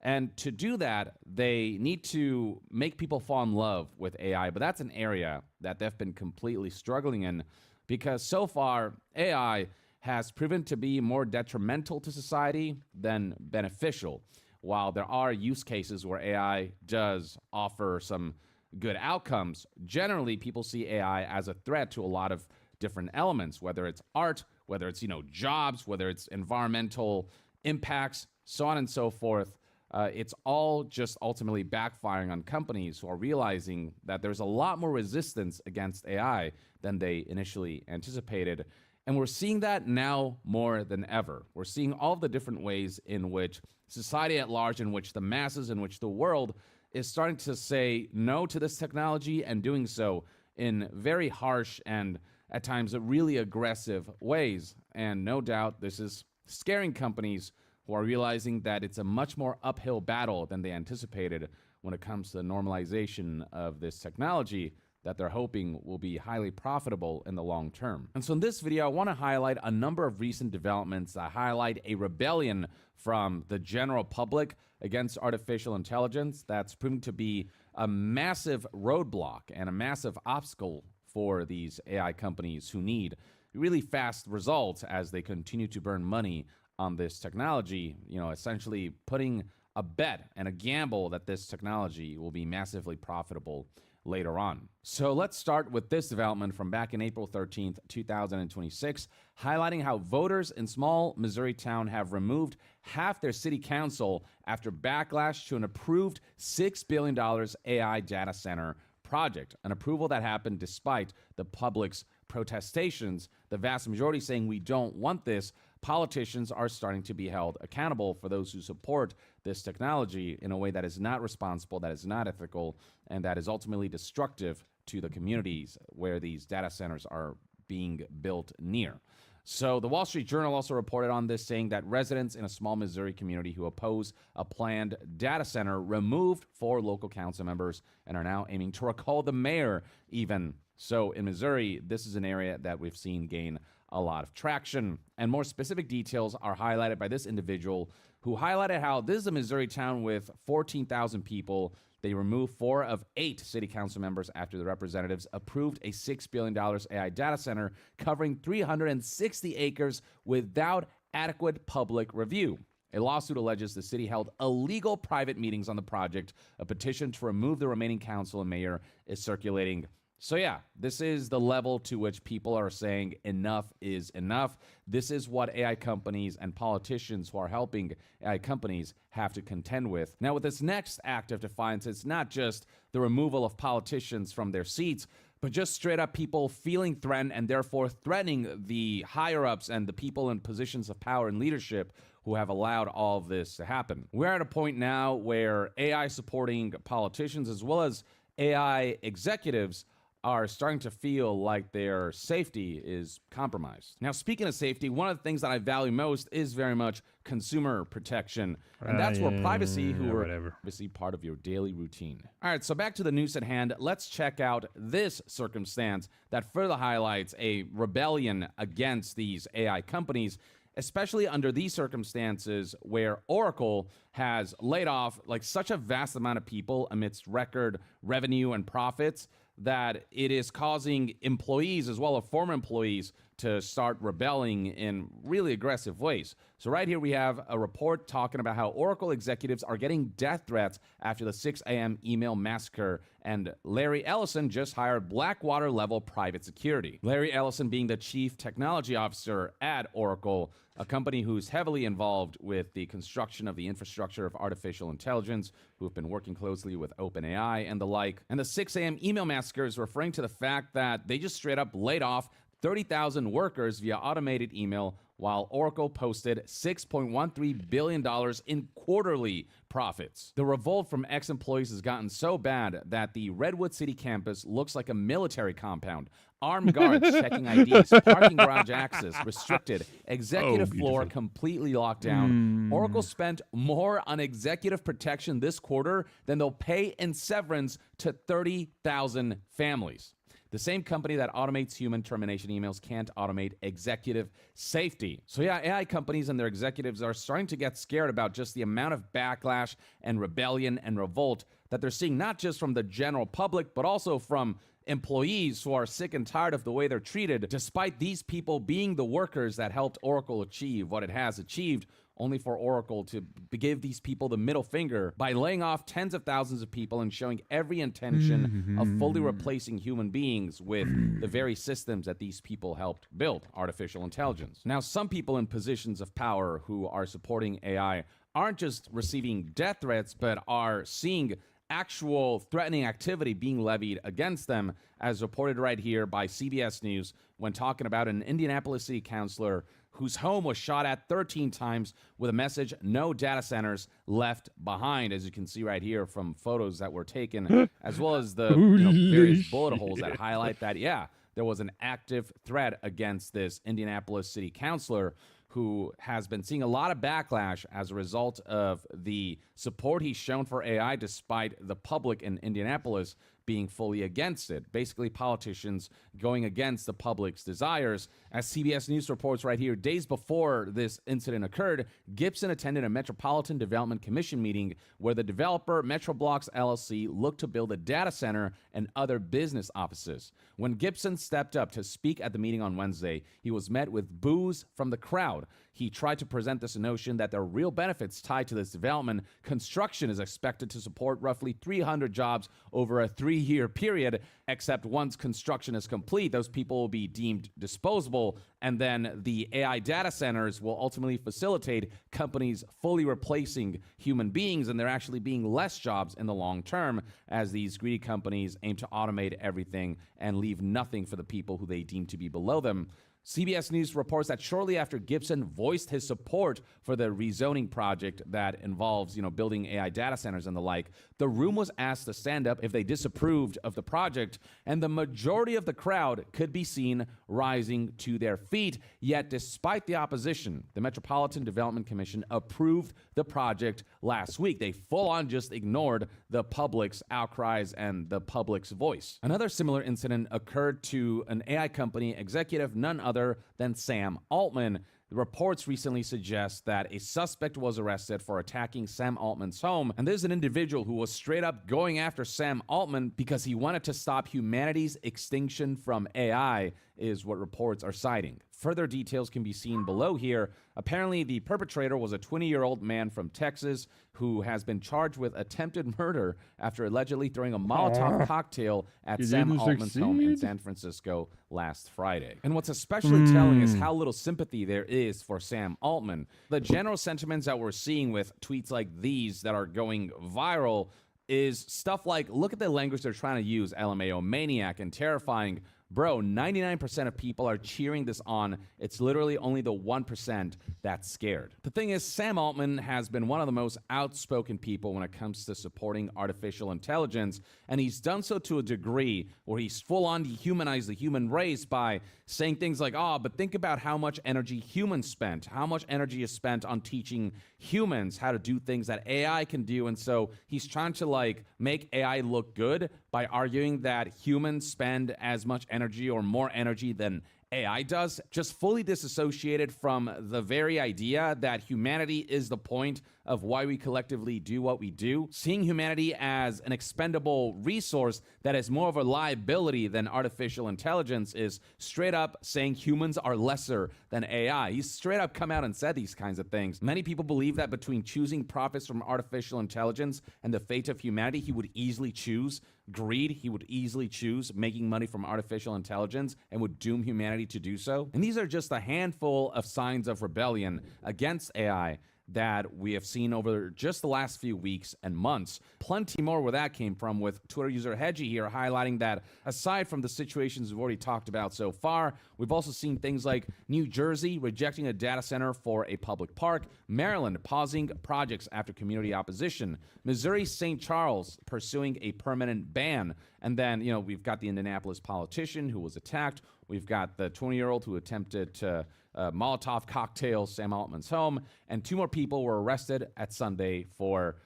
And to do that, they need to make people fall in love with AI, but that's an area that they've been completely struggling in because so far AI has proven to be more detrimental to society than beneficial. While there are use cases where AI does offer some good outcomes, generally people see AI as a threat to a lot of different elements, whether it's art, whether it's jobs, whether it's environmental impacts, so on and so forth. It's all just ultimately backfiring on companies who are realizing that there's a lot more resistance against AI than they initially anticipated. And we're seeing that now more than ever. We're seeing all of the different ways in which society at large, in which the masses, in which the world is starting to say no to this technology and doing so in very harsh and at times really aggressive ways. And no doubt this is scaring companies who are realizing that it's a much more uphill battle than they anticipated when it comes to the normalization of this technology that they're hoping will be highly profitable in the long term. And so in this video, I want to highlight a number of recent developments that highlight a rebellion from the general public against artificial intelligence that's proving to be a massive roadblock and a massive obstacle for these AI companies who need really fast results as they continue to burn money on this technology, essentially putting a bet and a gamble that this technology will be massively profitable later on. So let's start with this development from back in April 13th, 2026, highlighting how voters in small Missouri town have removed half their city council after backlash to an approved $6 billion AI data center project, an approval that happened despite the public's protestations, the vast majority saying we don't want this. Politicians are starting to be held accountable for those who support this technology in a way that is not responsible, that is not ethical, and that is ultimately destructive to the communities where these data centers are being built near. So the Wall Street Journal also reported on this, saying that residents in a small Missouri community who oppose a planned data center removed 4 local council members and are now aiming to recall the mayor even. So in Missouri, this is an area that we've seen gain a lot of traction. And more specific details are highlighted by this individual who highlighted how this is a Missouri town with 14,000 people. They removed 4 of 8 city council members after the representatives approved a $6 billion AI data center covering 360 acres without adequate public review. A lawsuit alleges the city held illegal private meetings on the project. A petition to remove the remaining council and mayor is circulating. So yeah, this is the level to which people are saying enough is enough. This is what AI companies and politicians who are helping AI companies have to contend with. Now, with this next act of defiance, it's not just the removal of politicians from their seats, but just straight up people feeling threatened and therefore threatening the higher ups and the people in positions of power and leadership who have allowed all of this to happen. We're at a point now where AI supporting politicians as well as AI executives are starting to feel like their safety is compromised. Now, speaking of safety, one of the things that I value most is very much consumer protection. And that's where privacy, obviously part of your daily routine. All right, so back to the news at hand. Let's check out this circumstance that further highlights a rebellion against these AI companies, especially under these circumstances where Oracle has laid off like such a vast amount of people amidst record revenue and profits that it is causing employees as well as former employees to start rebelling in really aggressive ways. So right here we have a report talking about how Oracle executives are getting death threats after the 6 a.m. email massacre, and Larry Ellison just hired Blackwater-level private security. Larry Ellison being the chief technology officer at Oracle, a company who's heavily involved with the construction of the infrastructure of artificial intelligence, who have been working closely with OpenAI and the like. And the 6 a.m. email massacre is referring to the fact that they just straight up laid off 30,000 workers via automated email, while Oracle posted $6.13 billion in quarterly profits. The revolt from ex-employees has gotten so bad that the Redwood City campus looks like a military compound. Armed guards checking IDs, parking garage access restricted, executive floor completely locked down. Oracle spent more on executive protection this quarter than they'll pay in severance to 30,000 families. The same company that automates human termination emails can't automate executive safety. So yeah, AI companies and their executives are starting to get scared about just the amount of backlash and rebellion and revolt that they're seeing, not just from the general public, but also from employees who are sick and tired of the way they're treated, despite these people being the workers that helped Oracle achieve what it has achieved, only for Oracle to give these people the middle finger by laying off tens of thousands of people and showing every intention of fully replacing human beings with the very systems that these people helped build, artificial intelligence. Now, some people in positions of power who are supporting AI aren't just receiving death threats, but are seeing actual threatening activity being levied against them, as reported right here by CBS News when talking about an Indianapolis city councilor whose home was shot at 13 times with a message, "No data centers left behind," as you can see right here from photos that were taken, as well as the various bullet holes that highlight that, yeah, there was an active threat against this Indianapolis city councilor who has been seeing a lot of backlash as a result of the support he's shown for AI, despite the public in Indianapolis being fully against it. Basically, politicians going against the public's desires. As CBS News reports right here, days before this incident occurred, Gibson attended a Metropolitan Development Commission meeting where the developer Metroblocks LLC looked to build a data center and other business offices. When Gibson stepped up to speak at the meeting on Wednesday, he was met with boos from the crowd. He tried to present this notion that there are real benefits tied to this development. Construction is expected to support roughly 300 jobs over a 3-year period, except once construction is complete, those people will be deemed disposable, and then the AI data centers will ultimately facilitate companies fully replacing human beings, and there actually being less jobs in the long term as these greedy companies aim to automate everything and leave nothing for the people who they deem to be below them. CBS News reports that shortly after Gibson voiced his support for the rezoning project that involves, building AI data centers and the like, the room was asked to stand up if they disapproved of the project, and the majority of the crowd could be seen rising to their feet. Yet, despite the opposition, the Metropolitan Development Commission approved the project last week. They full-on just ignored the public's outcries and the public's voice. Another similar incident occurred to an AI company executive, none other than Sam Altman. The reports recently suggest that a suspect was arrested for attacking Sam Altman's home, and there's an individual who was straight up going after Sam Altman because he wanted to stop humanity's extinction from AI, is what reports are citing. Further details can be seen below here. Apparently, the perpetrator was a 20-year-old man from Texas who has been charged with attempted murder after allegedly throwing a Molotov cocktail at Sam Altman's home in San Francisco last Friday. And what's especially telling is how little sympathy there is for Sam Altman. The general sentiments that we're seeing with tweets like these that are going viral is stuff like, look at the language they're trying to use, LMAO, maniac, and terrifying. bro, 99% of people are cheering this on. It's literally only the 1% that's scared. The thing is, Sam Altman has been one of the most outspoken people when it comes to supporting artificial intelligence, and he's done so to a degree where he's full-on dehumanized the human race by saying things like, but think about how much energy humans spent, how much energy is spent on teaching humans how to do things that AI can do. And so he's trying to make AI look good by arguing that humans spend as much energy or more energy than AI does, just fully disassociated from the very idea that humanity is the point of why we collectively do what we do, seeing humanity as an expendable resource that is more of a liability than artificial intelligence is straight up saying humans are lesser than AI. He's straight up come out and said these kinds of things. Many people believe that between choosing profits from artificial intelligence and the fate of humanity, he would easily choose greed. He would easily choose making money from artificial intelligence and would doom humanity to do so. And these are just a handful of signs of rebellion against AI that we have seen over just the last few weeks and months. Plenty more where that came from, with Twitter user Hedgie here highlighting that aside from the situations we've already talked about so far, we've also seen things like New Jersey rejecting a data center for a public park, Maryland pausing projects after community opposition, Missouri St. Charles pursuing a permanent ban, and then, we've got the Indianapolis politician who was attacked. We've got the 20-year-old who attempted to Molotov cocktail Sam Altman's home, and 2 more people were arrested at Sunday for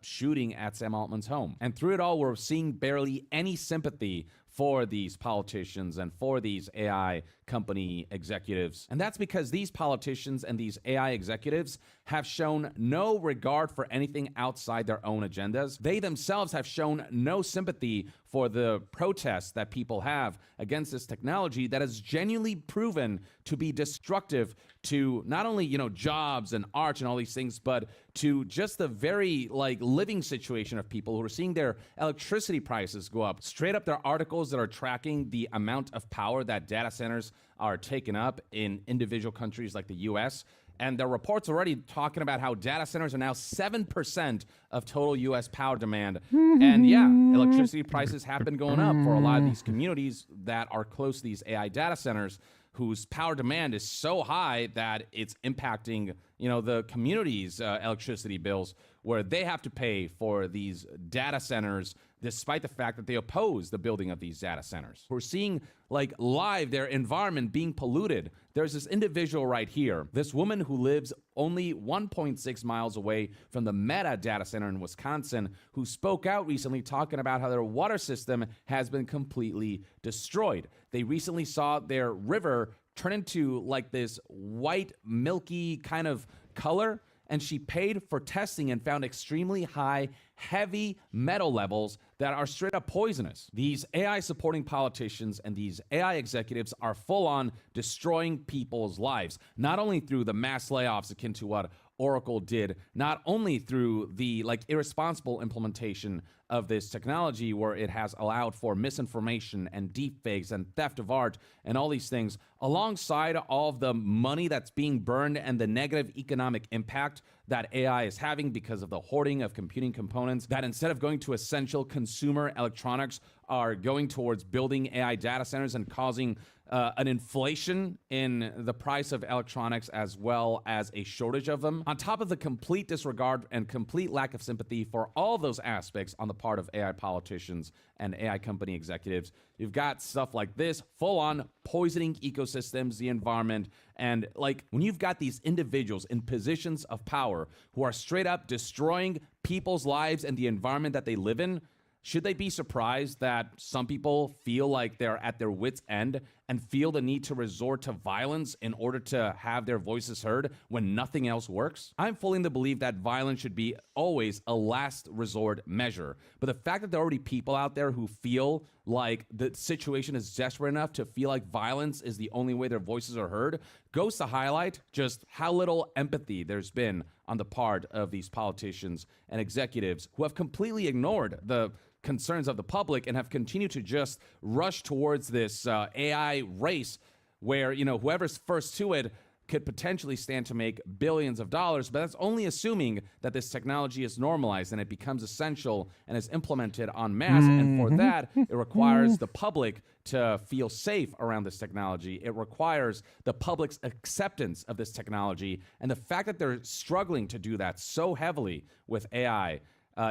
shooting at Sam Altman's home. And through it all, we're seeing barely any sympathy for these politicians and for these AI company executives. And that's because these politicians and these AI executives have shown no regard for anything outside their own agendas. They themselves have shown no sympathy for the protests that people have against this technology that has genuinely proven to be destructive to not only, jobs and art and all these things, but to just the very living situation of people who are seeing their electricity prices go up. Straight up, there are articles that are tracking the amount of power that data centers are taking up in individual countries like the US. And there are reports already talking about how data centers are now 7% of total U.S. power demand. And yeah, electricity prices have been going up for a lot of these communities that are close to these AI data centers, whose power demand is so high that it's impacting, the community's electricity bills, where they have to pay for these data centers despite the fact that they oppose the building of these data centers. We're seeing live their environment being polluted. There's this individual right here, this woman who lives only 1.6 miles away from the Meta data center in Wisconsin, who spoke out recently talking about how their water system has been completely destroyed. They recently saw their river turn into this white, milky kind of color, and she paid for testing and found extremely high, heavy metal levels that are straight up poisonous. These AI supporting politicians and these AI executives are full on destroying people's lives, not only through the mass layoffs akin to what Oracle did, not only through the irresponsible implementation of this technology where it has allowed for misinformation and deepfakes and theft of art and all these things, alongside all of the money that's being burned and the negative economic impact that AI is having because of the hoarding of computing components that, instead of going to essential consumer electronics, are going towards building AI data centers and causing an inflation in the price of electronics, as well as a shortage of them. On top of the complete disregard and complete lack of sympathy for all of those aspects on the part of AI politicians and AI company executives, you've got stuff like this, full-on poisoning ecosystems, the environment, and when you've got these individuals in positions of power who are straight up destroying people's lives and the environment that they live in, should they be surprised that some people feel like they're at their wits' end and feel the need to resort to violence in order to have their voices heard when nothing else works? I'm fully in the belief that violence should be always a last resort measure. But the fact that there are already people out there who feel like the situation is desperate enough to feel like violence is the only way their voices are heard goes to highlight just how little empathy there's been on the part of these politicians and executives who have completely ignored the concerns of the public and have continued to just rush towards this AI race where, whoever's first to it, could potentially stand to make billions of dollars, but that's only assuming that this technology is normalized and it becomes essential and is implemented en masse. And for that, it requires the public to feel safe around this technology. It requires the public's acceptance of this technology. And the fact that they're struggling to do that so heavily with AI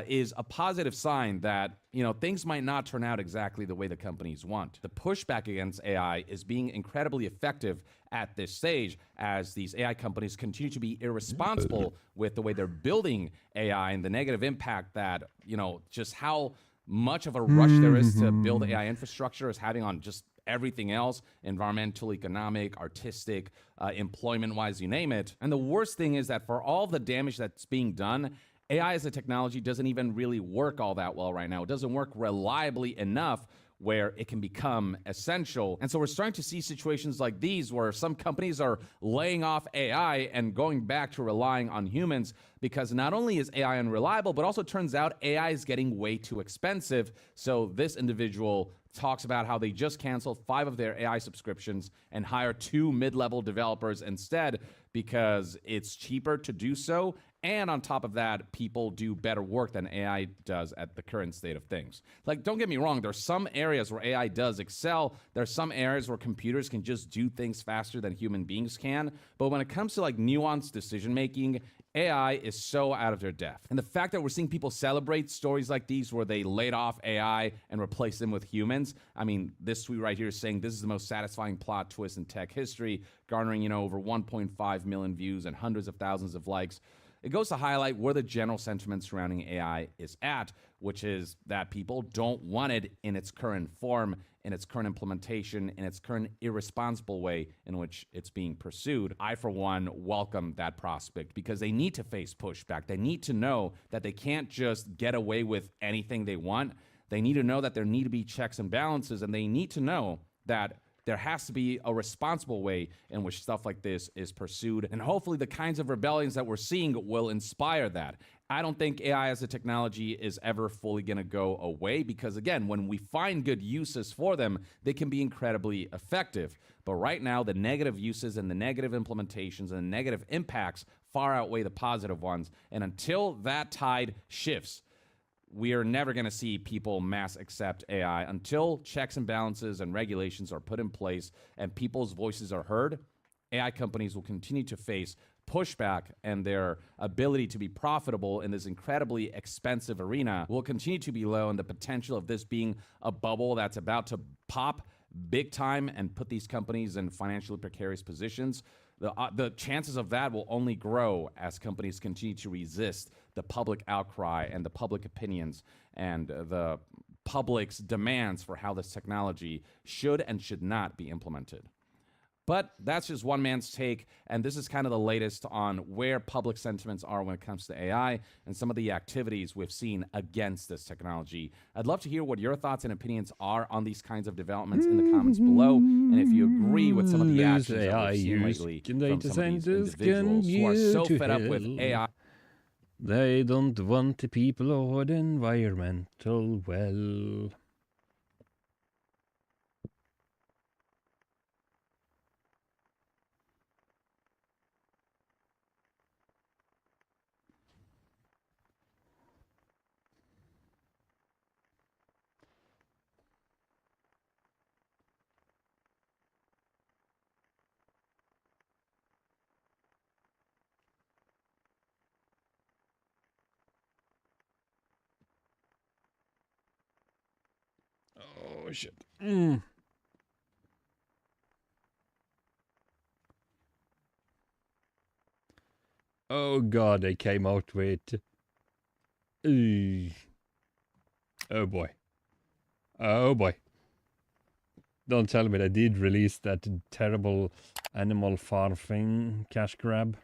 is a positive sign that, you know, things might not turn out exactly the way the companies want. The pushback against AI is being incredibly effective at this stage as these AI companies continue to be irresponsible with the way they're building AI and the negative impact that, you know, just how much of a rush there is to build AI infrastructure is having on just everything else, environmental, economic, artistic, employment-wise, you name it. And the worst thing is that for all the damage that's being done, AI as a technology doesn't even really work all that well right now. It doesn't work reliably enough where it can become essential. And so we're starting to see situations like these where some companies are laying off AI and going back to relying on humans because not only is AI unreliable, but also turns out AI is getting way too expensive. So this individual talks about how they just canceled 5 of their AI subscriptions and hired 2 mid-level developers instead because it's cheaper to do so. And on top of that, people do better work than AI does at the current state of things. Like, don't get me wrong, there's some areas where AI does excel. There's some areas where computers can just do things faster than human beings can. But when it comes to like nuanced decision-making, AI is so out of their depth. And the fact that we're seeing people celebrate stories like these where they laid off AI and replaced them with humans. I mean, this tweet right here is saying this is the most satisfying plot twist in tech history, garnering, you know, over 1.5 million views and hundreds of thousands of likes. It goes to highlight where the general sentiment surrounding AI is at, which is that people don't want it in its current form, in its current implementation, in its current irresponsible way in which it's being pursued. I, for one, welcome that prospect because they need to face pushback. They need to know that they can't just get away with anything they want. They need to know that there need to be checks and balances, and they need to know that there has to be a responsible way in which stuff like this is pursued. And hopefully the kinds of rebellions that we're seeing will inspire that. I don't think AI as a technology is ever fully going to go away because, again, when we find good uses for them, they can be incredibly effective. But right now, the negative uses and the negative implementations and the negative impacts far outweigh the positive ones. And until that tide shifts, we are never going to see people mass accept AI until checks and balances and regulations are put in place and people's voices are heard. AI companies will continue to face pushback, and their ability to be profitable in this incredibly expensive arena will continue to be low, and the potential of this being a bubble that's about to pop big time and put these companies in financially precarious positions, the chances of that will only grow as companies continue to resist the public outcry and the public opinions and the public's demands for how this technology should and should not be implemented. But that's just one man's take, and this is kind of the latest on where public sentiments are when it comes to AI and some of the activities we've seen against this technology. I'd love to hear what your thoughts and opinions are on these kinds of developments in the comments below, and if you agree with some of the actions that we've seen lately from some of these individuals who are so fed up with AI. They don't want the people or the environmental well. Oh, shit. Oh, God, they came out with... Oh, boy. Oh, boy. Don't tell me they did release that terrible Animal Farm thing, cash grab.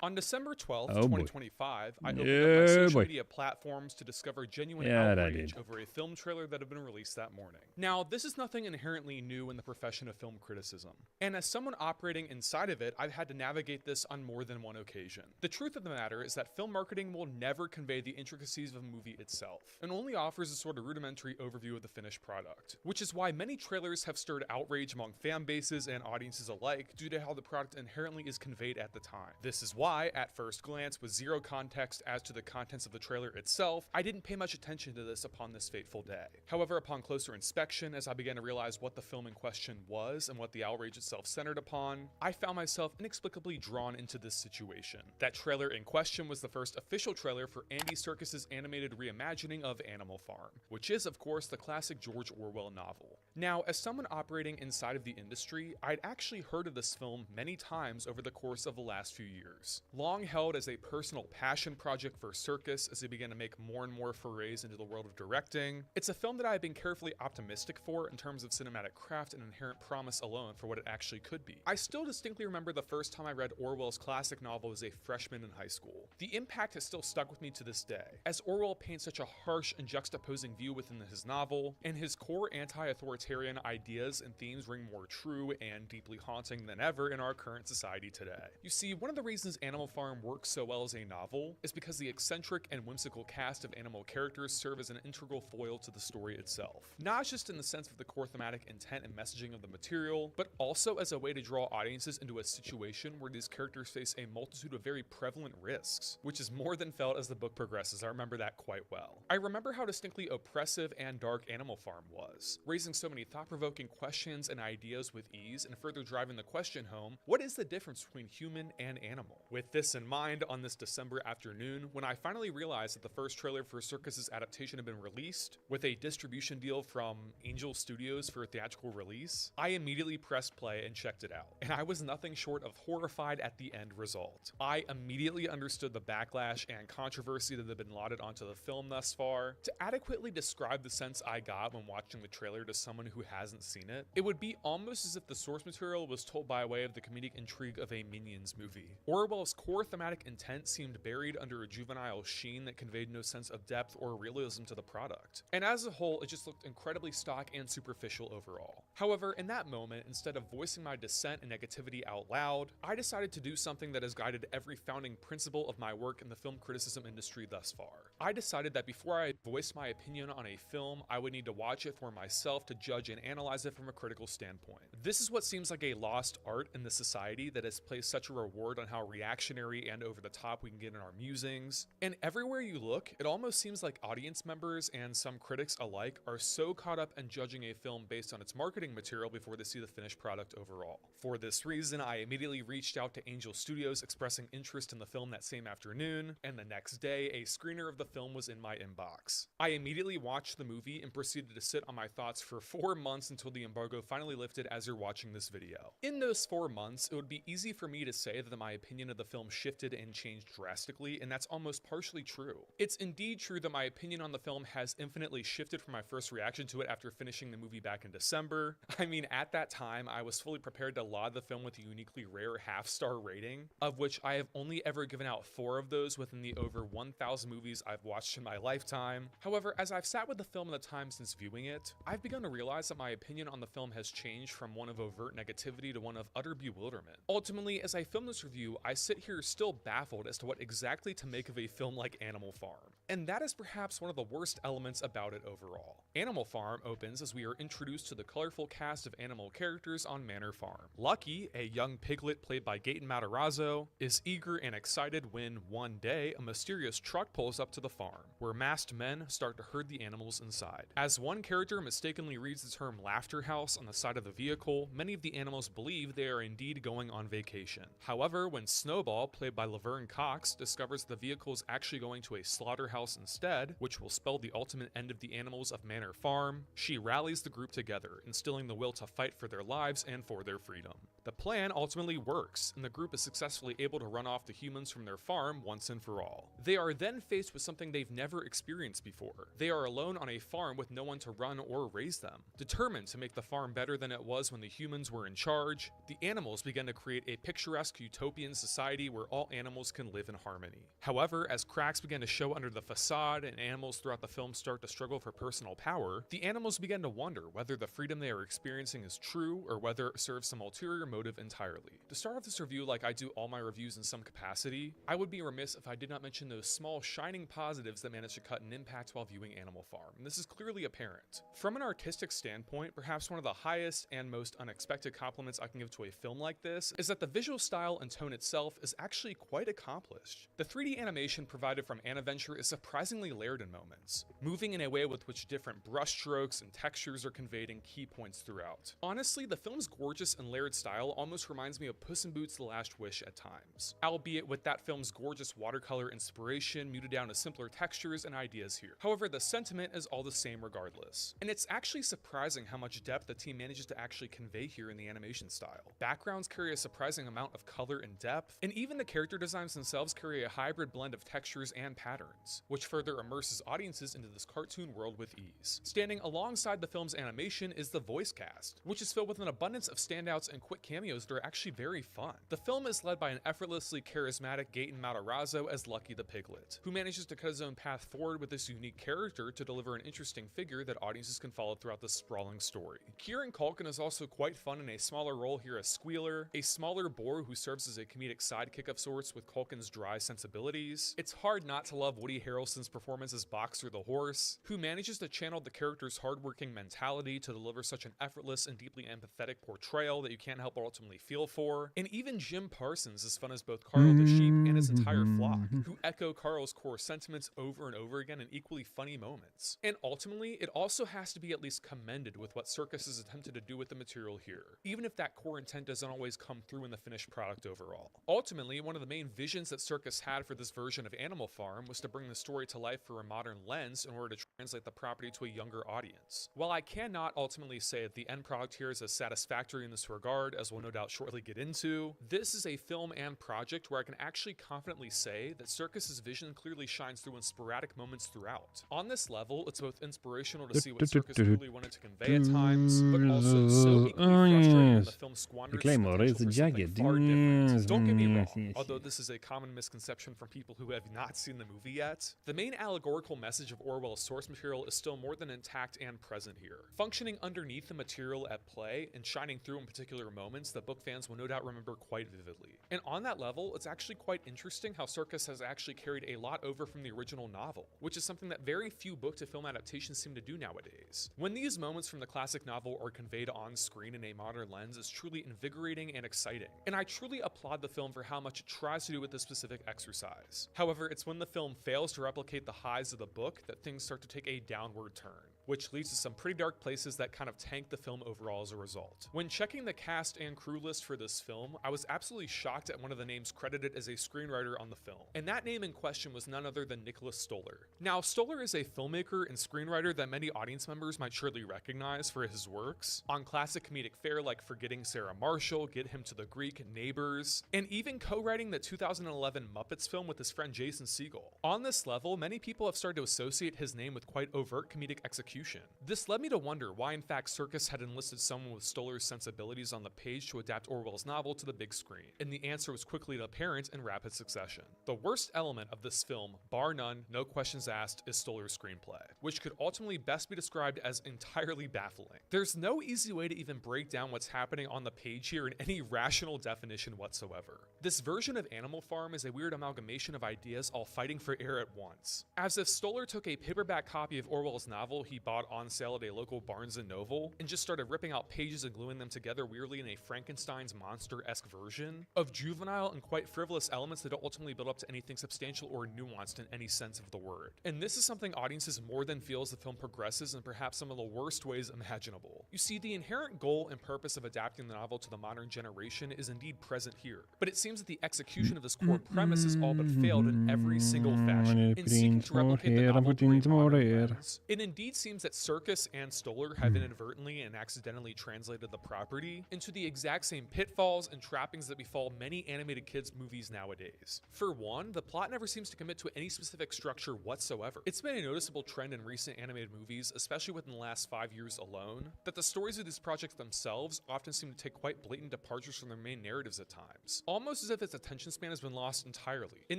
On December 12th, Oh, boy. 2025, I opened up my Yeah, social boy. media platforms to discover genuine Yeah, that outrage did. over a film trailer that had been released that morning. Now, this is nothing inherently new in the profession of film criticism, and as someone operating inside of it, I've had to navigate this on more than one occasion. The truth of the matter is that film marketing will never convey the intricacies of a movie itself, and only offers a sort of rudimentary overview of the finished product, which is why many trailers have stirred outrage among fan bases and audiences alike due to how the product inherently is conveyed at the time. This is why, at first glance, with zero context as to the contents of the trailer itself, I didn't pay much attention to this upon this fateful day. However, upon closer inspection, as I began to realize what the film in question was and what the outrage itself centered upon, I found myself inexplicably drawn into this situation. That trailer in question was the first official trailer for Andy Serkis's animated reimagining of Animal Farm, which is, of course, the classic George Orwell novel. Now, as someone operating inside of the industry, I'd actually heard of this film many times over the course of the last few years. Long held as a personal passion project for Serkis as he began to make more and more forays into the world of directing, it's a film that I have been carefully optimistic for in terms of cinematic craft and inherent promise alone for what it actually could be. I still distinctly remember the first time I read Orwell's classic novel as a freshman in high school. The impact has still stuck with me to this day, as Orwell paints such a harsh and juxtaposing view within his novel, and his core anti-authoritarian ideas and themes ring more true and deeply haunting than ever in our current society today. You see, one of the reasons Animal Farm works so well as a novel is because the eccentric and whimsical cast of animal characters serve as an integral foil to the story itself. Not just in the sense of the core thematic intent and messaging of the material, but also as a way to draw audiences into a situation where these characters face a multitude of very prevalent risks, which is more than felt as the book progresses. I remember that quite well. I remember how distinctly oppressive and dark Animal Farm was, raising so many thought-provoking questions and ideas with ease, and further driving the question home, what is the difference between human and animal? With this in mind, on this December afternoon, when I finally realized that the first trailer for Serkis's adaptation had been released, with a distribution deal from Angel Studios for a theatrical release, I immediately pressed play and checked it out, and I was nothing short of horrified at the end result. I immediately understood the backlash and controversy that had been lauded onto the film thus far. To adequately describe the sense I got when watching the trailer to someone who hasn't seen it, it would be almost as if the source material was told by way of the comedic intrigue of a Minions movie. Orwell's core thematic intent seemed buried under a juvenile sheen that conveyed no sense of depth or realism to the product. And as a whole, it just looked incredibly stock and superficial overall. However, in that moment, instead of voicing my dissent and negativity out loud, I decided to do something that has guided every founding principle of my work in the film criticism industry thus far. I decided that before I voiced my opinion on a film, I would need to watch it for myself to judge and analyze it from a critical standpoint. This is what seems like a lost art in the society that has placed such a reward on how reactionary and over the top we can get in our musings. And everywhere you look, it almost seems like audience members and some critics alike are so caught up in judging a film based on its marketing material before they see the finished product overall. For this reason, I immediately reached out to Angel Studios expressing interest in the film that same afternoon, and the next day, a screener of the film was in my inbox. I immediately watched the movie and proceeded to sit on my thoughts for 4 months until the embargo finally lifted as you're watching this video. In those 4 months, it would be easy for me to say that my opinion of the film shifted and changed drastically, and that's almost partially true. It's indeed true that my opinion on the film has infinitely shifted from my first reaction to it after finishing the movie back in December. I mean, at that time, I was fully prepared to laud the film with a uniquely rare half-star rating, of which I have only ever given out 4 of those within the over 1,000 movies I've watched in my lifetime. However, as I've sat with the film in the time since viewing it, I've begun to realize that my opinion on the film has changed from one of overt negativity to one of utter bewilderment. Ultimately, as I film this review, I sit here still baffled as to what exactly to make of a film like Animal Farm. And that is perhaps one of the worst elements about it overall. Animal Farm opens as we are introduced to the colorful cast of animal characters on Manor Farm. Lucky, a young piglet played by Gaten Matarazzo, is eager and excited when, one day, a mysterious truck pulls up to the farm, where masked men start to herd the animals inside. As one character mistakenly reads the term laughter house on the side of the vehicle, many of the animals believe they are indeed going on vacation. However, when Snowball, played by Laverne Cox, discovers the vehicle is actually going to a slaughterhouse instead, which will spell the ultimate end of the animals of Manor Farm, she rallies the group together, instilling the will to fight for their lives and for their freedom. The plan ultimately works, and the group is successfully able to run off the humans from their farm once and for all. They are then faced with something they've never experienced before. They are alone on a farm with no one to run or raise them. Determined to make the farm better than it was when the humans were in charge, the animals begin to create a picturesque utopian society where all animals can live in harmony. However, as cracks begin to show under the facade and animals throughout the film start to struggle for personal power, the animals begin to wonder whether the freedom they are experiencing is true or whether it serves some ulterior motive entirely. To start off this review like I do all my reviews in some capacity, I would be remiss if I did not mention those small shining positives that manage to cut an impact while viewing Animal Farm, and this is clearly apparent. From an artistic standpoint, perhaps one of the highest and most unexpected compliments I can give to a film like this is that the visual style and tone itself is actually quite accomplished. The 3D animation provided from Anaventure is surprisingly layered in moments, moving in a way with which different brushstrokes and textures are conveyed in key points throughout. Honestly, the film's gorgeous and layered style almost reminds me of Puss in Boots: The Last Wish at times, albeit with that film's gorgeous watercolor inspiration muted down to simpler textures and ideas here. However, the sentiment is all the same regardless. And it's actually surprising how much depth the team manages to actually convey here in the animation style. Backgrounds carry a surprising amount of color and depth, and even the character designs themselves carry a hybrid blend of textures and patterns, which further immerses audiences into this cartoon world with ease. Standing alongside the film's animation is the voice cast, which is filled with an abundance of standouts and quick cameos that are actually very fun. The film is led by an effortlessly charismatic Gaten Matarazzo as Lucky the Piglet, who manages to cut his own path forward with this unique character to deliver an interesting figure that audiences can follow throughout this sprawling story. Kieran Culkin is also quite fun in a smaller role here as Squealer, a smaller boar who serves as a comedic sidekick of sorts with Culkin's dry sensibilities. It's hard not to love Woody Harrelson's performance as Boxer the Horse, who manages to channel the character's hardworking mentality to deliver such an effortless and deeply empathetic portrayal that you can't help but ultimately feel for. And even Jim Parsons is fun as both Carl the sheep and his entire flock, who echo Carl's core sentiments over and over again in equally funny moments. And ultimately, it also has to be at least commended with what Circus has attempted to do with the material here, even if that core intent doesn't always come through in the finished product overall. Ultimately, one of the main visions that Circus had for this version of Animal Farm was to bring the story to life through a modern lens in order to translate the property to a younger audience. While I cannot ultimately say that the end product here is as satisfactory in this regard, as we'll no doubt shortly get into, this is a film and project where I can actually confidently say that Circus's vision clearly shines through in sporadic moments throughout. On this level, it's both inspirational to see what Circus really wanted to convey at times, but also so equally frustrating when the film squanders its potential for something far different. Don't get me wrong, although this is a common misconception from people who have not seen the movie yet, the main allegorical message of Orwell's source material is still more than intact and present here, functioning underneath the material at play and shining through in particular moments that book fans will no doubt remember quite vividly. And on that level, it's actually quite interesting how Circus has actually carried a lot over from the original novel, which is something that very few book-to-film adaptations seem to do nowadays. When these moments from the classic novel are conveyed on screen in a modern lens is truly invigorating and exciting, and I truly applaud the film for how much it tries to do with this specific exercise. However, it's when the film fails to replicate the highs of the book that things start to take a downward turn, which leads to some pretty dark places that kind of tank the film overall as a result. When checking the cast and crew list for this film, I was absolutely shocked at one of the names credited as a screenwriter on the film, and that name in question was none other than Nicholas Stoller. Now, Stoller is a filmmaker and screenwriter that many audience members might surely recognize for his works on classic comedic fare like Forgetting Sarah Marshall, Get Him to the Greek, Neighbors, and even co-writing the 2011 Muppets film with his friend Jason Segel. On this level, many people have started to associate his name with quite overt comedic execution. This led me to wonder why in fact Circus had enlisted someone with Stoller's sensibilities on the page to adapt Orwell's novel to the big screen, and the answer was quickly apparent in rapid succession. The worst element of this film, bar none, no questions asked, is Stoller's screenplay, which could ultimately best be described as entirely baffling. There's no easy way to even break down what's happening on the page here in any rational definition whatsoever. This version of Animal Farm is a weird amalgamation of ideas all fighting for air at once, as if Stoller took a paperback copy of Orwell's novel he bought on sale at a local Barnes & Noble and just started ripping out pages and gluing them together weirdly in a Frankenstein's monster-esque version of juvenile and quite frivolous elements that don't ultimately build up to anything substantial or nuanced in any sense of the word. And this is something audiences more than feel as the film progresses in perhaps some of the worst ways imaginable. You see, the inherent goal and purpose of adapting the novel to the modern generation is indeed present here, but it seems that the execution of this core premise has all but failed in every single fashion in seeking to replicate the novel through a modern lens. It indeed seems seems that Circus and Stoller have inadvertently and accidentally translated the property into the exact same pitfalls and trappings that befall many animated kids movies nowadays. For one, the plot never seems to commit to any specific structure whatsoever. It's been a noticeable trend in recent animated movies, especially within the last 5 years alone, that the stories of these projects themselves often seem to take quite blatant departures from their main narratives at times, almost as if its attention span has been lost entirely. In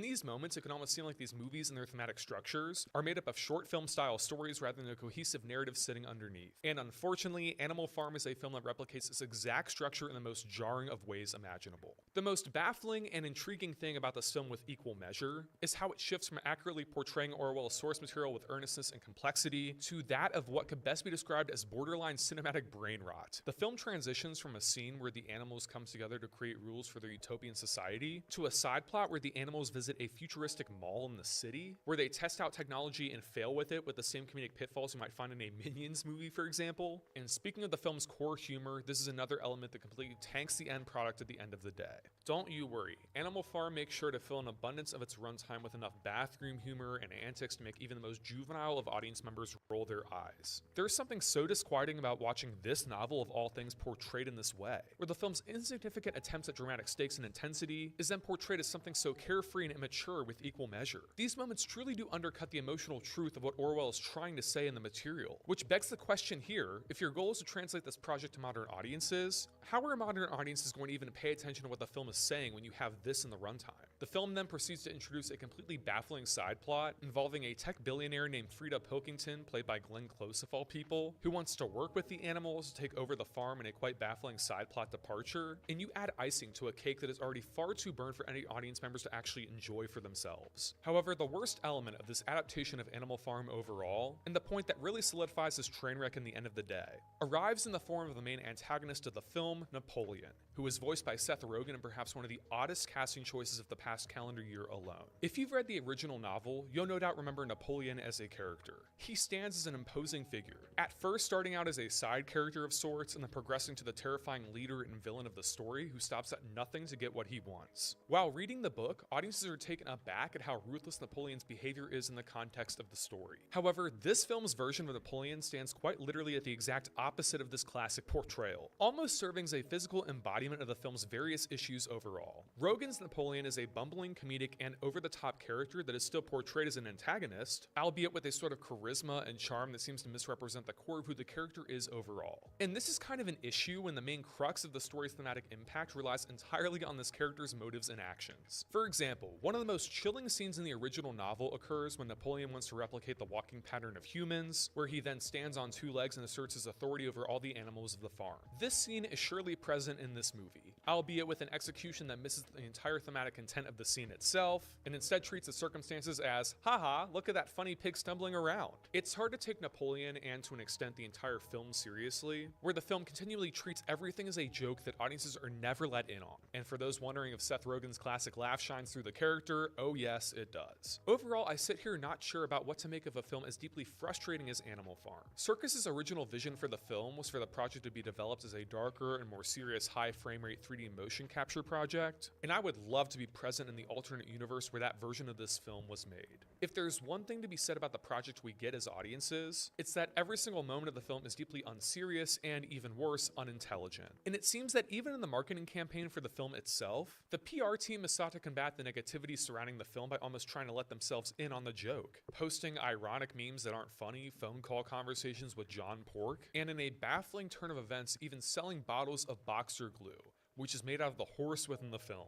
these moments, it can almost seem like these movies and their thematic structures are made up of short film style stories rather than a cohesive narrative sitting underneath. And unfortunately, Animal Farm is a film that replicates this exact structure in the most jarring of ways imaginable. The most baffling and intriguing thing about this film with equal measure is how it shifts from accurately portraying Orwell's source material with earnestness and complexity to that of what could best be described as borderline cinematic brain rot. The film transitions from a scene where the animals come together to create rules for their utopian society to a side plot where the animals visit a futuristic mall in the city, where they test out technology and fail with it with the same comedic pitfalls you might find in a Minions movie, for example. And speaking of the film's core humor, this is another element that completely tanks the end product at the end of the day. Don't you worry, Animal Farm makes sure to fill an abundance of its runtime with enough bathroom humor and antics to make even the most juvenile of audience members roll their eyes. There's something so disquieting about watching this novel of all things portrayed in this way, where the film's insignificant attempts at dramatic stakes and intensity is then portrayed as something so carefree and immature with equal measure. These moments truly do undercut the emotional truth of what Orwell is trying to say in the material, which begs the question here, if your goal is to translate this project to modern audiences, how are modern audiences going to even pay attention to what the film is saying when you have this in the runtime? The film then proceeds to introduce a completely baffling side plot involving a tech billionaire named Frida Pilkington, played by Glenn Close of all people, who wants to work with the animals to take over the farm in a quite baffling side plot departure, and you add icing to a cake that is already far too burned for any audience members to actually enjoy for themselves. However, the worst element of this adaptation of Animal Farm overall, and the point that really solidifies this train wreck in the end of the day, arrives in the form of the main antagonist of the film, Napoleon, who is voiced by Seth Rogen in perhaps one of the oddest casting choices of the past calendar year alone. If you've read the original novel, you'll no doubt remember Napoleon as a character. He stands as an imposing figure, at first starting out as a side character of sorts and then progressing to the terrifying leader and villain of the story who stops at nothing to get what he wants. While reading the book, audiences are taken aback at how ruthless Napoleon's behavior is in the context of the story. However, this film's version of Napoleon stands quite literally at the exact opposite of this classic portrayal, almost serving as a physical embodiment of the film's various issues overall. Rogen's Napoleon is a bumbling, comedic, and over-the-top character that is still portrayed as an antagonist, albeit with a sort of charisma and charm that seems to misrepresent the core of who the character is overall. And this is kind of an issue when the main crux of the story's thematic impact relies entirely on this character's motives and actions. For example, one of the most chilling scenes in the original novel occurs when Napoleon wants to replicate the walking pattern of humans, where he then stands on two legs and asserts his authority over all the animals of the farm. This scene is surely present in this movie, albeit with an execution that misses the entire thematic intent of the scene itself, and instead treats the circumstances as, haha, look at that funny pig stumbling around. It's hard to take Napoleon, and to an extent the entire film, seriously, where the film continually treats everything as a joke that audiences are never let in on. And for those wondering if Seth Rogen's classic laugh shines through the character, oh yes, it does. Overall, I sit here not sure about what to make of a film as deeply frustrating as Animal Farm. Circus's original vision for the film was for the project to be developed as a darker and more serious high frame rate 3D motion capture project, and I would love to be present in the alternate universe where that version of this film was made. If there's one thing to be said about the project we get as audiences, it's that every single moment of the film is deeply unserious and, even worse, unintelligent. And it seems that even in the marketing campaign for the film itself, the PR team has sought to combat the negativity surrounding the film by almost trying to let themselves in on the joke, posting ironic memes that aren't funny, phone call conversations with John Pork, and in a baffling turn of events, even selling bottles of boxer glue, which is made out of the horse within the film.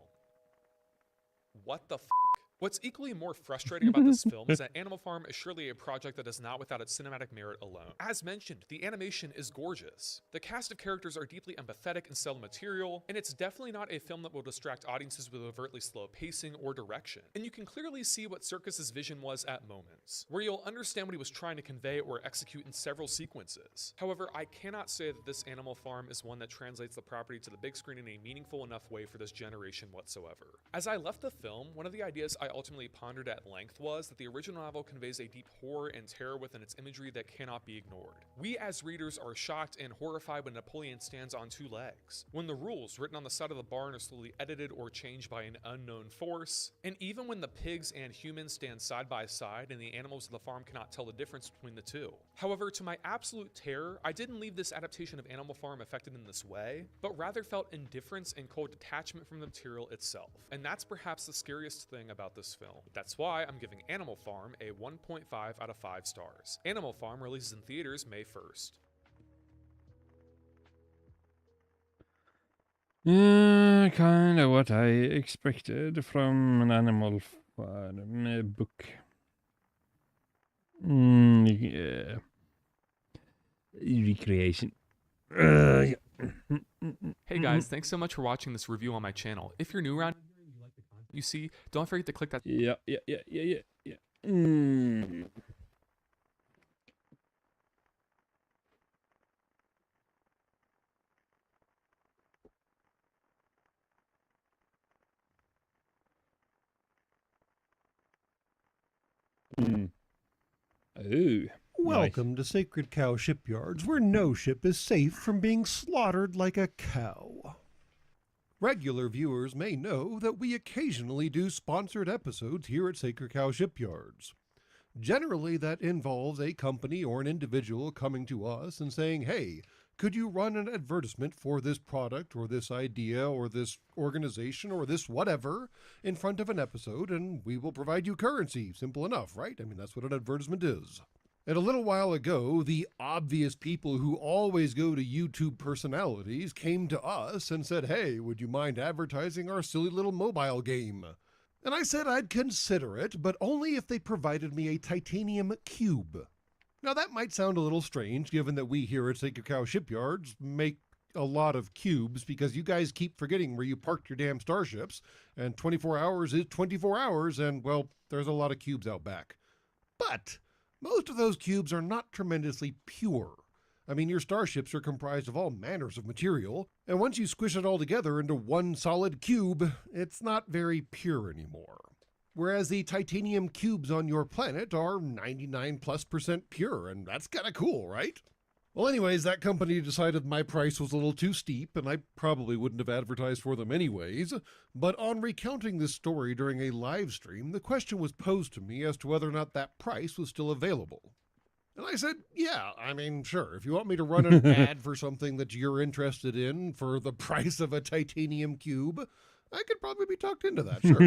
What the f***? What's equally more frustrating about this film is that Animal Farm is surely a project that is not without its cinematic merit alone. As mentioned, the animation is gorgeous. The cast of characters are deeply empathetic and sell material, and it's definitely not a film that will distract audiences with overtly slow pacing or direction. And you can clearly see what Circus's vision was at moments, where you'll understand what he was trying to convey or execute in several sequences. However, I cannot say that this Animal Farm is one that translates the property to the big screen in a meaningful enough way for this generation whatsoever. As I left the film, one of the ideas I ultimately pondered at length was that the original novel conveys a deep horror and terror within its imagery that cannot be ignored. We as readers are shocked and horrified when Napoleon stands on 2 legs, when the rules written on the side of the barn are slowly edited or changed by an unknown force, and even when the pigs and humans stand side by side and the animals of the farm cannot tell the difference between the two. However, to my absolute terror, I didn't leave this adaptation of Animal Farm affected in this way, but rather felt indifference and cold detachment from the material itself. And that's perhaps the scariest thing about this film. That's why I'm giving Animal Farm a 1.5 out of 5 stars. Animal Farm releases in theaters May 1st. Yeah, kind of what I expected from an Animal Farm book. Yeah. Recreation. Yeah. Hey guys, thanks so much for watching this review on my channel. If you're new around, you see, don't forget to click that. Yeah. Oh. Welcome to Sacred Cow Shipyards, where no ship is safe from being slaughtered like a cow. Regular viewers may know that we occasionally do sponsored episodes here at Sacred Cow Shipyards. Generally, that involves a company or an individual coming to us and saying, hey, could you run an advertisement for this product or this idea or this organization or this whatever in front of an episode, and we will provide you currency. Simple enough, right? I mean, that's what an advertisement is. And a little while ago, the obvious people who always go to YouTube personalities came to us and said, hey, would you mind advertising our silly little mobile game? And I said I'd consider it, but only if they provided me a titanium cube. Now that might sound a little strange, given that we here at Sacred Cow Shipyards make a lot of cubes because you guys keep forgetting where you parked your damn starships, and 24 hours is 24 hours, and, well, there's a lot of cubes out back. But most of those cubes are not tremendously pure. I mean, your starships are comprised of all manners of material, and once you squish it all together into one solid cube, it's not very pure anymore. Whereas the titanium cubes on your planet are 99+% pure, and that's kind of cool, right? Well, anyways, that company decided my price was a little too steep, and I probably wouldn't have advertised for them anyways. But on recounting this story during a live stream, the question was posed to me as to whether or not that price was still available. And I said, yeah, I mean, sure, if you want me to run an ad for something that you're interested in for the price of a titanium cube, I could probably be talked into that, sure.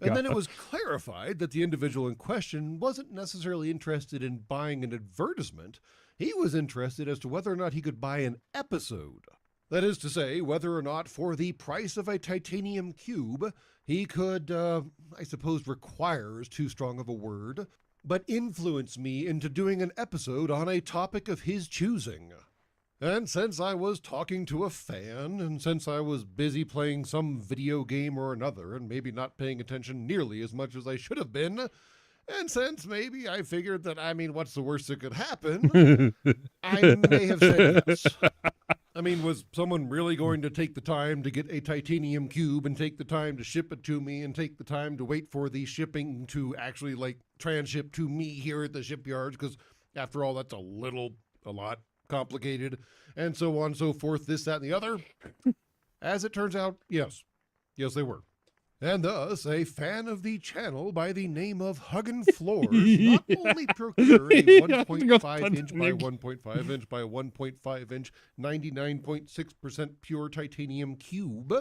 And then it was clarified that the individual in question wasn't necessarily interested in buying an advertisement. He was interested as to whether or not he could buy an episode. That is to say, whether or not for the price of a titanium cube, he could, I suppose require is too strong of a word, but influence me into doing an episode on a topic of his choosing. And since I was talking to a fan, and since I was busy playing some video game or another, and maybe not paying attention nearly as much as I should have been, and since maybe I figured that, I mean, what's the worst that could happen, I may have said yes. I mean, was someone really going to take the time to get a titanium cube and take the time to ship it to me and take the time to wait for the shipping to actually, like, transship to me here at the shipyards? Because after all, that's a lot complicated, and so on and so forth, this, that, and the other. As it turns out, yes. Yes, they were. And thus, a fan of the channel by the name of Huggin' Floors not only procured a 1.5 inch by 1.5 inch by 1.5 inch 99.6% pure titanium cube,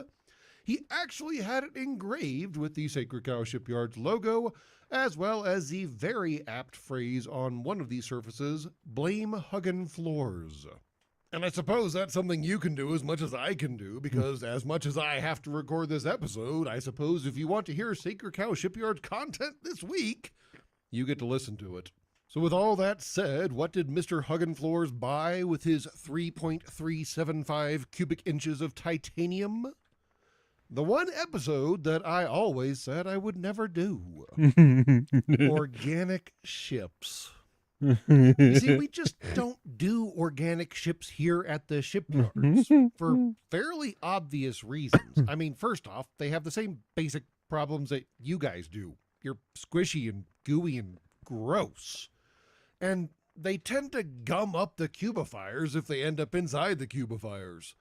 he actually had it engraved with the Sacred Cow Shipyards logo, as well as the very apt phrase on one of these surfaces, blame Huggin' Floors. And I suppose that's something you can do as much as I can do, because as much as I have to record this episode, I suppose if you want to hear Sacred Cow Shipyard content this week, you get to listen to it. So with all that said, what did Mr. Huggin' Floors buy with his 3.375 cubic inches of titanium? The one episode that I always said I would never do. Organic ships. You see, we just don't do organic ships here at the shipyards for fairly obvious reasons. I mean, first off, they have the same basic problems that you guys do. You're squishy and gooey and gross. And they tend to gum up the cubifiers if they end up inside the cubifiers.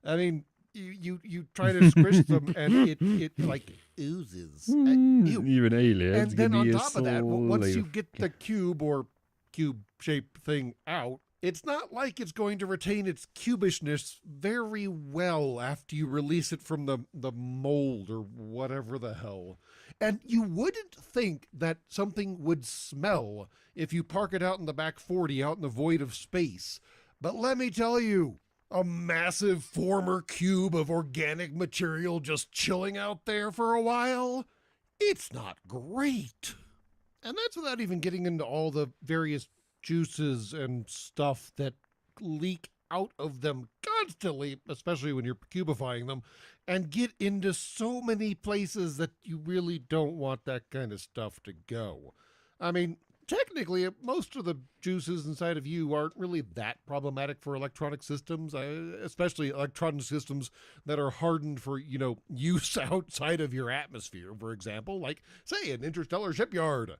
I mean, you try to squish them and it like oozes. Ew. Even aliens And then can on be top of that, so once you like- get the cube or cube-shaped thing out, it's not like it's going to retain its cubishness very well after you release it from the mold or whatever the hell. And you wouldn't think that something would smell if you park it out in the back 40 out in the void of space. But let me tell you, a massive former cube of organic material just chilling out there for a while, it's not great. And that's without even getting into all the various juices and stuff that leak out of them constantly, especially when you're cubifying them, and get into so many places that you really don't want that kind of stuff to go. I mean, technically, most of the juices inside of you aren't really that problematic for electronic systems, especially electronic systems that are hardened for, use outside of your atmosphere, for example, like, say, an interstellar shipyard.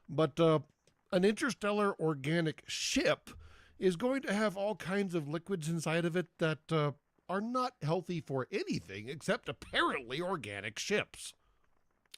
But an interstellar organic ship is going to have all kinds of liquids inside of it that are not healthy for anything except apparently organic ships.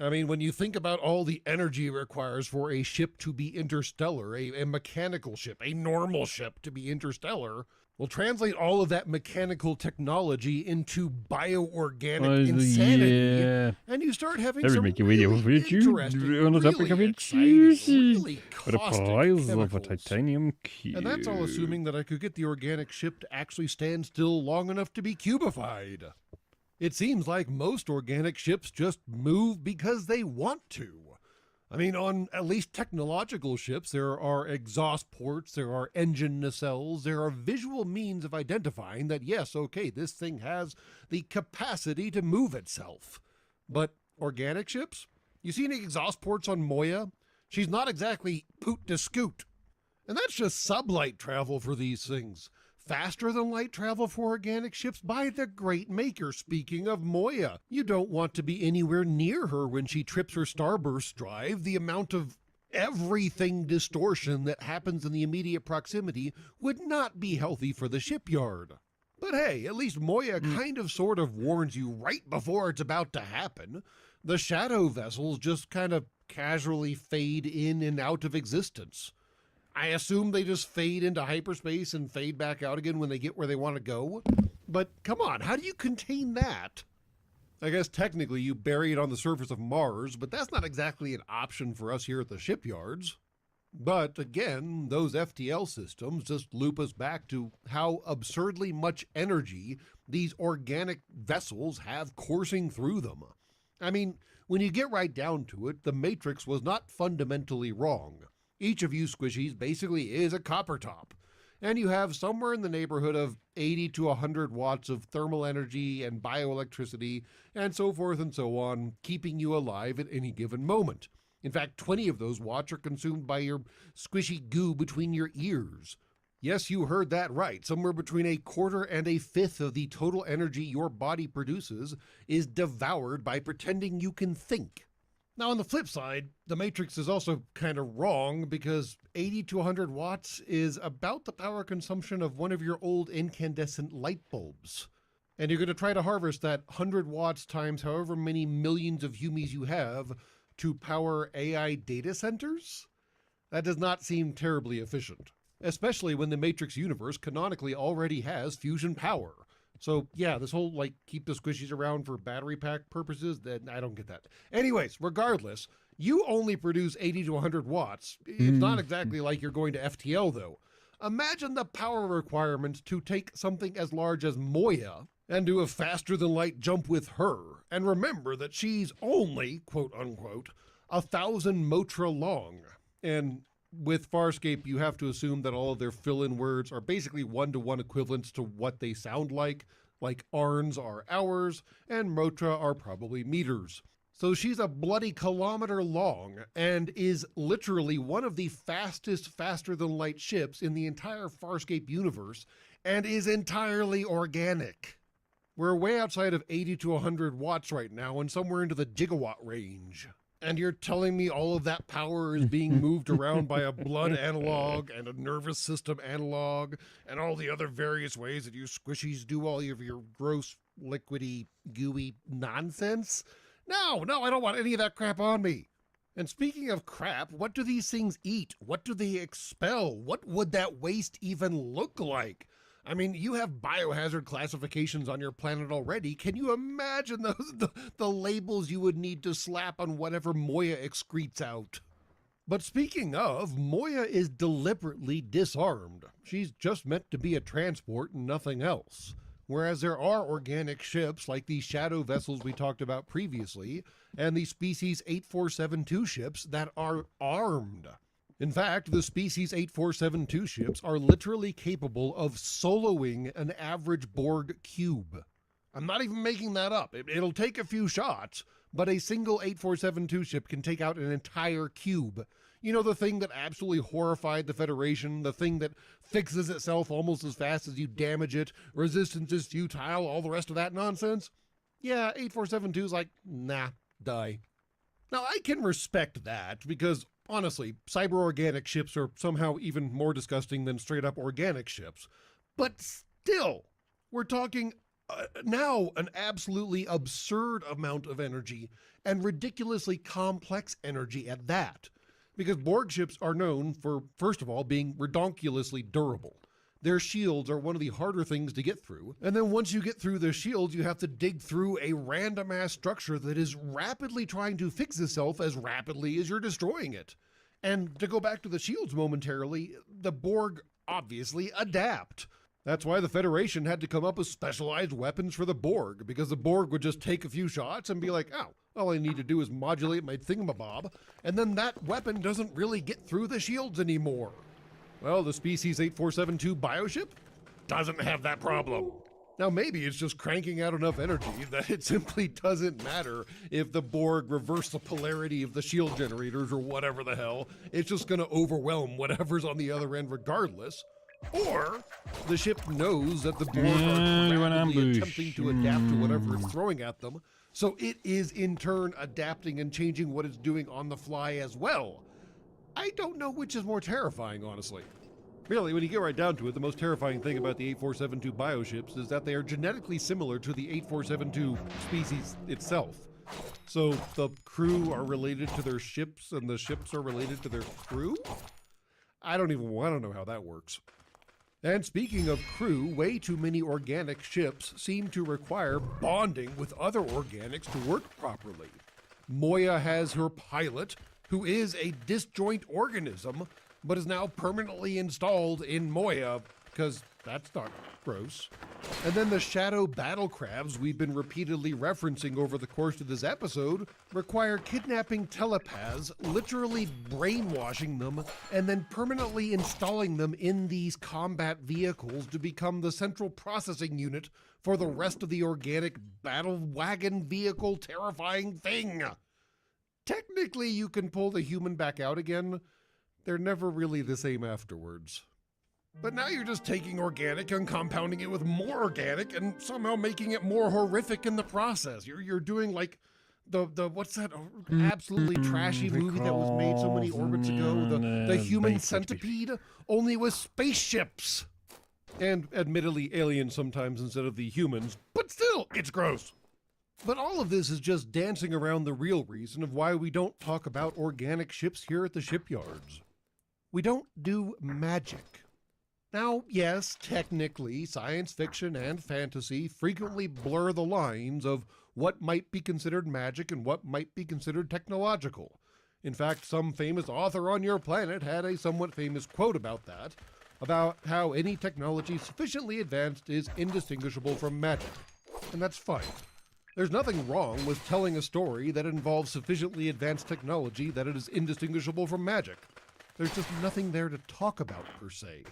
I mean, when you think about all the energy it requires for a ship to be interstellar, a mechanical ship, a normal ship to be interstellar, we'll translate all of that mechanical technology into bioorganic insanity, yeah. and you start having Every some make a video really for YouTube interesting, on the topic of really it exciting, juicy. really With a caustic prize of a chemicals. titanium cube. And that's all assuming that I could get the organic ship to actually stand still long enough to be cubified. It seems like most organic ships just move because they want to. I mean, on at least technological ships, there are exhaust ports, there are engine nacelles, there are visual means of identifying that, yes, okay, this thing has the capacity to move itself. But organic ships? You see any exhaust ports on Moya? She's not exactly poot to scoot. And that's just sublight travel for these things. Faster than light travel for organic ships by the great maker. Speaking of Moya, you don't want to be anywhere near her when she trips her starburst drive. The amount of everything distortion that happens in the immediate proximity would not be healthy for the shipyard. But hey, at least Moya kind of sort of warns you right before it's about to happen. The shadow vessels just kind of casually fade in and out of existence. I assume they just fade into hyperspace and fade back out again when they get where they want to go. But come on, how do you contain that? I guess technically you bury it on the surface of Mars, but that's not exactly an option for us here at the shipyards. But again, those FTL systems just loop us back to how absurdly much energy these organic vessels have coursing through them. I mean, when you get right down to it, the Matrix was not fundamentally wrong. Each of you squishies basically is a copper top, and you have somewhere in the neighborhood of 80 to 100 watts of thermal energy and bioelectricity and so forth and so on, keeping you alive at any given moment. In fact, 20 of those watts are consumed by your squishy goo between your ears. Yes, you heard that right. Somewhere between a quarter and a fifth of the total energy your body produces is devoured by pretending you can think. Now, on the flip side, the Matrix is also kind of wrong because 80 to 100 watts is about the power consumption of one of your old incandescent light bulbs. And you're going to try to harvest that 100 watts times however many millions of humies you have to power AI data centers? That does not seem terribly efficient, especially when the Matrix universe canonically already has fusion power. So yeah, this whole keep the squishies around for battery pack purposes, then I don't get that. Anyways, regardless, you only produce 80 to 100 watts. It's not exactly like you're going to FTL though. Imagine the power requirements to take something as large as Moya and do a faster than light jump with her. And remember that she's only, quote unquote, 1,000 motra long. And with Farscape, you have to assume that all of their fill-in words are basically one-to-one equivalents to what they sound like arns are hours, and motra are probably meters. So she's a bloody kilometer long, and is literally one of the fastest faster-than-light ships in the entire Farscape universe, and is entirely organic. We're way outside of 80 to 100 watts right now and somewhere into the gigawatt range. And you're telling me all of that power is being moved around by a blood analog and a nervous system analog and all the other various ways that you squishies do all of your gross, liquidy, gooey nonsense? No, I don't want any of that crap on me. And speaking of crap, what do these things eat? What do they expel? What would that waste even look like? I mean, you have biohazard classifications on your planet already. Can you imagine the labels you would need to slap on whatever Moya excretes out? But speaking of, Moya is deliberately disarmed. She's just meant to be a transport and nothing else. Whereas there are organic ships like the shadow vessels we talked about previously, and the species 8472 ships that are armed. In fact, the species 8472 ships are literally capable of soloing an average Borg cube. I'm not even making that up. It'll take a few shots, but a single 8472 ship can take out an entire cube. You know, the thing that absolutely horrified the Federation, the thing that fixes itself almost as fast as you damage it, resistance is futile, all the rest of that nonsense? Yeah, 8472's like, nah, die. Now, I can respect that because, honestly, cyber-organic ships are somehow even more disgusting than straight-up organic ships. But still, we're talking now an absolutely absurd amount of energy and ridiculously complex energy at that. Because Borg ships are known for, first of all, being redonkulously durable. Their shields are one of the harder things to get through, and then once you get through their shields, you have to dig through a random-ass structure that is rapidly trying to fix itself as rapidly as you're destroying it. And to go back to the shields momentarily, the Borg obviously adapt. That's why the Federation had to come up with specialized weapons for the Borg, because the Borg would just take a few shots and be like, oh, all I need to do is modulate my thingamabob, and then that weapon doesn't really get through the shields anymore. Well, the species 8472 bioship doesn't have that problem. Now, maybe it's just cranking out enough energy that it simply doesn't matter if the Borg reverse the polarity of the shield generators or whatever the hell. It's just going to overwhelm whatever's on the other end regardless. Or the ship knows that the Borg are rapidly attempting to adapt to whatever it's throwing at them, so it is in turn adapting and changing what it's doing on the fly as well. I don't know which is more terrifying, honestly. Really, when you get right down to it, the most terrifying thing about the 8472 bioships is that they are genetically similar to the 8472 species itself. So the crew are related to their ships and the ships are related to their crew? I don't know how that works. And speaking of crew, way too many organic ships seem to require bonding with other organics to work properly. Moya has her pilot, who is a disjoint organism, but is now permanently installed in Moya, because that's not gross. And then the shadow battle crabs we've been repeatedly referencing over the course of this episode require kidnapping telepaths, literally brainwashing them, and then permanently installing them in these combat vehicles to become the central processing unit for the rest of the organic battle wagon vehicle terrifying thing. Technically, you can pull the human back out again. They're never really the same afterwards. But now you're just taking organic and compounding it with more organic and somehow making it more horrific in the process. You're doing like the what's that absolutely trashy movie that was made so many orbits ago? The Human Centipede, only with spaceships. And admittedly aliens sometimes instead of the humans, but still, it's gross. But all of this is just dancing around the real reason of why we don't talk about organic ships here at the shipyards. We don't do magic. Now, yes, technically, science fiction and fantasy frequently blur the lines of what might be considered magic and what might be considered technological. In fact, some famous author on your planet had a somewhat famous quote about that, about how any technology sufficiently advanced is indistinguishable from magic. And that's fine. There's nothing wrong with telling a story that involves sufficiently advanced technology that it is indistinguishable from magic. There's just nothing there to talk about, per se.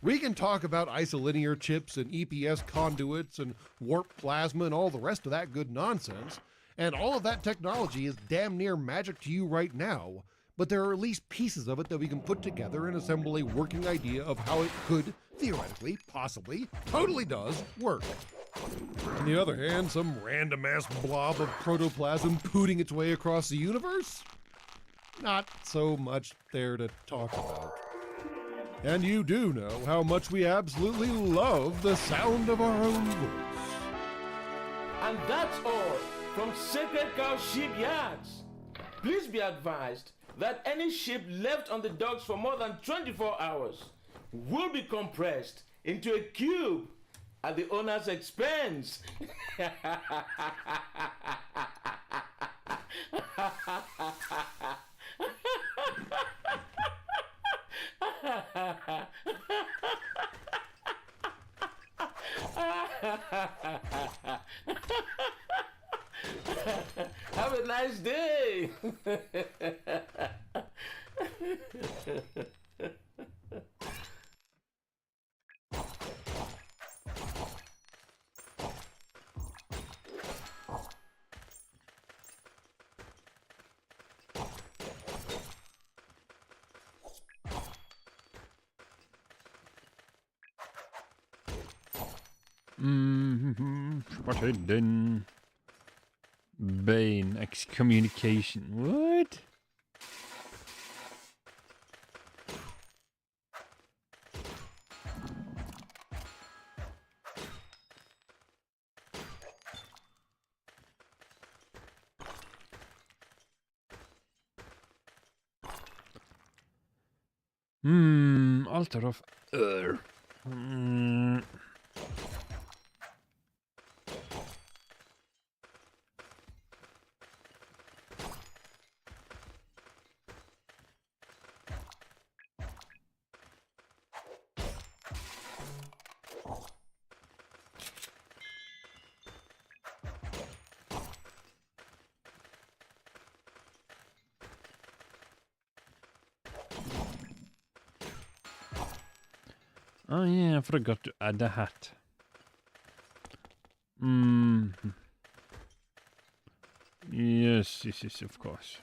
We can talk about isolinear chips and EPS conduits and warp plasma and all the rest of that good nonsense, and all of that technology is damn near magic to you right now, but there are at least pieces of it that we can put together and assemble a working idea of how it could, theoretically, possibly, totally does work. On the other hand, some random-ass blob of protoplasm pooting its way across the universe? Not so much there to talk about. And you do know how much we absolutely love the sound of our own voice. And that's all from Sacred Cow Shipyards. Please be advised that any ship left on the docks for more than 24 hours will be compressed into a cube at the owner's expense. Have a nice day. Spotted in Bane excommunication. What? Altar of Ur. Oh yeah, I forgot to add a hat. Yes, of course.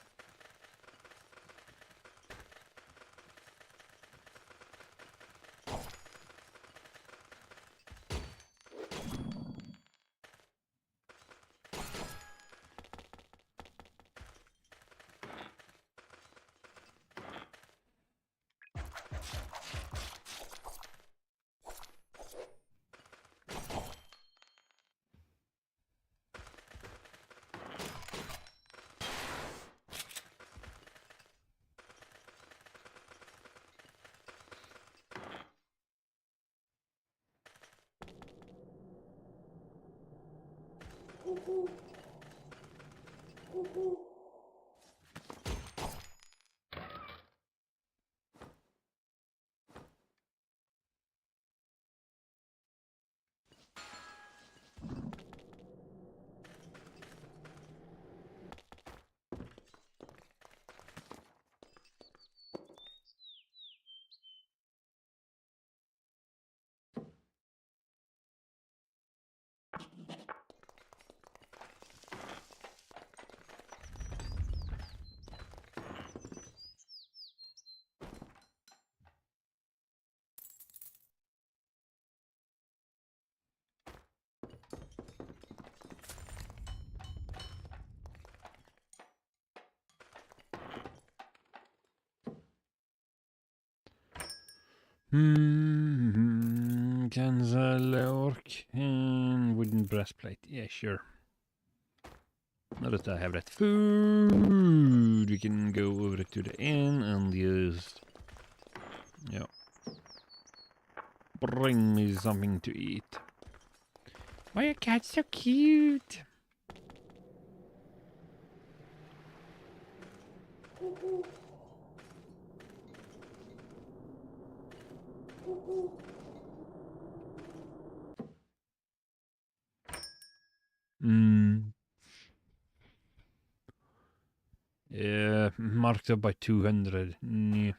Cancel orc and wooden breastplate. Yeah, sure. Now that I have that food, we can go over to the inn and just, yeah, bring me something to eat. Why are cats so cute? Yeah, marked up by 200. Yeah.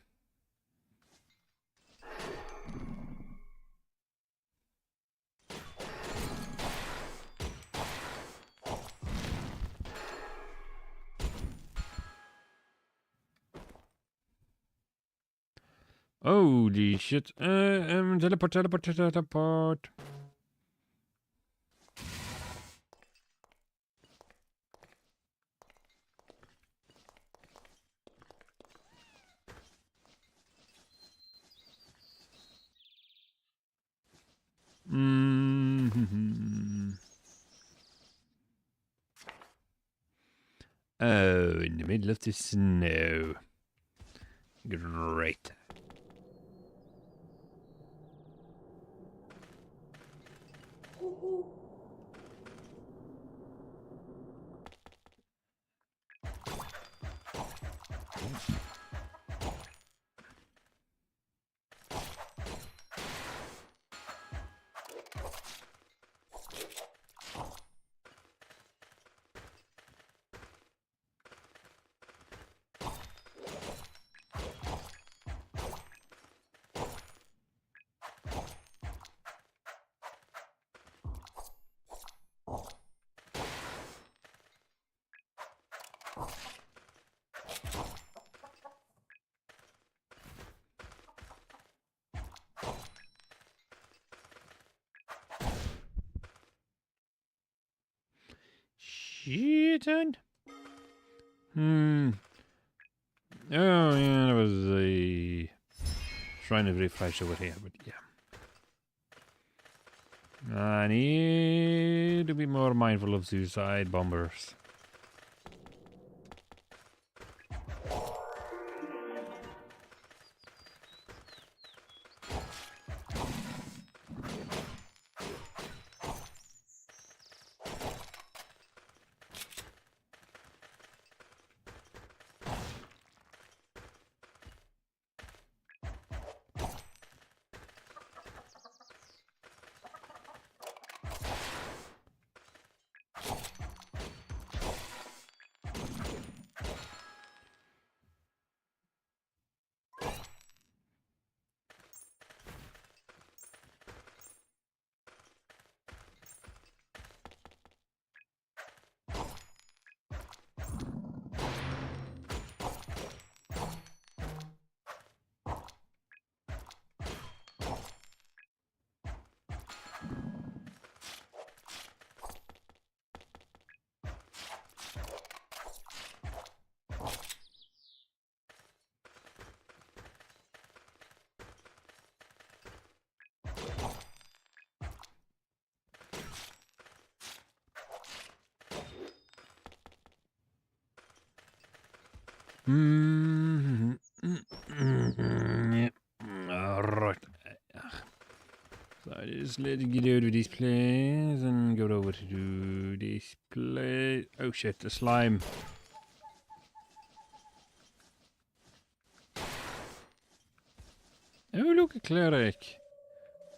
Holy shit. Teleport. Oh, in the middle of the snow. Great. Shit. Oh, yeah, that was a shrine of refresh over here, but yeah. I need to be more mindful of suicide bombers. Yep. Alright. So just let's get out of this place and go over to this place. Oh shit, the slime. Oh look, a cleric.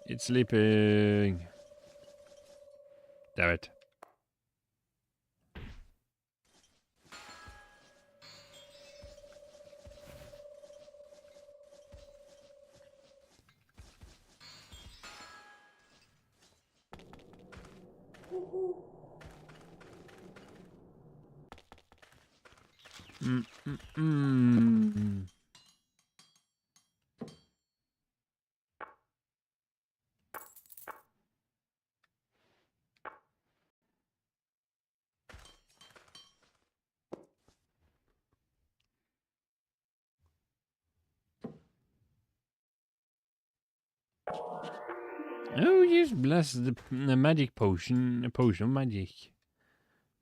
It's sleeping. Damn it. Oh, yes, bless the magic potion. A potion of magic.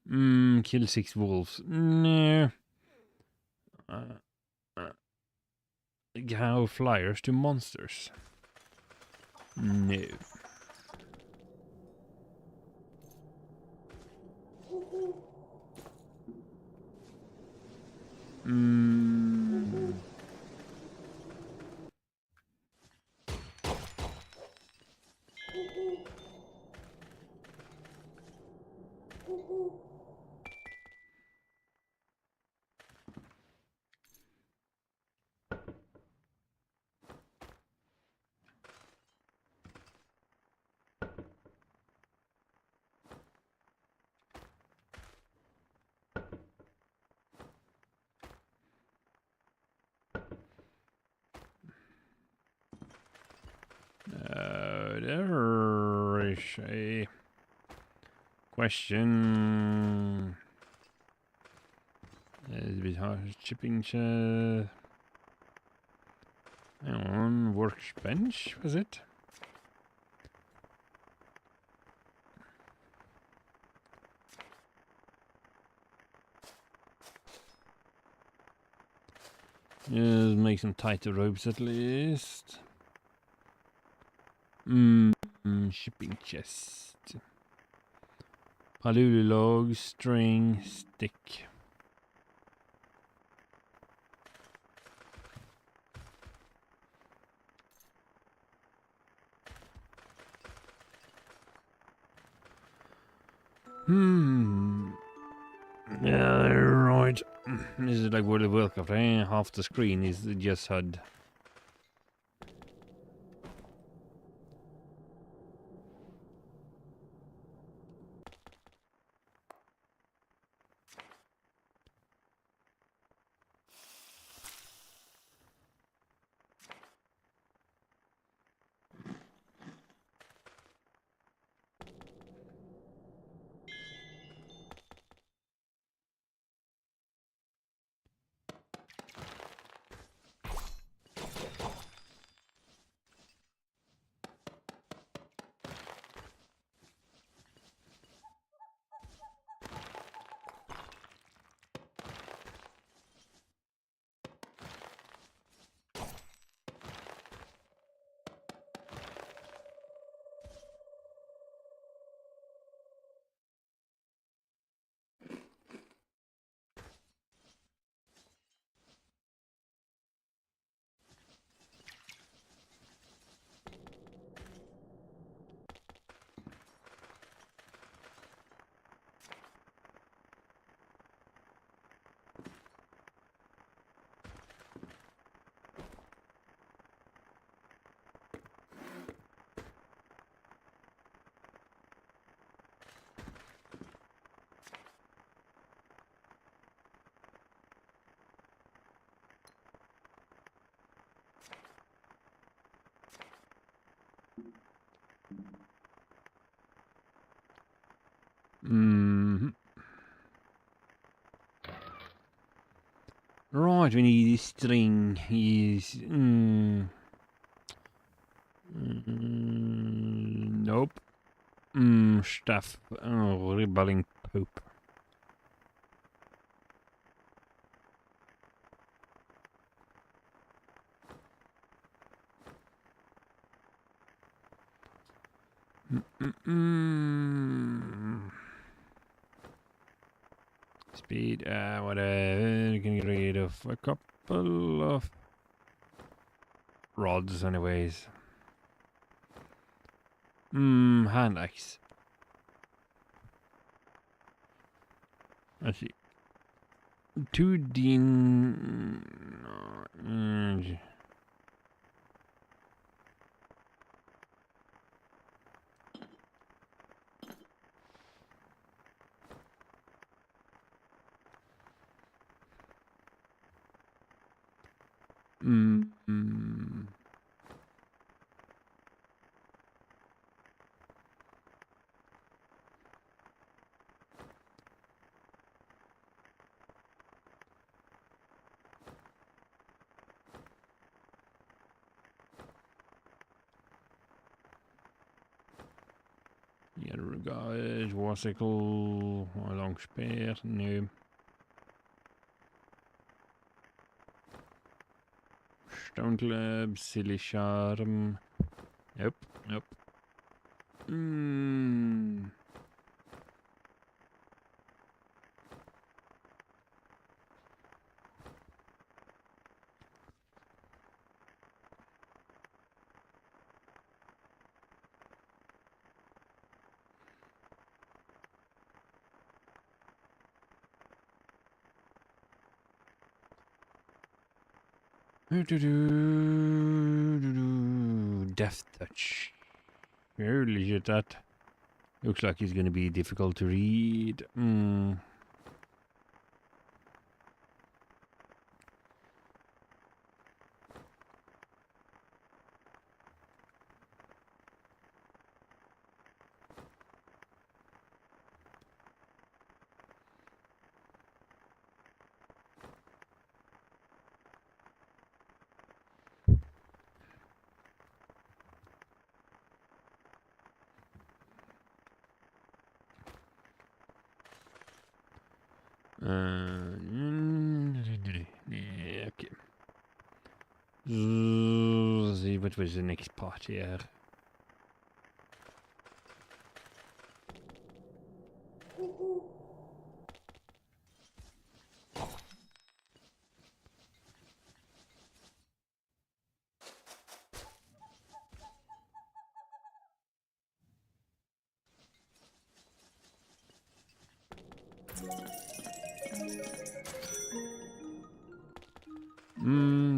Kill 6 wolves. No. How flyers to monsters. No. There is a question. It's a bit hard. Chipping chair. Hang on, workbench, was it? Just make some tighter ropes at least. Shipping chest. Palulu log, string, stick. Yeah, right. This is like World of Warcraft, eh? Half the screen is just HUD. Right, we need this string. Nope. Stuff. Oh, rebelling Pope. Speed, whatever. You can get rid of a couple of rods, anyways. Hand axe. Let's see. 2D. Guys, warsicle, long spear, no. Stone club, silly charm. Nope, nope. Death touch. Holy shit, that looks like it's gonna be difficult to read. Okay. Let's see, what was the next part here?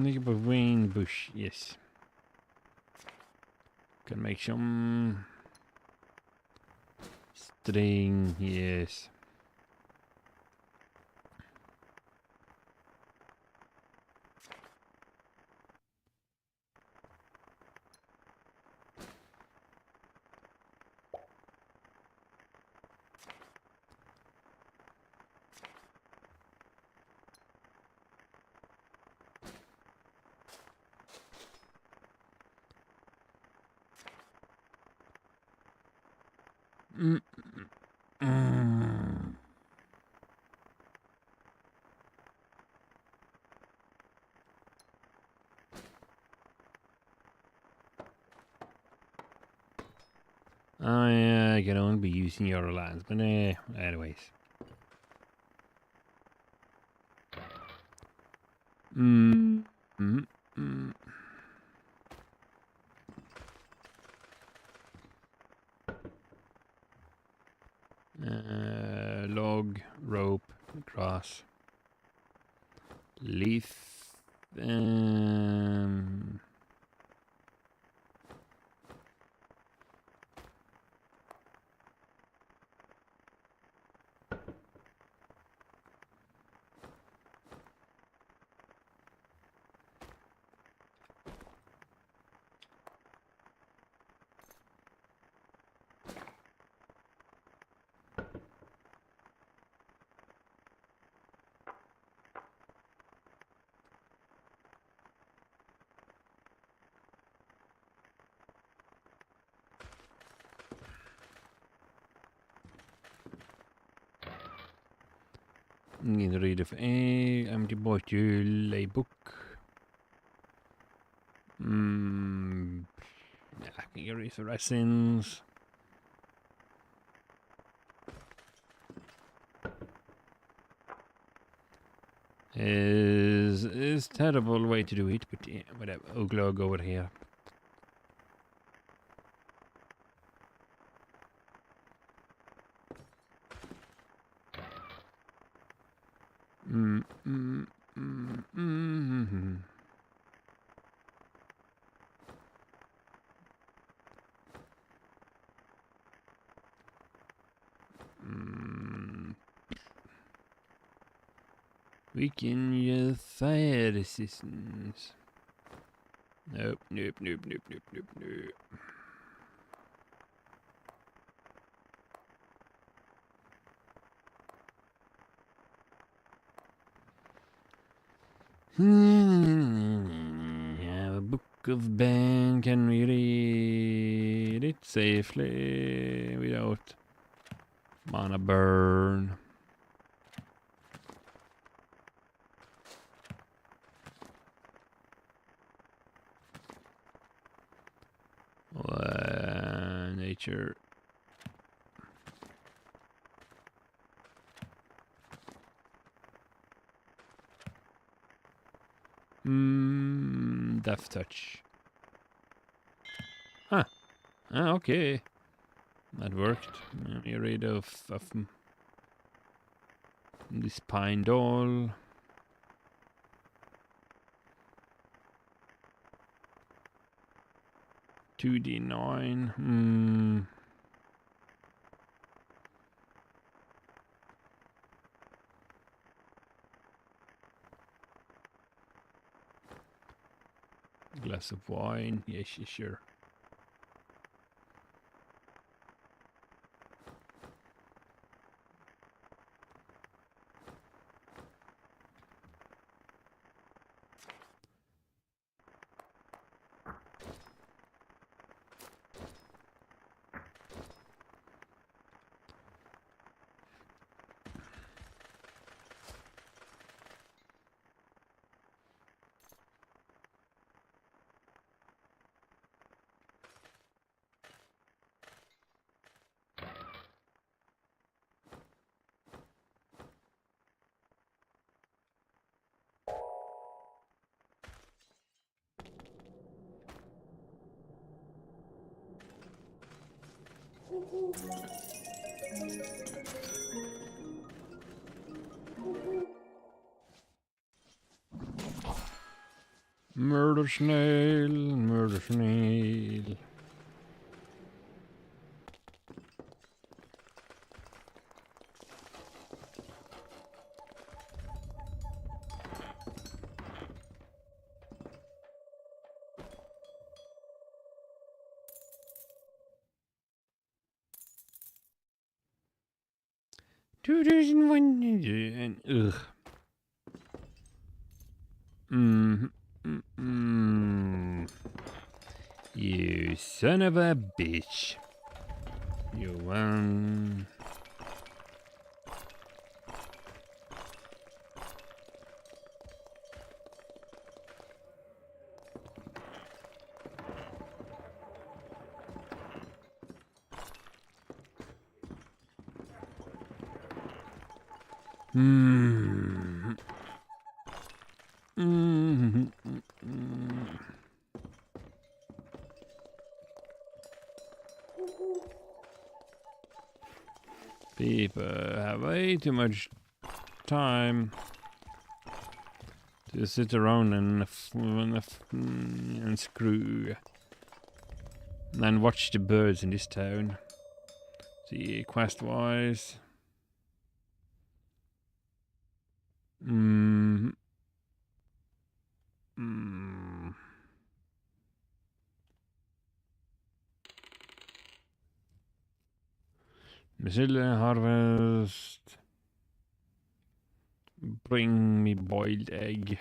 Think about rain bush, yes. Can make some string, yes. I can only be using your lands, but anyways. Log, rope, grass, leaf. Get rid of a empty bottle, a book. I can get rid of resins. Is terrible way to do it, but yeah, whatever. Oglog over here. We can use fire resistance. Nope, nope, nope, nope, nope, nope, nope. Have a book of band. Can we read it safely without mana burn? Nature. Death touch. Huh. Ah, okay. That worked. Get rid of this pine doll. $2d9. Glass of wine. Yes, sure. Murder snail, murder snail. Two dozen one and ugh. You son of a bitch. You won. People have way too much time to sit around and screw and watch the birds in this town. See, quest-wise. Bacilla harvest. Bring me boiled egg.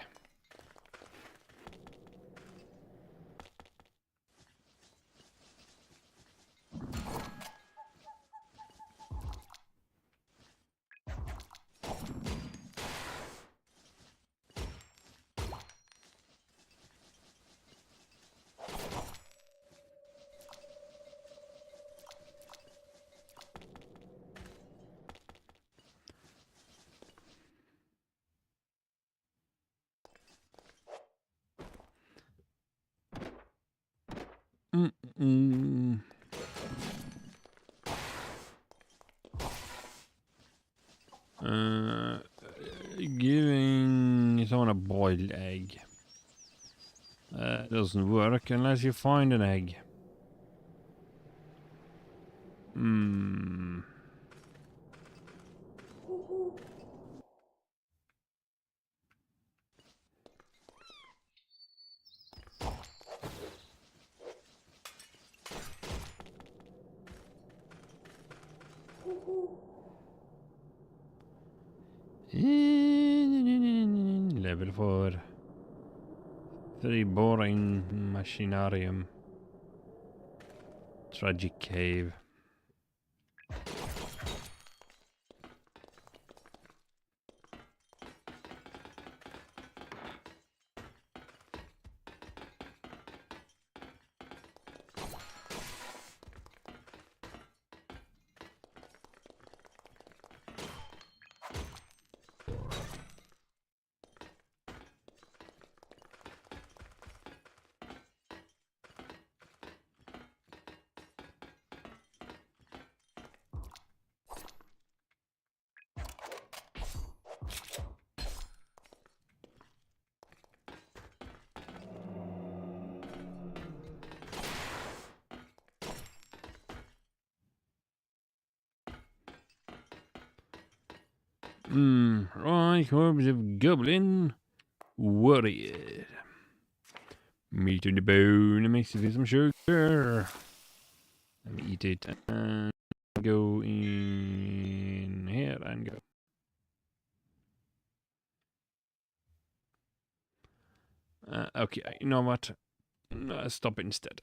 Giving someone a boiled egg. Doesn't work unless you find an egg. Level 4. Very boring machinarium. Tragic cave. Right, corpse of goblin warrior. Meat on the bone makes it with some sugar. Let me eat it and go in here and go. Okay, you know what? Stop instead.